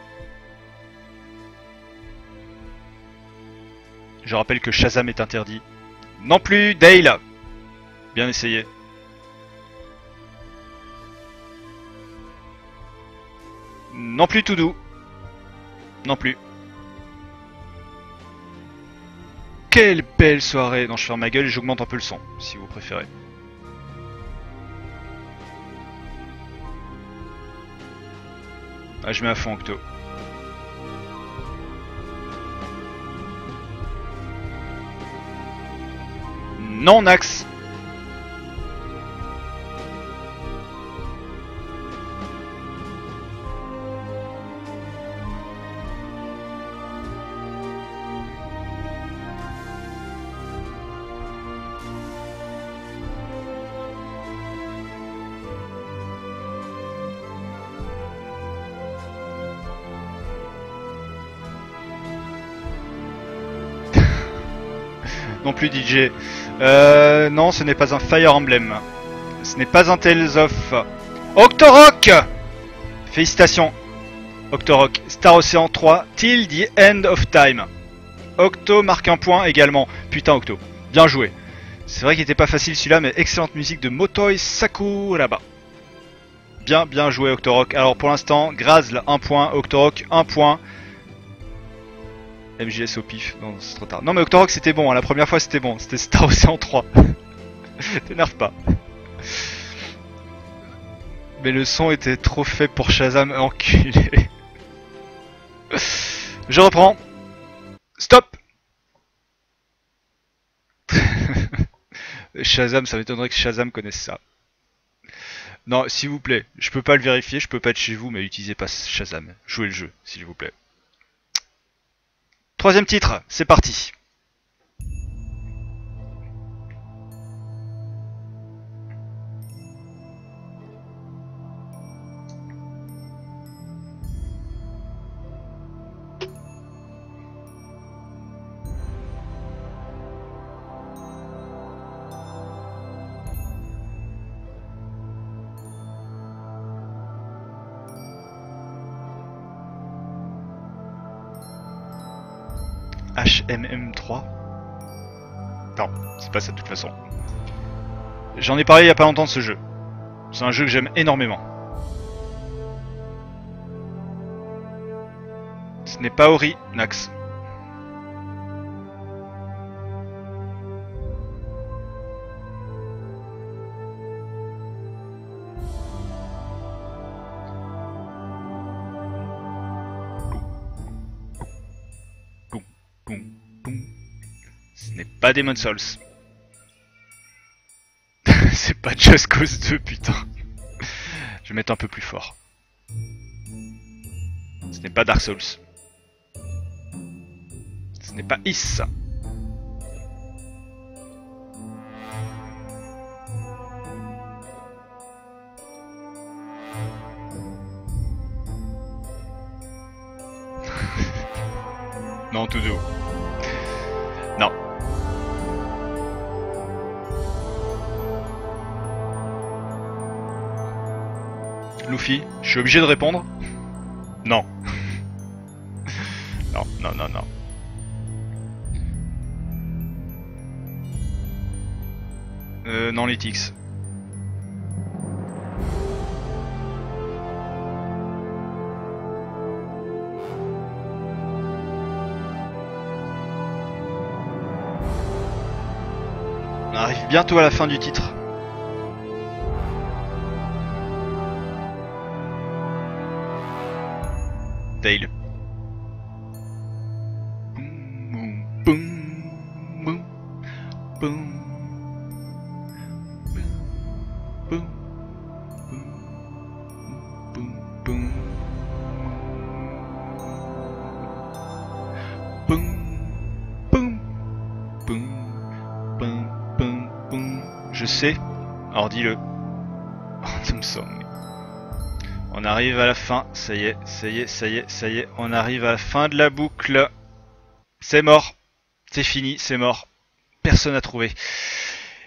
Je rappelle que Shazam est interdit. Non plus, Dale. Bien essayé. Non plus, tout doux. Non plus. Quelle belle soirée. Non, je ferme ma gueule et j'augmente un peu le son, si vous préférez. Ah, je mets à fond Octo. Non, Nax. Non plus DJ. Non, ce n'est pas un Fire Emblem. Ce n'est pas un Tales of. Octorok. Félicitations. Octorok. Star Ocean 3. Till the end of time. Octo marque un point également. Putain Octo. Bien joué. C'est vrai qu'il était pas facile celui-là, mais excellente musique de Motoi Sakuraba. Bien joué Octorok. Alors pour l'instant, Grazl 1 point, Octorok 1 point. MJS au pif, non c'est trop tard. Non mais Octorok c'était bon, hein. La première fois c'était bon, c'était Star Ocean 3. T'énerve pas. Mais le son était trop fait pour Shazam, enculé. Je reprends. Stop. Shazam, ça m'étonnerait que Shazam connaisse ça. Non, s'il vous plaît, je peux pas le vérifier, je peux pas être chez vous, mais utilisez pas Shazam. Jouez le jeu, s'il vous plaît. Troisième titre, c'est parti. HMM3. Non, c'est pas ça de toute façon. J'en ai parlé il y a pas longtemps de ce jeu. C'est un jeu que j'aime énormément. Ce n'est pas Ori, Nax. Ce n'est pas Demon's Souls. C'est pas Just Cause 2, putain. Je vais mettre un peu plus fort. Ce n'est pas Dark Souls. Ce n'est pas Is. Non, tout doux. Non. Luffy, je suis obligé de répondre? Non. Non. Non, les Tix. On arrive bientôt à la fin du titre. Dale. Je sais, alors dis-le. Phantom Song. On arrive à la fin, ça y est, ça y est, ça y est, ça y est, on arrive à la fin de la boucle. C'est mort, c'est fini, c'est mort. Personne n'a trouvé.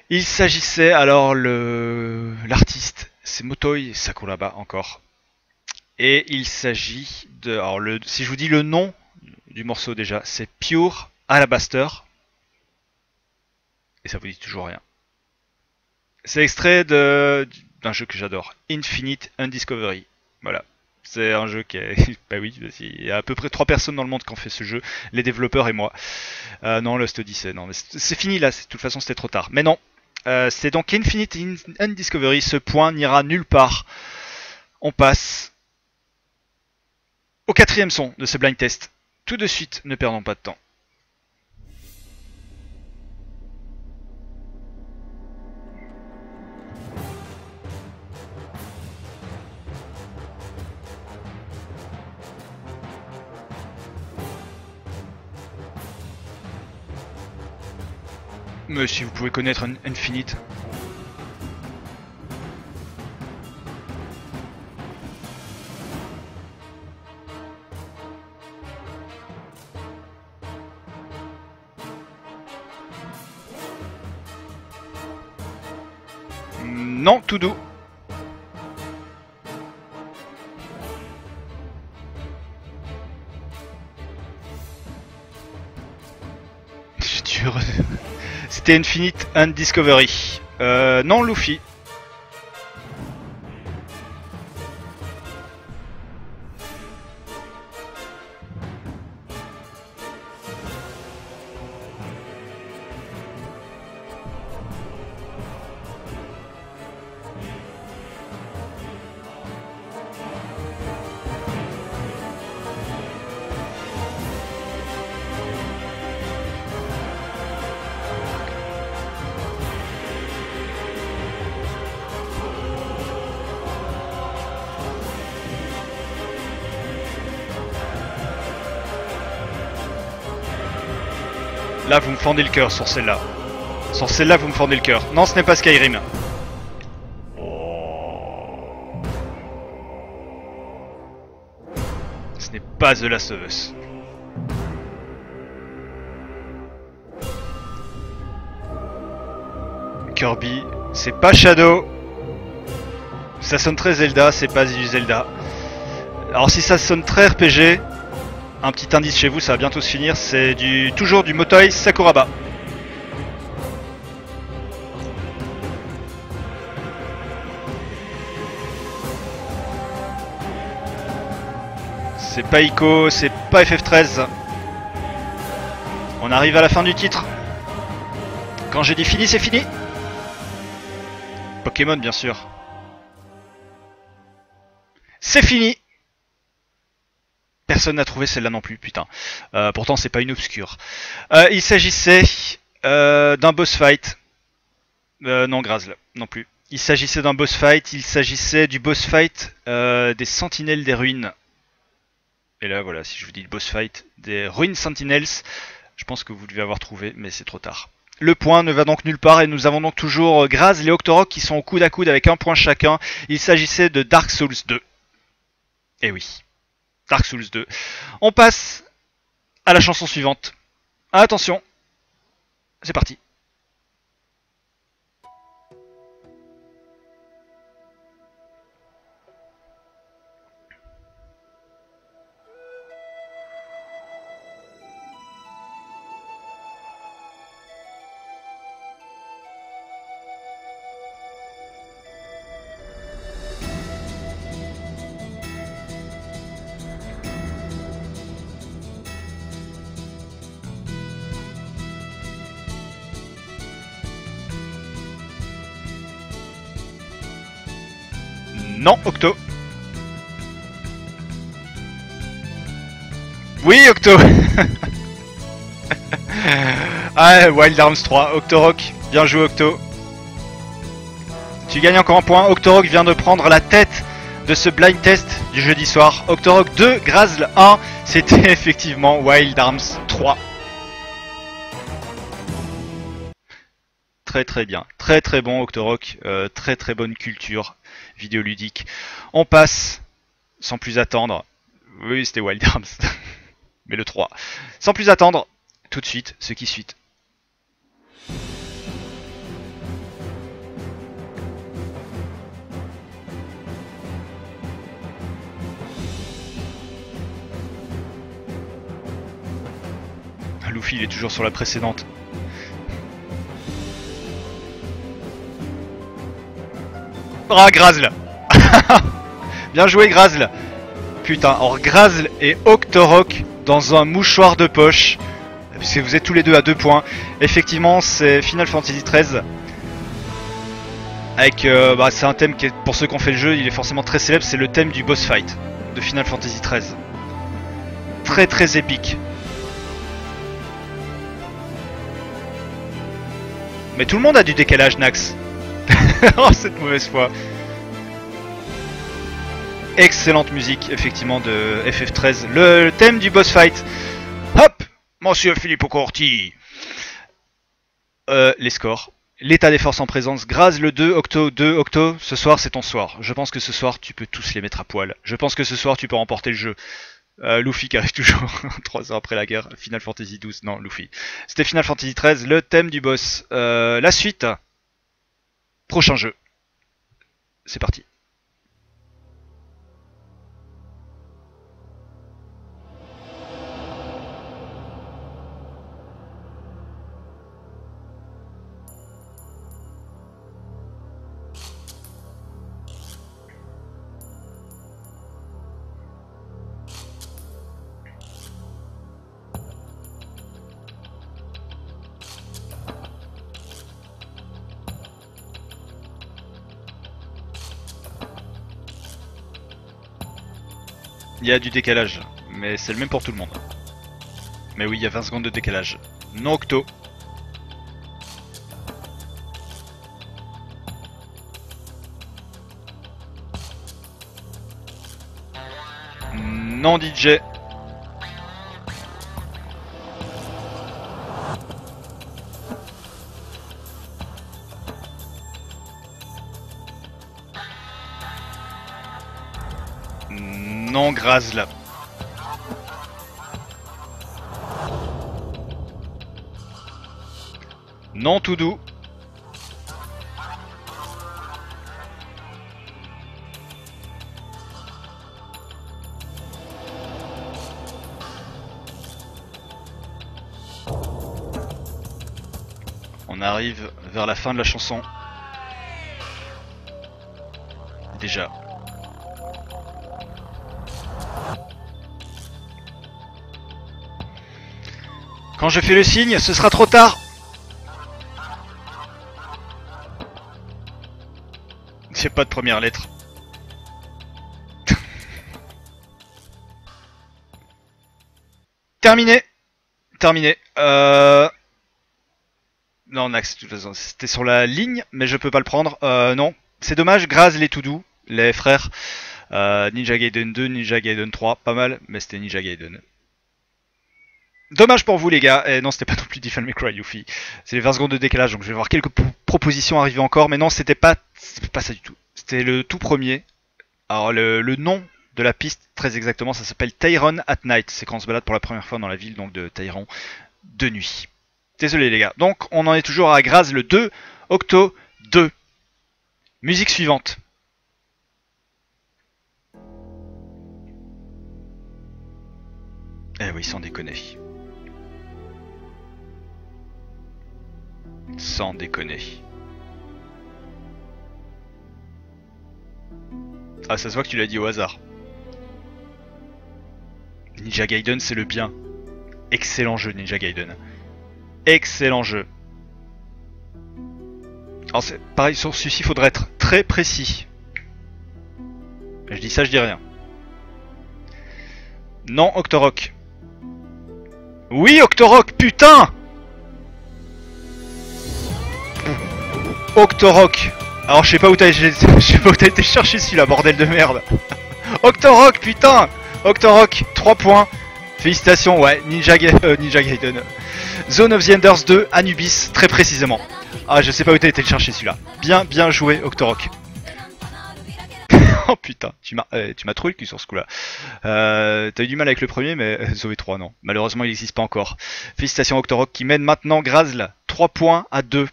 Il s'agissait alors l'artiste, c'est Motoi Sakuraba encore. Et il s'agit de, alors si je vous dis le nom du morceau déjà, c'est Pure Alabaster. Et ça vous dit toujours rien. C'est extrait d'un jeu que j'adore, Infinite Undiscovery. Voilà. C'est un jeu qui est... bah oui, il y a à peu près 3 personnes dans le monde qui ont fait ce jeu, les développeurs et moi. Non, Lost Odyssey, non, mais c'est fini là, de toute façon c'était trop tard. Mais non, c'est donc Infinite Undiscovery, ce point n'ira nulle part. On passe au 4e son de ce blind test. Tout de suite, ne perdons pas de temps. Mais si vous pouvez connaître un Infinite. Non, tout doux. C'était Infinite Undiscovery. Non, Luffy. Là, vous me fendez le cœur sur celle-là. Sur celle-là, vous me fendez le cœur. Non, ce n'est pas Skyrim. Ce n'est pas The Last of Us. Kirby, c'est pas Shadow. Ça sonne très Zelda, c'est pas du Zelda. Alors si ça sonne très RPG, un petit indice chez vous, ça va bientôt se finir, c'est toujours du Motoi Sakuraba. C'est pas Ico, c'est pas FF13. On arrive à la fin du titre. Quand j'ai dit fini, c'est fini. Pokémon, bien sûr. C'est fini. Personne n'a trouvé celle-là non plus, putain. Pourtant, c'est pas une obscure. Il s'agissait d'un boss fight. Non, Grazl, non plus. Il s'agissait d'un boss fight. Il s'agissait du boss fight des Sentinelles des Ruines. Et là, voilà, si je vous dis le boss fight des Ruines Sentinels, je pense que vous devez avoir trouvé, mais c'est trop tard. Le point ne va donc nulle part et nous avons donc toujours Grazl et Octorok qui sont au coude à coude avec un point chacun. Il s'agissait de Dark Souls 2. Eh oui, Dark Souls 2. On passe à la chanson suivante. Attention, c'est parti. Non, Octo. Oui, Octo. Ah, Wild Arms 3, Octorok. Bien joué, Octo. Tu gagnes encore un point. Octorok vient de prendre la tête de ce blind test du jeudi soir. Octorok 2, Grazl 1. C'était effectivement Wild Arms 3. Très très bien. très très bon Octorok, très très bonne culture vidéoludique. On passe, sans plus attendre, oui c'était Wild Arms, mais le 3. Sans plus attendre, tout de suite, ce qui suit. Luffy il est toujours sur la précédente. Ah Grazl. Bien joué Grazl. Putain, or Grazl et Octorok dans un mouchoir de poche. Puisque vous êtes tous les deux à 2 points. Effectivement c'est Final Fantasy XIII. Avec c'est un thème qui est, pour ceux qui ont fait le jeu, il est forcément très célèbre, c'est le thème du boss fight de Final Fantasy XIII. Très très épique. Mais tout le monde a du décalage, Nax. Oh, cette mauvaise foi. Excellente musique, effectivement, de FF13. Le thème du boss fight. Hop, monsieur Filippo Corti. Les scores. L'état des forces en présence. Graz le 2, Octo 2, Octo. Ce soir, c'est ton soir. Je pense que ce soir, tu peux tous les mettre à poil. Je pense que ce soir, tu peux remporter le jeu. Luffy qui arrive toujours 3 ans après la guerre. Final Fantasy XII, non Luffy. C'était Final Fantasy XIII, le thème du boss. La suite. Prochain jeu. C'est parti. Il y a du décalage, mais c'est le même pour tout le monde. Mais oui, il y a 20 secondes de décalage. Non Octo. Non DJ. Non Grazl. Non tout doux. On arrive vers la fin de la chanson. Déjà. Quand je fais le signe, ce sera trop tard. J'ai pas de première lettre. Terminé. Terminé. Non, Nax, de toute façon, c'était sur la ligne, mais je peux pas le prendre. Non, c'est dommage. Graz les tout doux, les frères. Ninja Gaiden 2, Ninja Gaiden 3, pas mal, mais c'était Ninja Gaiden. Dommage pour vous les gars, et non c'était pas non plus Devil May Cry Luffy, c'est les 20 secondes de décalage donc je vais voir quelques propositions arriver encore, mais non c'était pas ça du tout, c'était le tout premier. Alors le nom de la piste très exactement ça s'appelle Tayron at Night, c'est quand on se balade pour la première fois dans la ville donc de Tayron de nuit. Désolé les gars, donc on en est toujours à Graz le 2, Octo 2. Musique suivante. Eh oui sans déconner. Sans déconner. Ah, ça se voit que tu l'as dit au hasard. Ninja Gaiden, c'est le bien. Excellent jeu, Ninja Gaiden. Excellent jeu. Alors, c'est pareil, sur celui-ci, il faudrait être très précis. Je dis ça, je dis rien. Non, Octorok. Oui, Octorok, putain! Octorok. Alors je sais pas où t'as été chercher celui-là, bordel de merde. Octorok, putain. Octorok, 3 points. Félicitations, ouais, Ninja Gaiden. Zone of the Enders 2, Anubis, très précisément. Ah, je sais pas où t'as été le chercher celui-là. Bien joué, Octorok. Oh putain, tu m'as trop le cul sur ce coup-là. T'as eu du mal avec le premier, mais Zoé 3, non. Malheureusement, il n'existe pas encore. Félicitations Octorok qui mène maintenant Grazl. 3 points à 2.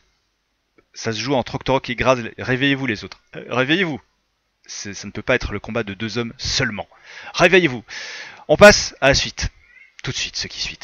Ça se joue entre Octorok et Grazl. Réveillez-vous les autres. Réveillez-vous. Ça ne peut pas être le combat de 2 hommes seulement. Réveillez-vous. On passe à la suite. Tout de suite, ce qui suit.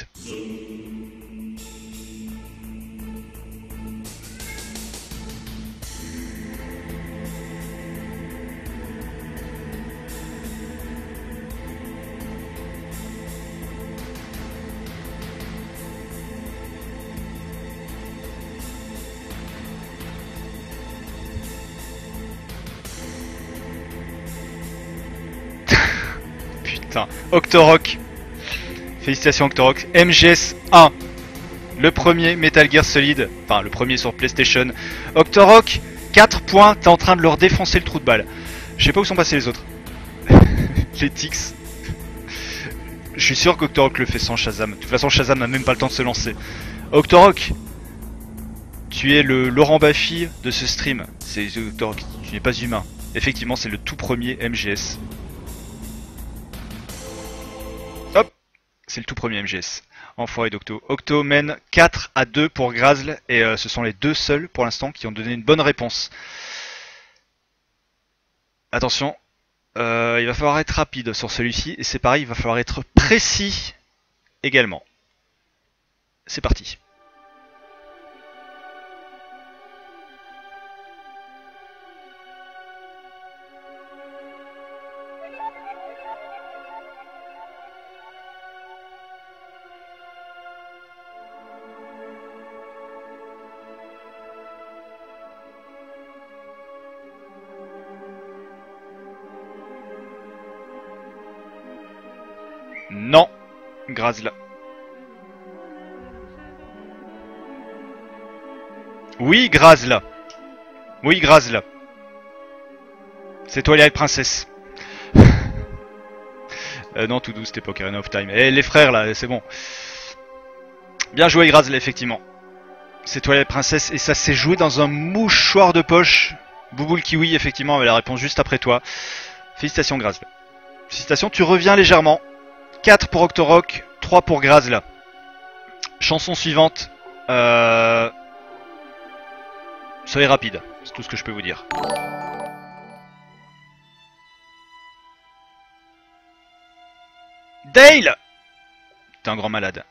Putain, Octorok. Félicitations Octorok. MGS 1. Le premier Metal Gear Solid. Enfin, le premier sur PlayStation. Octorok, 4 points. T'es en train de leur défoncer le trou de balle. Je sais pas où sont passés les autres. Les Tix. Je suis sûr qu'Octorok le fait sans Shazam. De toute façon, Shazam n'a même pas le temps de se lancer. Octorok, tu es le Laurent Baffy de ce stream. C'est Octorok, tu n'es pas humain. Effectivement, c'est le tout premier MGS. Hop, c'est le tout premier MGS. Enfoiré d'Octo. Octo mène 4 à 2 pour Grazl et ce sont les deux seuls pour l'instant qui ont donné une bonne réponse. Attention, il va falloir être rapide sur celui-ci et c'est pareil, il va falloir être précis également. C'est parti. Non, Grazl. Oui, Grazl. Oui, Grazl. C'est Twilight Princess. Non, tout doux, c'était pas Ocarina of Time. Eh, les frères, là, c'est bon. Bien joué, Grazl, effectivement. C'est Twilight Princess, et ça s'est joué dans un mouchoir de poche. Bouboule Kiwi, effectivement, avait la réponse juste après toi. Félicitations, Grazl. Félicitations, tu reviens légèrement. 4 pour Octorok, 3 pour Grazl. Chanson suivante. Soyez rapide, c'est tout ce que je peux vous dire. Dale! T'es un grand malade.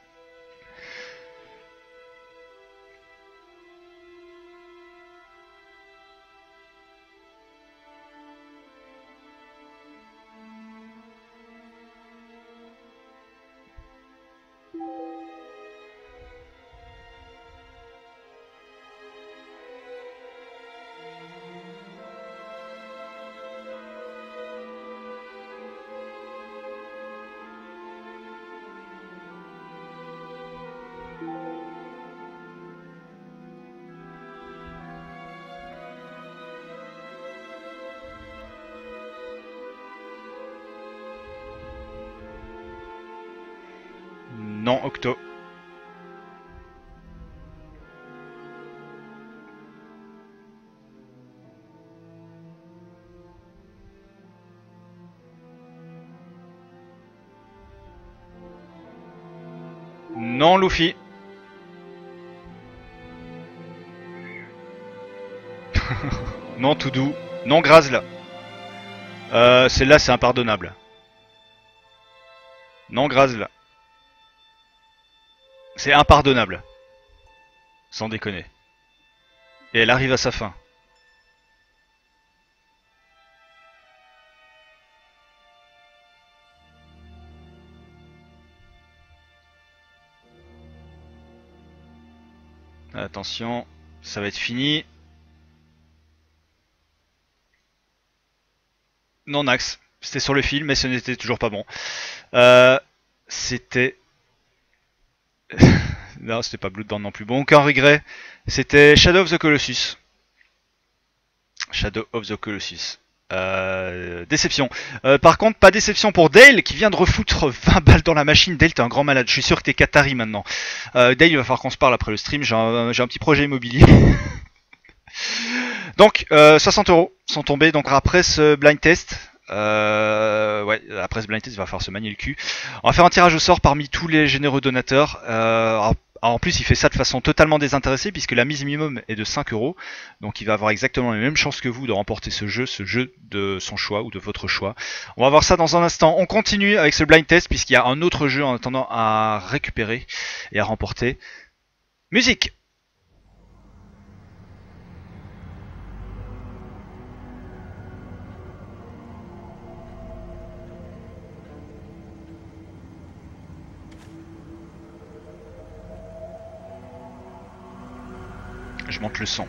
Non, Octo. Non, Luffy. Non, tout doux. Non, Grazl. Celle-là, c'est impardonnable. Non, Grazl. C'est impardonnable. Sans déconner. Et elle arrive à sa fin. Attention, ça va être fini. Non, Nax. C'était sur le fil, mais ce n'était toujours pas bon. C'était... Non, c'était pas Bloodborne non plus. Bon, aucun regret. C'était Shadow of the Colossus. Shadow of the Colossus. Déception. Par contre, pas déception pour Dale qui vient de refoutre 20 balles dans la machine. Dale, t'es un grand malade. Je suis sûr que t'es Qatari maintenant. Dale, il va falloir qu'on se parle après le stream. J'ai un petit projet immobilier. Donc, 60 € sont tombés. Donc, après ce blind test, ouais, après ce blind test, il va falloir se manier le cul. On va faire un tirage au sort parmi tous les généreux donateurs. En plus, il fait ça de façon totalement désintéressée puisque la mise minimum est de 5 €. Donc, il va avoir exactement les mêmes chances que vous de remporter ce jeu de son choix ou de votre choix. On va voir ça dans un instant. On continue avec ce blind test puisqu'il y a un autre jeu en attendant à récupérer et à remporter. Musique! Je monte le son.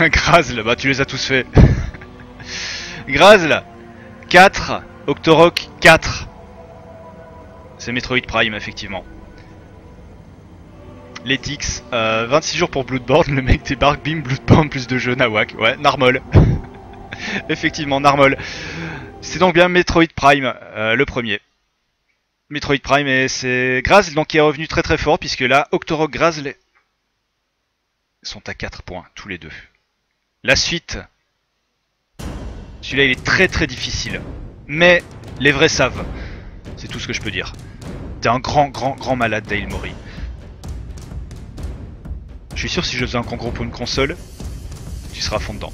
Grazl, bah tu les as tous fait. Grazl 4, Octorok 4. C'est Metroid Prime effectivement. Letix, 26 jours pour Bloodborne, le mec débarque, bim, Bloodborne plus de jeux Nawak. Ouais, Narmol. Effectivement, Narmol. C'est donc bien Metroid Prime, le premier. Metroid Prime et c'est Grazl donc qui est revenu très très fort puisque là, Octorok, Grazl sont à 4 points, tous les deux. La suite, celui-là il est très très difficile, mais les vrais savent, c'est tout ce que je peux dire. T'es un grand malade Dale Mori. Je suis sûr si je faisais un concours pour une console, tu seras à fond dedans.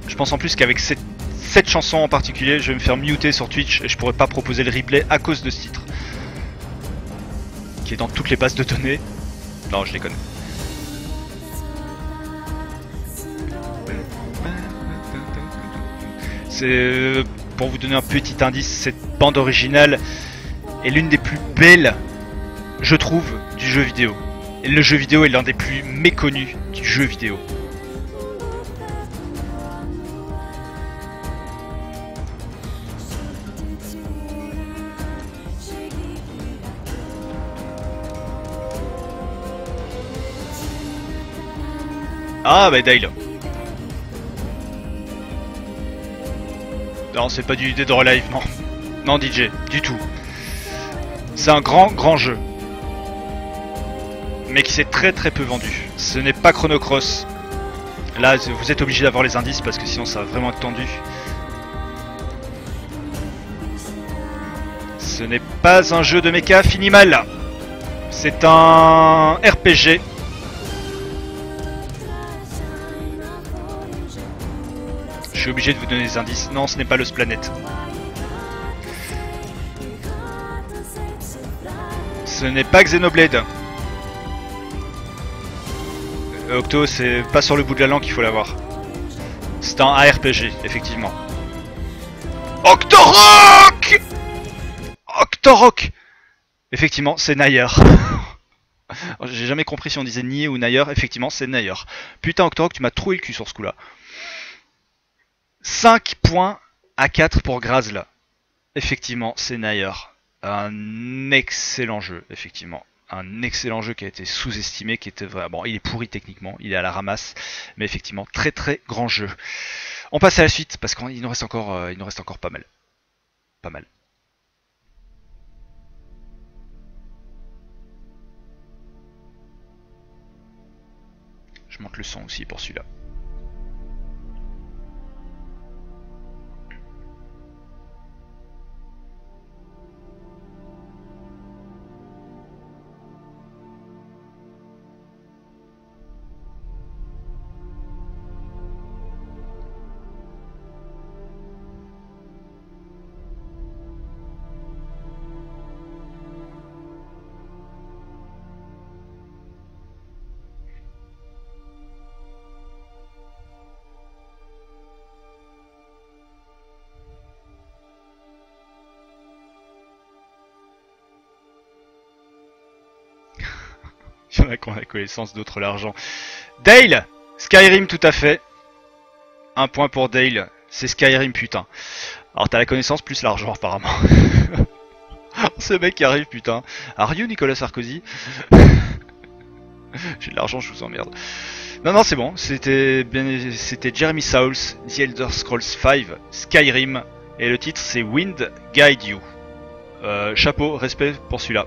Je pense en plus qu'avec cette chanson en particulier, je vais me faire muter sur Twitch et je pourrais pas proposer le replay à cause de ce titre. Qui est dans toutes les bases de données. Non, je déconne. C'est pour vous donner un petit indice, cette bande originale est l'une des plus belles, je trouve, du jeu vidéo. Et le jeu vidéo est l'un des plus méconnus du jeu vidéo. Ah bah Dale. Non, c'est pas du Dead or Alive, non. Non DJ, du tout. C'est un grand jeu. Mais qui s'est très peu vendu. Ce n'est pas Chrono Cross. Là, vous êtes obligé d'avoir les indices parce que sinon ça va vraiment être tendu. Ce n'est pas un jeu de mecha fini mal. C'est un RPG. Je suis obligé de vous donner des indices. Non, ce n'est pas Lost Planet. Ce n'est pas Xenoblade. Octo, c'est pas sur le bout de la langue qu'il faut l'avoir. C'est un ARPG, effectivement. Octorok! Octorok! Effectivement, c'est Nayer. J'ai jamais compris si on disait Nier ou Nayer. Effectivement, c'est Nayer. Putain, Octorok, tu m'as troué le cul sur ce coup-là. 5 points à 4 pour Grazl. Effectivement, c'est Nayer. Un excellent jeu, effectivement. Un excellent jeu qui a été sous-estimé, qui était vraiment... Bon, il est pourri techniquement, il est à la ramasse, mais effectivement, très grand jeu. On passe à la suite, parce qu'il nous reste encore pas mal. Pas mal. Je monte le son aussi pour celui-là. Il y en a qui ont la connaissance, d'autres l'argent. Dale! Skyrim, tout à fait. Un point pour Dale. C'est Skyrim, putain. Alors t'as la connaissance plus l'argent apparemment. Ce mec qui arrive, putain. Are you Nicolas Sarkozy? J'ai de l'argent, je vous emmerde. Non, non, c'est bon. C'était Jeremy Souls, The Elder Scrolls V, Skyrim. Et le titre, c'est Wind Guide You. Chapeau, respect pour celui-là.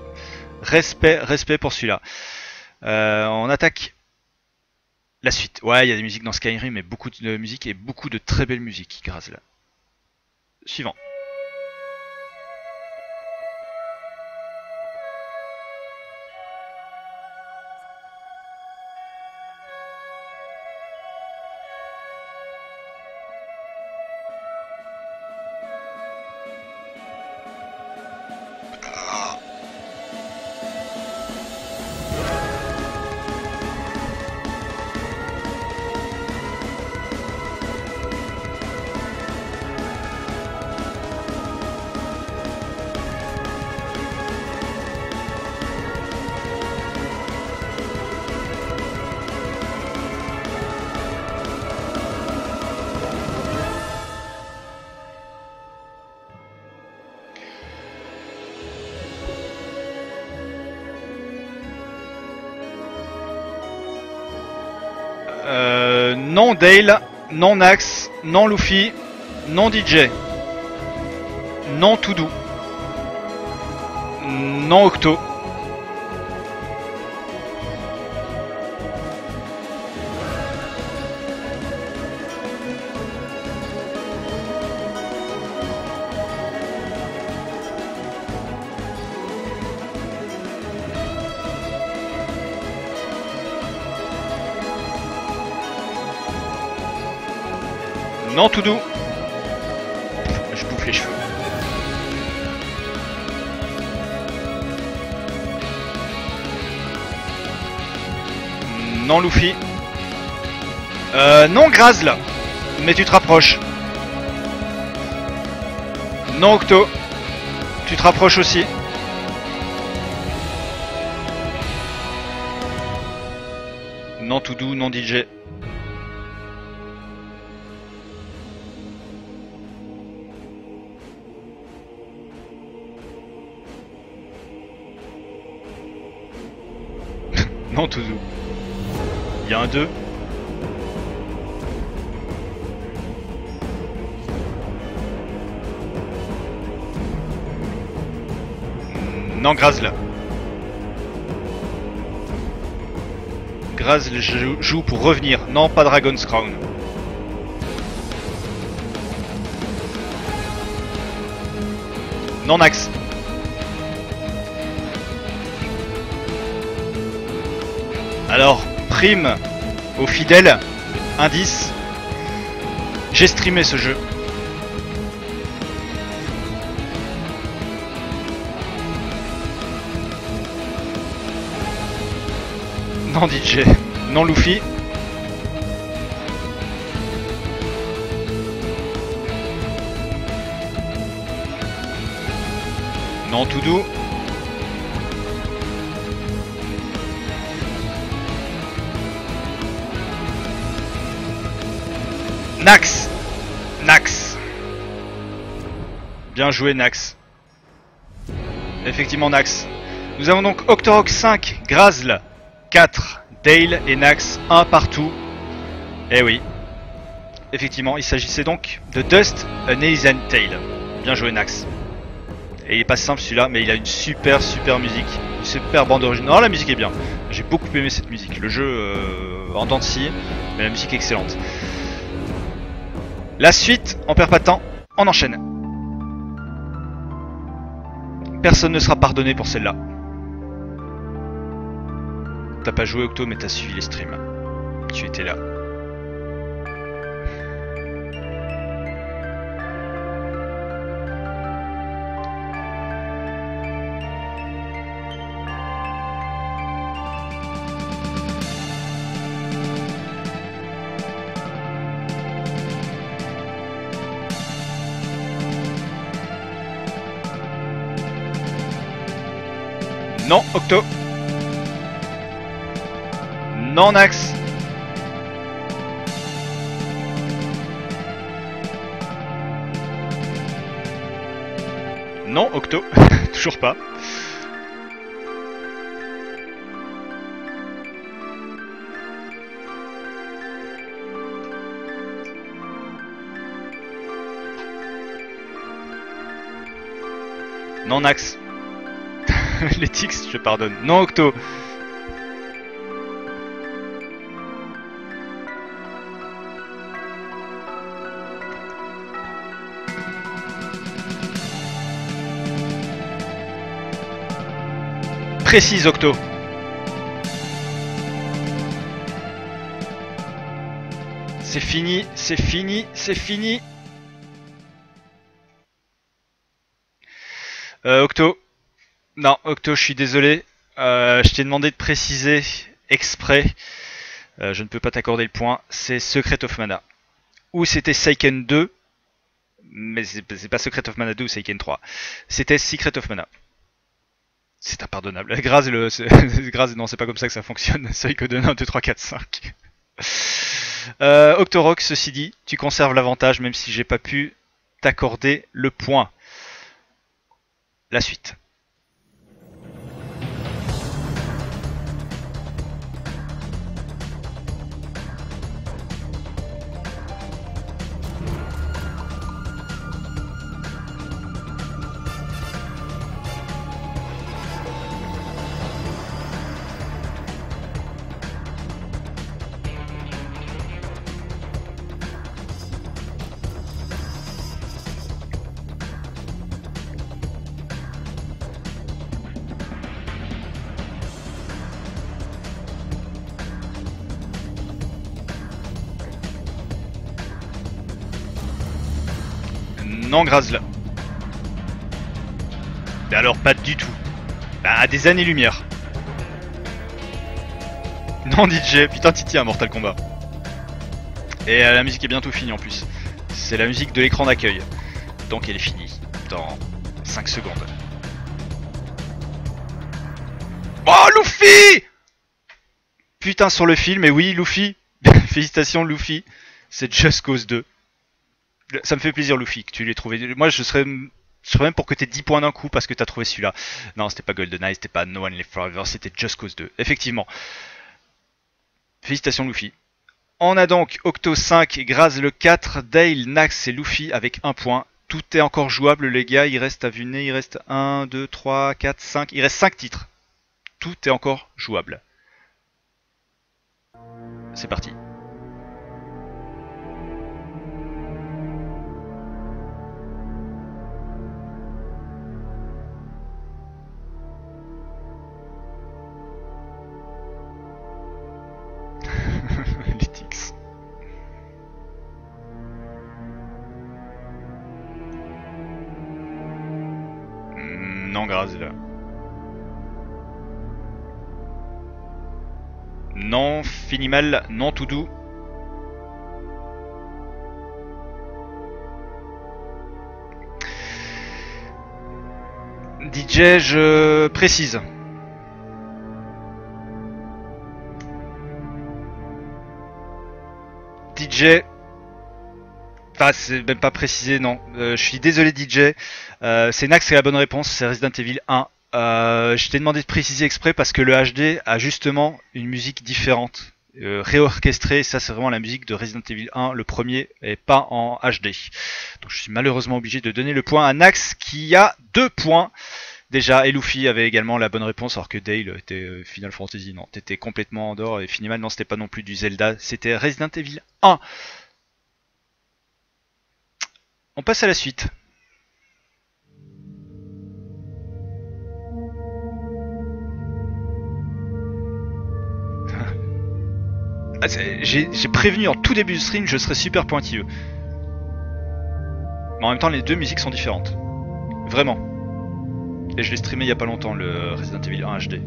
Respect pour celui-là. On attaque la suite. Ouais, il y a des musiques dans Skyrim, mais beaucoup de musique et beaucoup de très belles musiques, grâce là. Suivant. Non Dale, non Nax, non Luffy, non DJ, non Toudou, non Octo. Non Toudou. Je bouffe les cheveux. Non Luffy. Non Grazl. Mais tu te rapproches. Non Octo. Tu te rapproches aussi. Non Toudou, non DJ. Non Toudou. Il y a un 2. Non Grazl. Grazl joue pour revenir. Non, pas Dragon's Crown. Non Nax. Alors, prime aux fidèles, indice, j'ai streamé ce jeu. Non DJ, non Luffy. Non Toudou. Nax. Nax. Bien joué Nax. Effectivement Nax. Nous avons donc Octorok 5, Grazl 4, Dale et Nax 1 partout. Eh oui. Effectivement, il s'agissait donc de Dust, an Elysian Tale. Bien joué Nax. Et il est pas simple celui-là, mais il a une super musique. Une super bande originale. Non, la musique est bien. J'ai beaucoup aimé cette musique. Le jeu en dents de scie, mais la musique est excellente. La suite, on perd pas de temps, on enchaîne. Personne ne sera pardonné pour celle-là. T'as pas joué Octo, mais t'as suivi les streams. Tu étais là. Non, Octo. Non, Nax. Non, Octo. Toujours pas. Non, Nax. Les tics, je pardonne. Non, Octo. Précise, Octo. C'est fini, c'est fini, c'est fini. Octo. Non, Octo, je suis désolé. Je t'ai demandé de préciser exprès. Je ne peux pas t'accorder le point. C'est Secret of Mana. Ou c'était Seiken 2. Mais c'est pas Secret of Mana 2 ou Seiken 3. C'était Secret of Mana. C'est impardonnable. Graz, Graz, non, c'est pas comme ça que ça fonctionne. Suikoden 1, 2, 3, 4, 5. Octorok, ceci dit, tu conserves l'avantage même si j'ai pas pu t'accorder le point. La suite. Non, Grazl. Mais alors, pas du tout. Bah, à des années-lumière. Non, DJ, putain, Titi à Mortal Kombat. Et la musique est bientôt finie en plus. C'est la musique de l'écran d'accueil. Donc elle est finie dans 5 secondes. Oh, Luffy! Putain, sur le film, et oui, Luffy. Félicitations, Luffy. C'est Just Cause 2. Ça me fait plaisir, Luffy, que tu l'aies trouvé. Moi, je serais même pour que t'aies 10 points d'un coup parce que t'as trouvé celui-là. Non, c'était pas GoldenEye, c'était pas No One Lives Forever, c'était Just Cause 2. Effectivement. Félicitations, Luffy. On a donc Octo 5, Graz le 4, Dale, Nax et Luffy avec 1 point. Tout est encore jouable, les gars. Il reste à vue nez, il reste 1, 2, 3, 4, 5. Il reste 5 titres. Tout est encore jouable. C'est parti. Les tics. Non, Graz là. Non, Finimal, non, tout doux. DJ, je précise. DJ. Enfin, c'est même pas précisé, non. Je suis désolé, DJ. C'est Nax qui a la bonne réponse, c'est Resident Evil 1. Je t'ai demandé de préciser exprès parce que le HD a justement une musique différente, réorchestrée. Ça, c'est vraiment la musique de Resident Evil 1, le premier, et pas en HD. Donc, je suis malheureusement obligé de donner le point à Nax qui a 2 points. Déjà, et Luffy avait également la bonne réponse, alors que Dale était Final Fantasy. Non, t'étais complètement en dehors. Et Finimal, non, c'était pas non plus du Zelda, c'était Resident Evil 1. On passe à la suite. J'ai prévenu en tout début du stream, je serais super pointilleux. Mais en même temps, les deux musiques sont différentes. Vraiment. Et je l'ai streamé il y a pas longtemps, le Resident Evil 1 HD.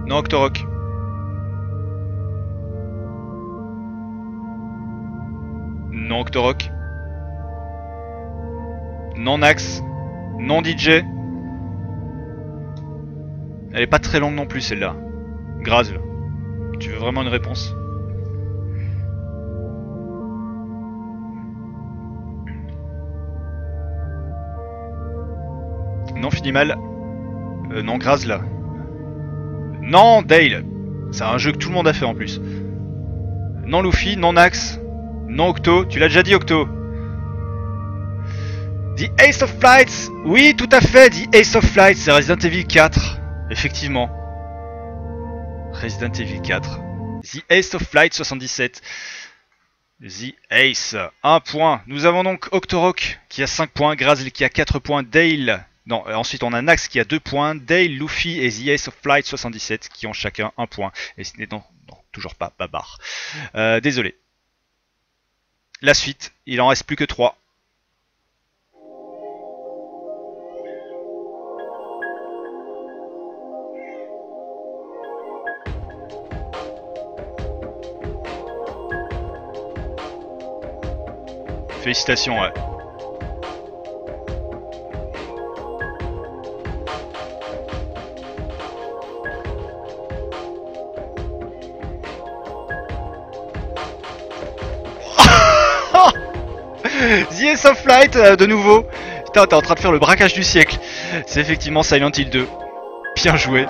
Non, Octorok. Non, Octorok. Non, Nax. Non, DJ. Elle est pas très longue non plus, celle-là. Grazl. Tu veux vraiment une réponse? Non, finit mal. Non, Grazl. Non, Dale. C'est un jeu que tout le monde a fait en plus. Non, Luffy. Non, Nax. Non, Octo. Tu l'as déjà dit, Octo. The Ace of Flights. Oui, tout à fait. The Ace of Flights. C'est Resident Evil 4. Effectivement. Resident Evil 4. The Ace of Flight 77. The Ace. 1 point. Nous avons donc Octorok qui a 5 points. Grazl qui a 4 points. Dale. Non, ensuite on a Nax qui a 2 points, Dale, Luffy et The Ace of Flight 77 qui ont chacun 1 point. Et ce n'est non, toujours pas Babar. Désolé. La suite, il en reste plus que 3. Félicitations, ouais. The Ace of Flight, de nouveau. Putain, t'es en train de faire le braquage du siècle. C'est effectivement Silent Hill 2. Bien joué.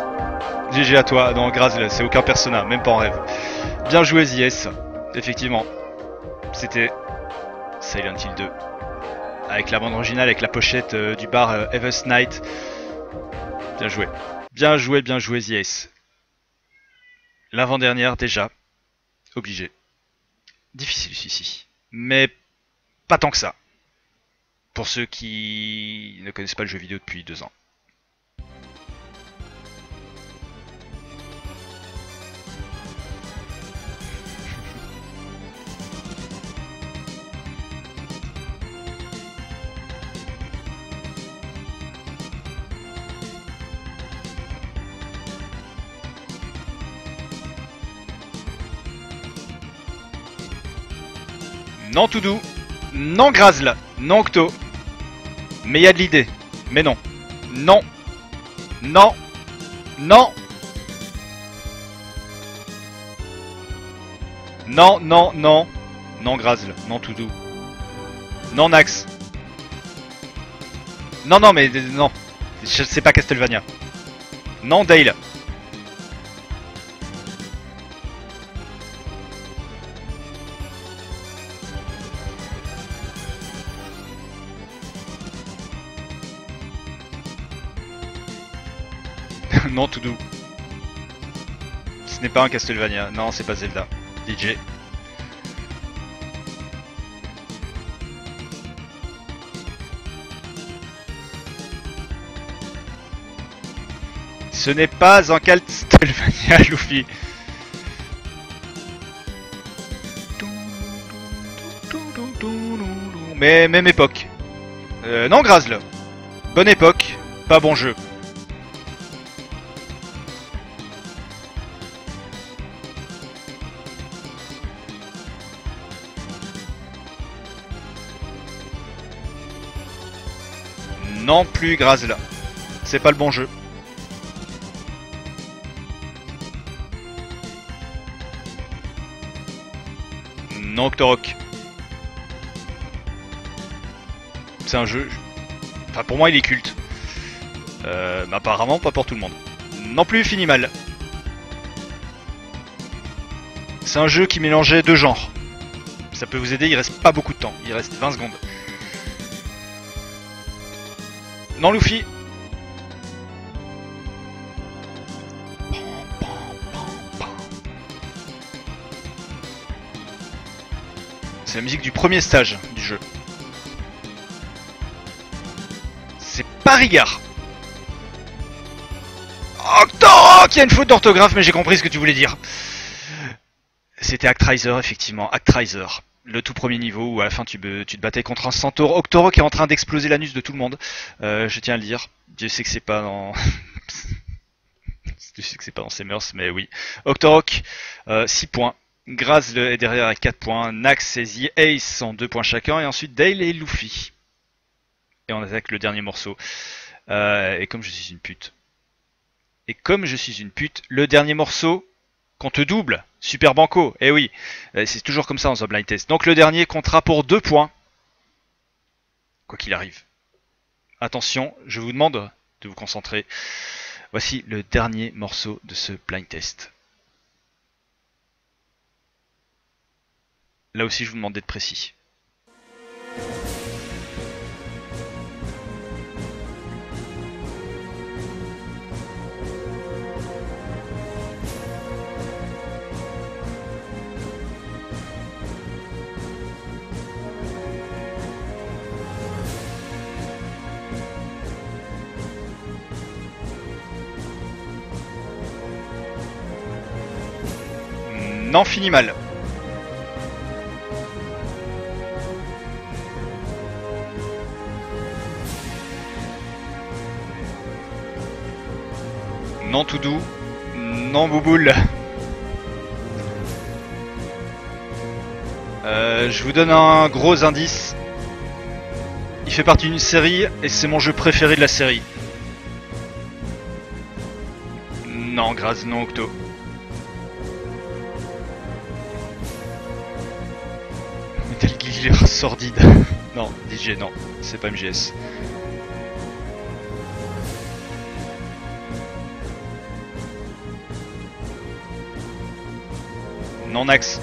GG à toi. Non, Grazl, c'est aucun persona, même pas en rêve. Bien joué, The Ace. Effectivement. C'était Silent Hill 2. Avec la bande originale, avec la pochette du bar Ever's Night. Bien joué. Bien joué, The Ace. L'avant-dernière, déjà. Obligé. Difficile celui-ci. Mais pas tant que ça. Pour ceux qui ne connaissent pas le jeu vidéo depuis 2 ans. Non tout doux. Non Grazl. Non Octo. Mais il y a de l'idée. Mais non. Non. Non. Non. Non, non, non. Non Grazl. Non tout doux. Non Nax. Non, non, mais non. C'est pas Castlevania. Non Dale. Non, tout doux. Ce n'est pas un Castlevania. Non, c'est pas Zelda. DJ. Ce n'est pas un Castlevania, Luffy. Mais même époque. Non, Grazl. Bonne époque. Pas bon jeu. Non plus Grazl. C'est pas le bon jeu. Non Octorok. C'est un jeu... Enfin pour moi il est culte. Mais apparemment pas pour tout le monde. Non plus Fini Mal. C'est un jeu qui mélangeait 2 genres. Ça peut vous aider, il reste pas beaucoup de temps. Il reste 20 secondes. Non Luffy. C'est la musique du premier stage du jeu. C'est pas Rigard. Octorok, il y a une faute d'orthographe, mais j'ai compris ce que tu voulais dire. C'était Actraiser, effectivement. Actraiser. Le tout premier niveau où à la fin tu te battais contre un centaure. Octorok est en train d'exploser l'anus de tout le monde. Je tiens à le dire. Dieu sait que c'est pas dans... Je sais que c'est pas dans ses mœurs, mais oui. Octorok, 6 points. Grazl est derrière avec 4 points. Nax et The Ace ont 2 points chacun. Et ensuite Dale et Luffy. Et on attaque le dernier morceau. Et comme je suis une pute. Le dernier morceau compte double. Super banco. Eh oui. C'est toujours comme ça dans un blind test. Donc le dernier comptera pour 2 points. Quoi qu'il arrive. Attention, je vous demande de vous concentrer. Voici le dernier morceau de ce blind test. Là aussi, je vous demande d'être précis. Non, finit mal. Non, tout doux. Non, bouboule. Je vous donne un gros indice. Il fait partie d'une série et c'est mon jeu préféré de la série. Non, Graz, non, Octo. Metal Gear sordide. Non, DJ, non, c'est pas MGS. Non, Nax.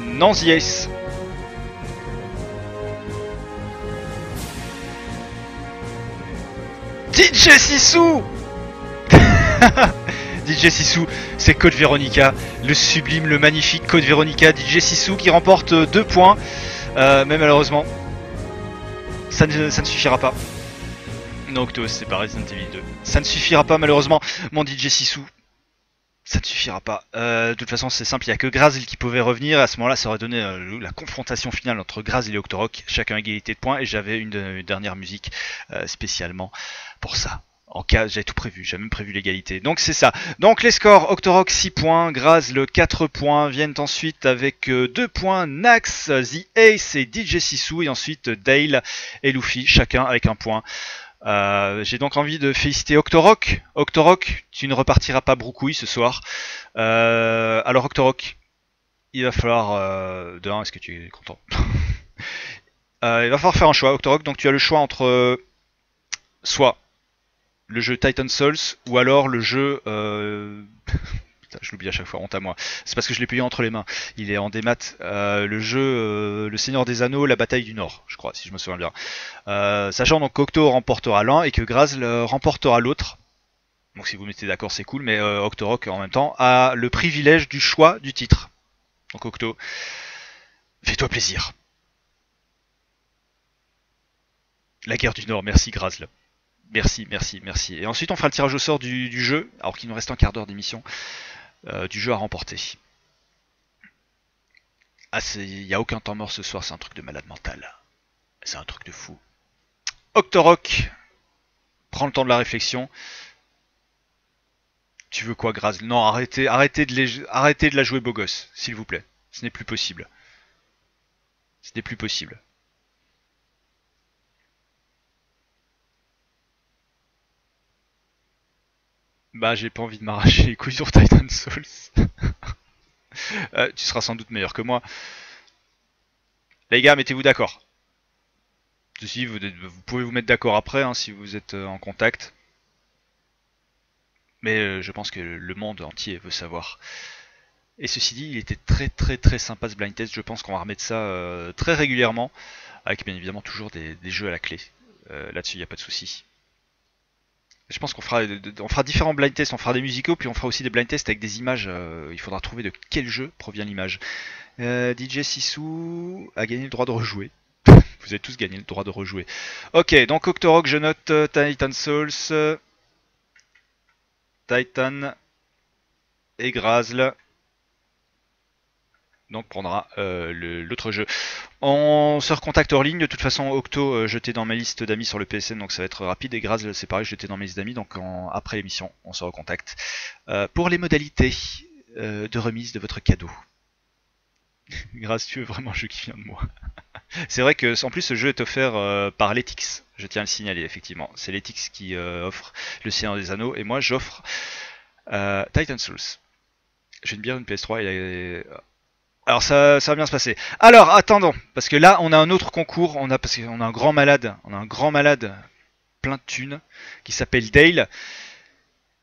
Non, The Ace. DJ Sissou. DJ Sissou, c'est Code Veronica, le sublime, le magnifique Code Veronica. DJ Sissou qui remporte 2 points, mais malheureusement, ça ne suffira pas. Non, Octo, c'est pas Resident Evil 2. Ça ne suffira pas, malheureusement, mon DJ Sissou. Ça ne suffira pas. De toute façon, c'est simple, il n'y a que Grazl qui pouvait revenir. À ce moment-là, ça aurait donné la confrontation finale entre Grazl et Octorok, chacun égalité de points, et j'avais une dernière musique spécialement pour ça. En cas, j'avais tout prévu, j'avais même prévu l'égalité. Donc c'est ça. Donc les scores, Octorok 6 points, Grazl 4 points, viennent ensuite avec 2 points Nax, The Ace et DJ Sissou, et ensuite Dale et Luffy, chacun avec 1 point. J'ai donc envie de féliciter Octorok. Octorok, tu ne repartiras pas broucouille ce soir. Alors Octorok, il va falloir... de 1, est-ce que tu es content? Il va falloir faire un choix, Octorok. Donc tu as le choix entre soit le jeu Titan Souls ou alors le jeu... Putain, je l'oublie à chaque fois, honte à moi. C'est parce que je l'ai payé entre les mains. Il est en démat. Le jeu Le Seigneur des Anneaux, La Bataille du Nord, je crois, si je me souviens bien. Sachant donc qu'Octo remportera l'un et que Grazl remportera l'autre. Donc si vous mettez d'accord, c'est cool, mais Octorok en même temps a le privilège du choix du titre. Donc Octo, fais-toi plaisir. La guerre du Nord, merci Grazl. Merci, merci, merci. Et ensuite on fera le tirage au sort du jeu, alors qu'il nous reste un quart d'heure d'émission, du jeu à remporter. Ah, il n'y a aucun temps mort ce soir, c'est un truc de malade mental. C'est un truc de fou. Octorok, prends le temps de la réflexion. Tu veux quoi, Grazl? Non, arrêtez de la jouer beau gosse, s'il vous plaît. Ce n'est plus possible. Ce n'est plus possible. Bah, j'ai pas envie de m'arracher les couilles sur Titan Souls. Tu seras sans doute meilleur que moi. Les gars, mettez-vous d'accord. Ceci, vous pouvez vous mettre d'accord après, hein, si vous êtes en contact. Mais je pense que le monde entier veut savoir. Et ceci dit, il était très sympa ce blind test. Je pense qu'on va remettre ça très régulièrement. Avec bien évidemment toujours des jeux à la clé. Là-dessus, il n'y a pas de souci. Je pense qu'on fera différents blind tests, on fera des musicaux, puis on fera aussi des blind tests avec des images. Il faudra trouver de quel jeu provient l'image. DJ Sissou a gagné le droit de rejouer. Vous avez tous gagné le droit de rejouer. Ok, donc Octorok, je note Titan Souls, Titan et Grazl. Donc prendra l'autre jeu. On se recontacte hors ligne. De toute façon, Octo, je t'ai dans ma liste d'amis sur le PSN, donc ça va être rapide. Et Grazl, c'est pareil, je t'ai dans ma liste d'amis. Donc après l'émission, on se recontacte pour les modalités de remise de votre cadeau. Grazl, tu veux vraiment un jeu qui vient de moi. C'est vrai que en plus ce jeu est offert par Letix. Je tiens à le signaler, effectivement. C'est Letix qui offre le Seigneur des Anneaux et moi j'offre Titan Souls. Je viens de bien une PS3 et Alors ça va bien se passer. Alors attendons, parce que là on a un autre concours, parce qu'on a un grand malade, plein de thunes, qui s'appelle Dale,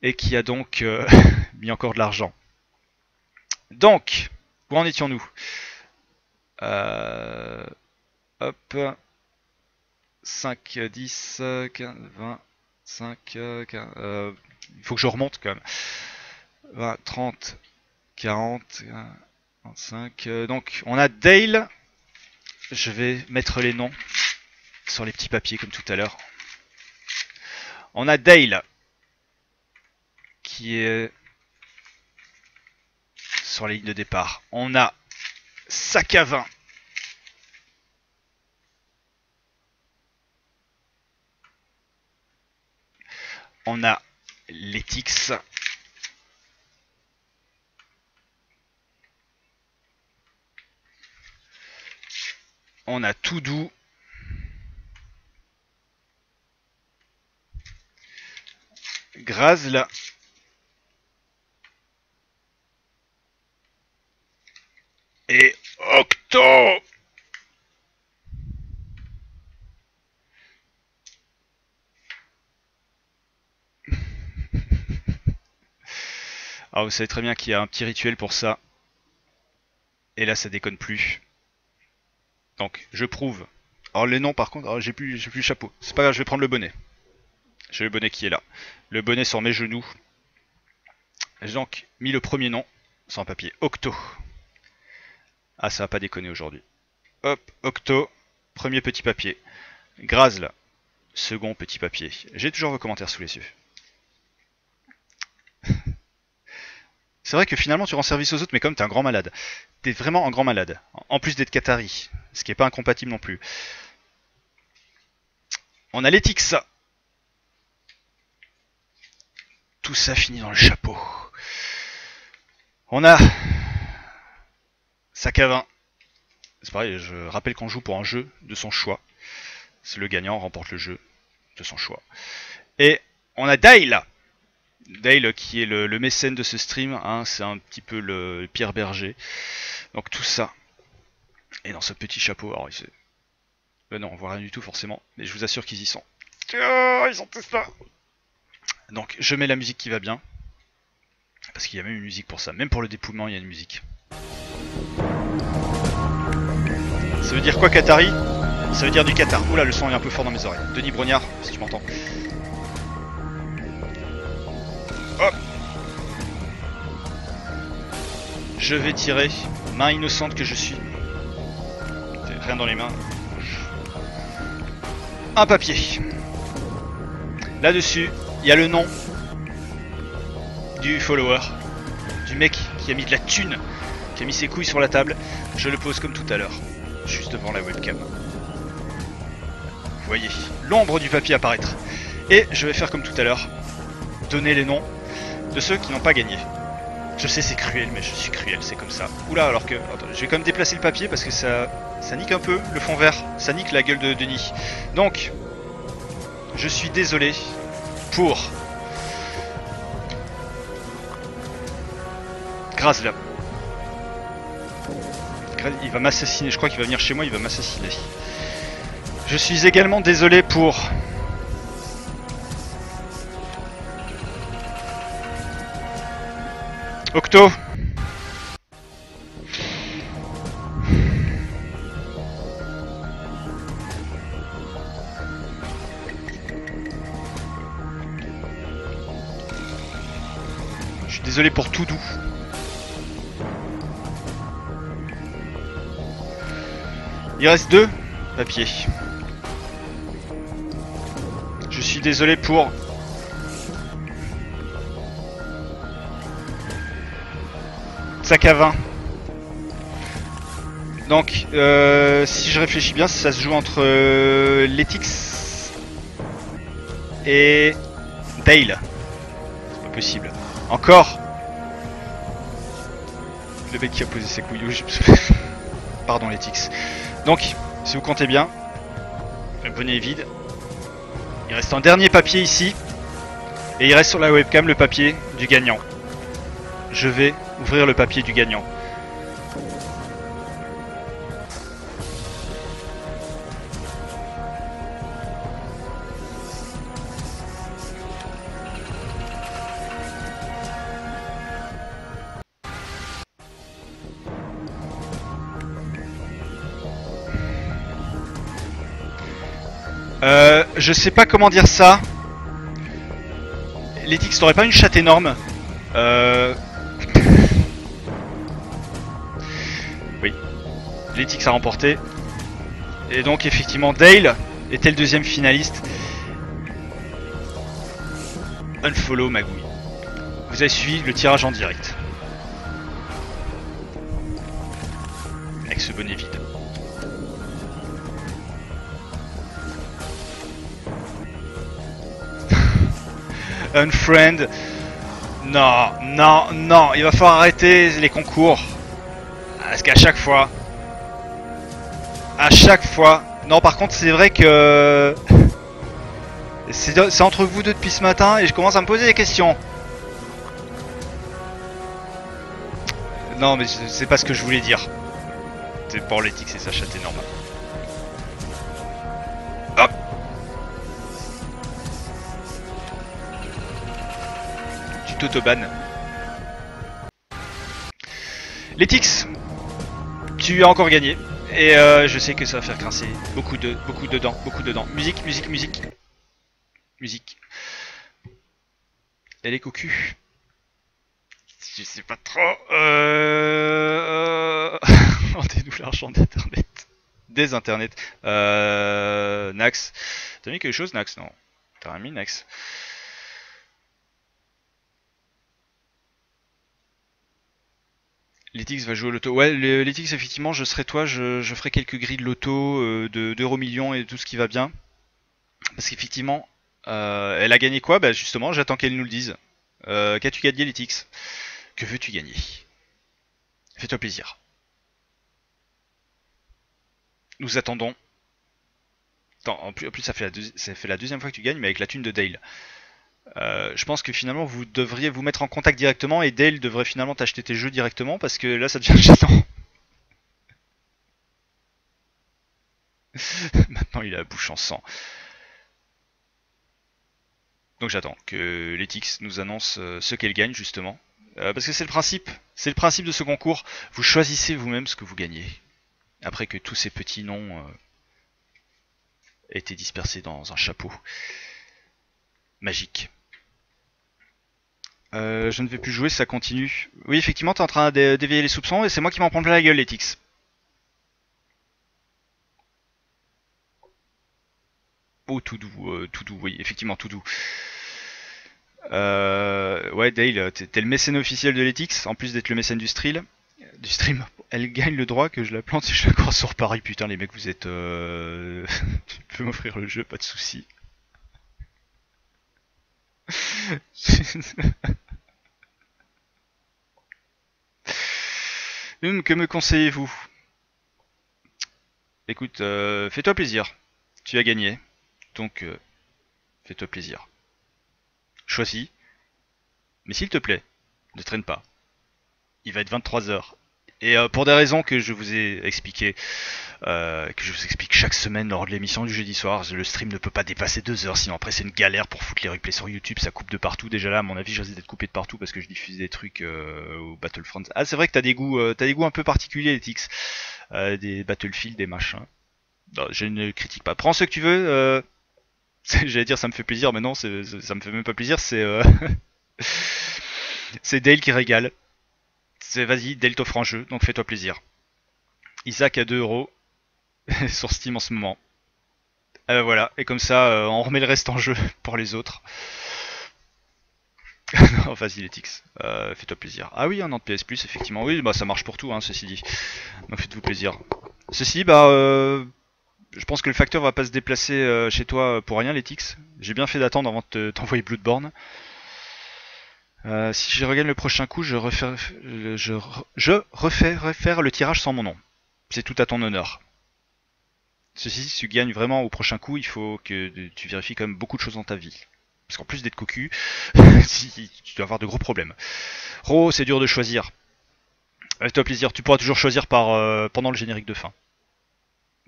et qui a donc mis encore de l'argent. Donc, où en étions-nous? Hop, 5, 10, 15, 20, 5, 15, il faut que je remonte quand même. 20, 30, 40, 25. Donc, on a Dale. Je vais mettre les noms sur les petits papiers comme tout à l'heure. On a Dale qui est sur la ligne de départ. On a Sac à vin. On a Letix. On a Tout Doux. Grazl. Et Octo. Alors vous savez très bien qu'il y a un petit rituel pour ça. Et là ça déconne plus. Donc je prouve. Alors les noms par contre, j'ai plus le chapeau. C'est pas grave, je vais prendre le bonnet. J'ai le bonnet qui est là. Le bonnet sur mes genoux. J'ai donc mis le premier nom sur un papier. Octo. Ah ça va pas déconner aujourd'hui. Hop, Octo. Premier petit papier. Grazl. Second petit papier. J'ai toujours vos commentaires sous les yeux. C'est vrai que finalement tu rends service aux autres, mais comme t'es un grand malade. T'es vraiment un grand malade. En plus d'être Qatari. Ce qui est pas incompatible non plus. On a Letix. Tout ça finit dans le chapeau. On a Sac à vin. C'est pareil, je rappelle qu'on joue pour un jeu de son choix. C'est le gagnant remporte le jeu de son choix. Et on a Dale. Dale qui est le mécène de ce stream, hein, c'est un petit peu le Pierre Berger. Donc tout ça est dans ce petit chapeau. Alors non, on voit rien du tout forcément, mais je vous assure qu'ils y sont. Oh, ils sont tous là. Donc je mets la musique qui va bien, parce qu'il y a même une musique pour ça. Même pour le dépouillement, il y a une musique. Ça veut dire quoi, Qatari? Ça veut dire du Qatar. Oula, le son est un peu fort dans mes oreilles. Denis Brognard, si tu m'entends. Hop. Je vais tirer, main innocente que je suis. Rien dans les mains. Un papier. Là-dessus, il y a le nom du follower, du mec qui a mis de la thune, qui a mis ses couilles sur la table. Je le pose comme tout à l'heure, juste devant la webcam. Vous voyez l'ombre du papier apparaître. Et je vais faire comme tout à l'heure, donner les noms de ceux qui n'ont pas gagné. Je sais c'est cruel, mais je suis cruel, c'est comme ça. Oula, alors que... Attends, je vais quand même déplacer le papier parce que ça nique un peu le fond vert. Ça nique la gueule de Denis. Donc, je suis désolé pour... Grazl. Il va m'assassiner, je crois qu'il va venir chez moi, il va m'assassiner. Je suis également désolé pour... Octo. Je suis désolé pour Tout Doux. Il reste 2 papiers. Je suis désolé pour... Sac à vin. Donc, si je réfléchis bien, ça se joue entre Letix et Dale. C'est pas possible. Encore. Le mec qui a posé ses couilles. Pardon, Letix. Donc, si vous comptez bien, le bonnet est vide. Il reste un dernier papier ici. Et il reste sur la webcam le papier du gagnant. Je vais ouvrir le papier du gagnant. Je sais pas comment dire ça. Letix, t'aurais pas une chatte énorme? Oui. Letix a remporté. Et donc effectivement Dale était le deuxième finaliste. Unfollow Magouille. Vous avez suivi le tirage en direct. Avec ce bonnet vide. Unfriend. Non, non, non, il va falloir arrêter les concours. Parce qu'à chaque fois... Non, par contre, c'est vrai que... C'est entre vous deux depuis ce matin et je commence à me poser des questions. Non, mais c'est pas ce que je voulais dire. C'est pour l'éthique, c'est sa chatte énorme. Hop. Tu t'autobanes. Letix, tu as encore gagné. Et je sais que ça va faire grincer beaucoup de dents. Musique, musique, musique. Musique. Elle est cocu. Je sais pas trop. Rendez-nous l'argent d'internet. Des internets. Nax. T'as mis quelque chose, Nax? Non. T'as rien mis, Nax? Letix va jouer au loto. Ouais, Letix, effectivement, je serai toi, je ferai quelques grilles de loto, d'euro millions et tout ce qui va bien. Parce qu'effectivement, elle a gagné quoi? Bah justement, j'attends qu'elle nous le dise. Qu'as-tu gagné, Letix? Que veux-tu gagner? Fais-toi plaisir. Nous attendons. Attends, en plus ça fait la deuxième fois que tu gagnes, mais avec la thune de Dale. Je pense que finalement vous devriez vous mettre en contact directement et Dale devrait finalement t'acheter tes jeux directement parce que là ça devient gênant. Maintenant il a la bouche en sang. Donc j'attends que Letix nous annonce ce qu'elle gagne justement. Parce que c'est le principe. C'est le principe de ce concours. Vous choisissez vous-même ce que vous gagnez. Après que tous ces petits noms aient été dispersés dans un chapeau magique. Je ne vais plus jouer, ça continue. Oui, effectivement, t'es en train d'éveiller les soupçons et c'est moi qui m'en prends plein la gueule, Letix. Oh, tout doux, oui, effectivement, tout doux. Ouais, Dale, t'es le mécène officiel de Letix, en plus d'être le mécène du stream. Elle gagne le droit que je la plante si je la crois sur Paris. Putain, les mecs, vous êtes... Tu peux m'offrir le jeu, pas de soucis. Que me conseillez-vous? Écoute, fais-toi plaisir. Tu as gagné. Donc, fais-toi plaisir. Choisis. Mais s'il te plaît, ne traîne pas. Il va être 23h. Et pour des raisons que je vous ai expliquées, que je vous explique chaque semaine lors de l'émission du jeudi soir, le stream ne peut pas dépasser 2 heures, sinon après c'est une galère pour foutre les replays sur YouTube, ça coupe de partout. Déjà là, à mon avis, je risque d'être coupé de partout parce que je diffuse des trucs au Battlefront. Ah, c'est vrai que t'as des goûts un peu particuliers, les Tix. Des Battlefield, des machins. Non, je ne critique pas. Prends ce que tu veux. J'allais dire ça me fait plaisir, mais non, ça me fait même pas plaisir. C'est c'est Dale qui régale. Vas-y, Dale t'offre un jeu, donc fais-toi plaisir. Isaac à 2€ sur Steam en ce moment. Voilà, et comme ça, on remet le reste en jeu pour les autres. Non, vas-y, Letix, fais-toi plaisir. Ah oui, un an de PS Plus, effectivement. Oui, bah ça marche pour tout, hein, ceci dit. Donc faites-vous plaisir. Ceci, bah, je pense que le facteur va pas se déplacer chez toi pour rien, Letix. J'ai bien fait d'attendre avant de t'envoyer Bloodborne. Si je regagne le prochain coup, je refais refaire le tirage sans mon nom. C'est tout à ton honneur. Ceci, si tu gagnes vraiment au prochain coup, il faut que tu vérifies quand même beaucoup de choses dans ta vie. Parce qu'en plus d'être cocu, tu dois avoir de gros problèmes. Ro, c'est dur de choisir. Fais-toi plaisir, tu pourras toujours choisir pendant le générique de fin.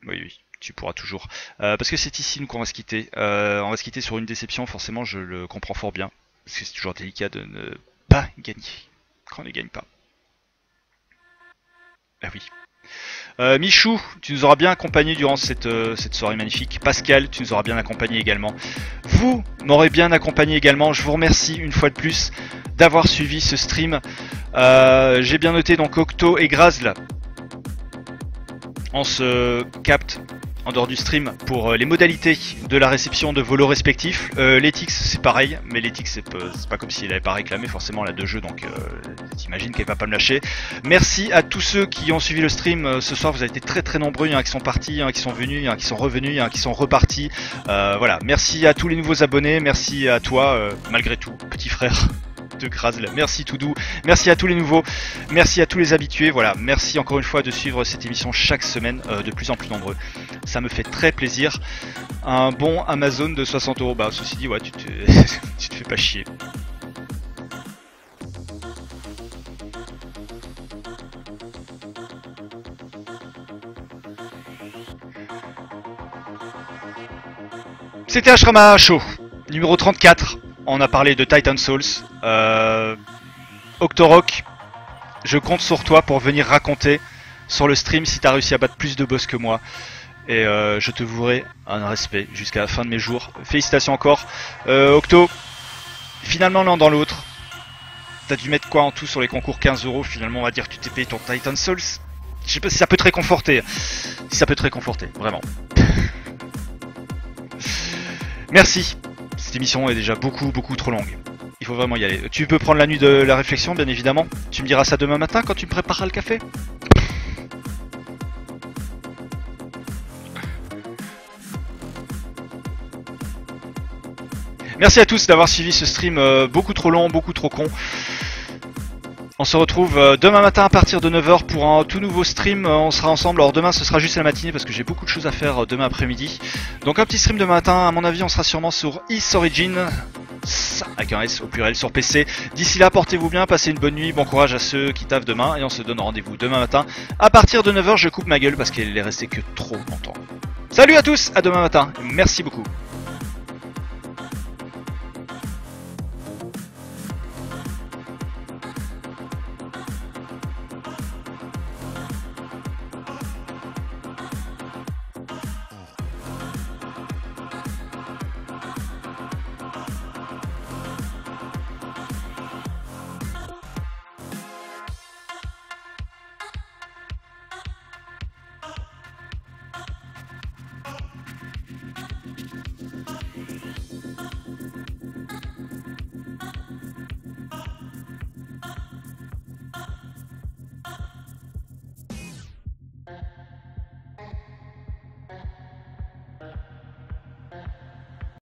Oui, oui, tu pourras toujours. Parce que c'est ici qu'on va se quitter. On va se quitter sur une déception, forcément, je le comprends fort bien. Parce que c'est toujours délicat de ne pas gagner quand on ne gagne pas. Ah oui. Michou, tu nous auras bien accompagné durant cette soirée magnifique. Pascal, tu nous auras bien accompagné également. Vous m'aurez bien accompagné également. Je vous remercie une fois de plus d'avoir suivi ce stream. J'ai bien noté donc Octo et Grazl. On se capte en dehors du stream pour les modalités de la réception de vos lots respectifs. Letix c'est pareil, mais Letix c'est pas comme s'il avait pas réclamé forcément la 2 jeux, donc t'imagines qu'elle va pas me lâcher. Merci à tous ceux qui ont suivi le stream ce soir, vous avez été très très nombreux, il y en a qui sont partis, il y en a qui sont venus, il y en a qui sont revenus, il y en a qui sont repartis. Voilà, merci à tous les nouveaux abonnés, merci à toi malgré tout, petit frère de Grazl, merci Toudou, merci à tous les nouveaux, merci à tous les habitués, voilà, merci encore une fois de suivre cette émission chaque semaine, de plus en plus nombreux, ça me fait très plaisir. Un bon Amazon de 60 €, bah ceci dit, ouais, tu te fais pas chier. C'était Ashrama Show, numéro 34. On a parlé de Titan Souls. Octorok, je compte sur toi pour venir raconter sur le stream si t'as réussi à battre plus de boss que moi. Et je te vouerai un respect jusqu'à la fin de mes jours. Félicitations encore. Octo, finalement l'un dans l'autre. T'as dû mettre quoi en tout sur les concours? 15 €. Finalement on va dire que tu t'es payé ton Titan Souls. Je sais pas si ça peut te réconforter. Si ça peut te réconforter, vraiment. Merci. Cette émission est déjà beaucoup trop longue. Il faut vraiment y aller. Tu peux prendre la nuit de la réflexion, bien évidemment. Tu me diras ça demain matin quand tu me prépareras le café. Merci à tous d'avoir suivi ce stream beaucoup trop long, beaucoup trop con. On se retrouve demain matin à partir de 9 h pour un tout nouveau stream. On sera ensemble. Alors demain ce sera juste la matinée parce que j'ai beaucoup de choses à faire demain après-midi. Donc un petit stream demain matin. À mon avis on sera sûrement sur Is Origin. Avec un S au pluriel sur PC. D'ici là portez-vous bien, passez une bonne nuit. Bon courage à ceux qui taffent demain. Et on se donne rendez-vous demain matin. À partir de 9 h je coupe ma gueule parce qu'elle est restée que trop longtemps. Salut à tous, à demain matin. Merci beaucoup.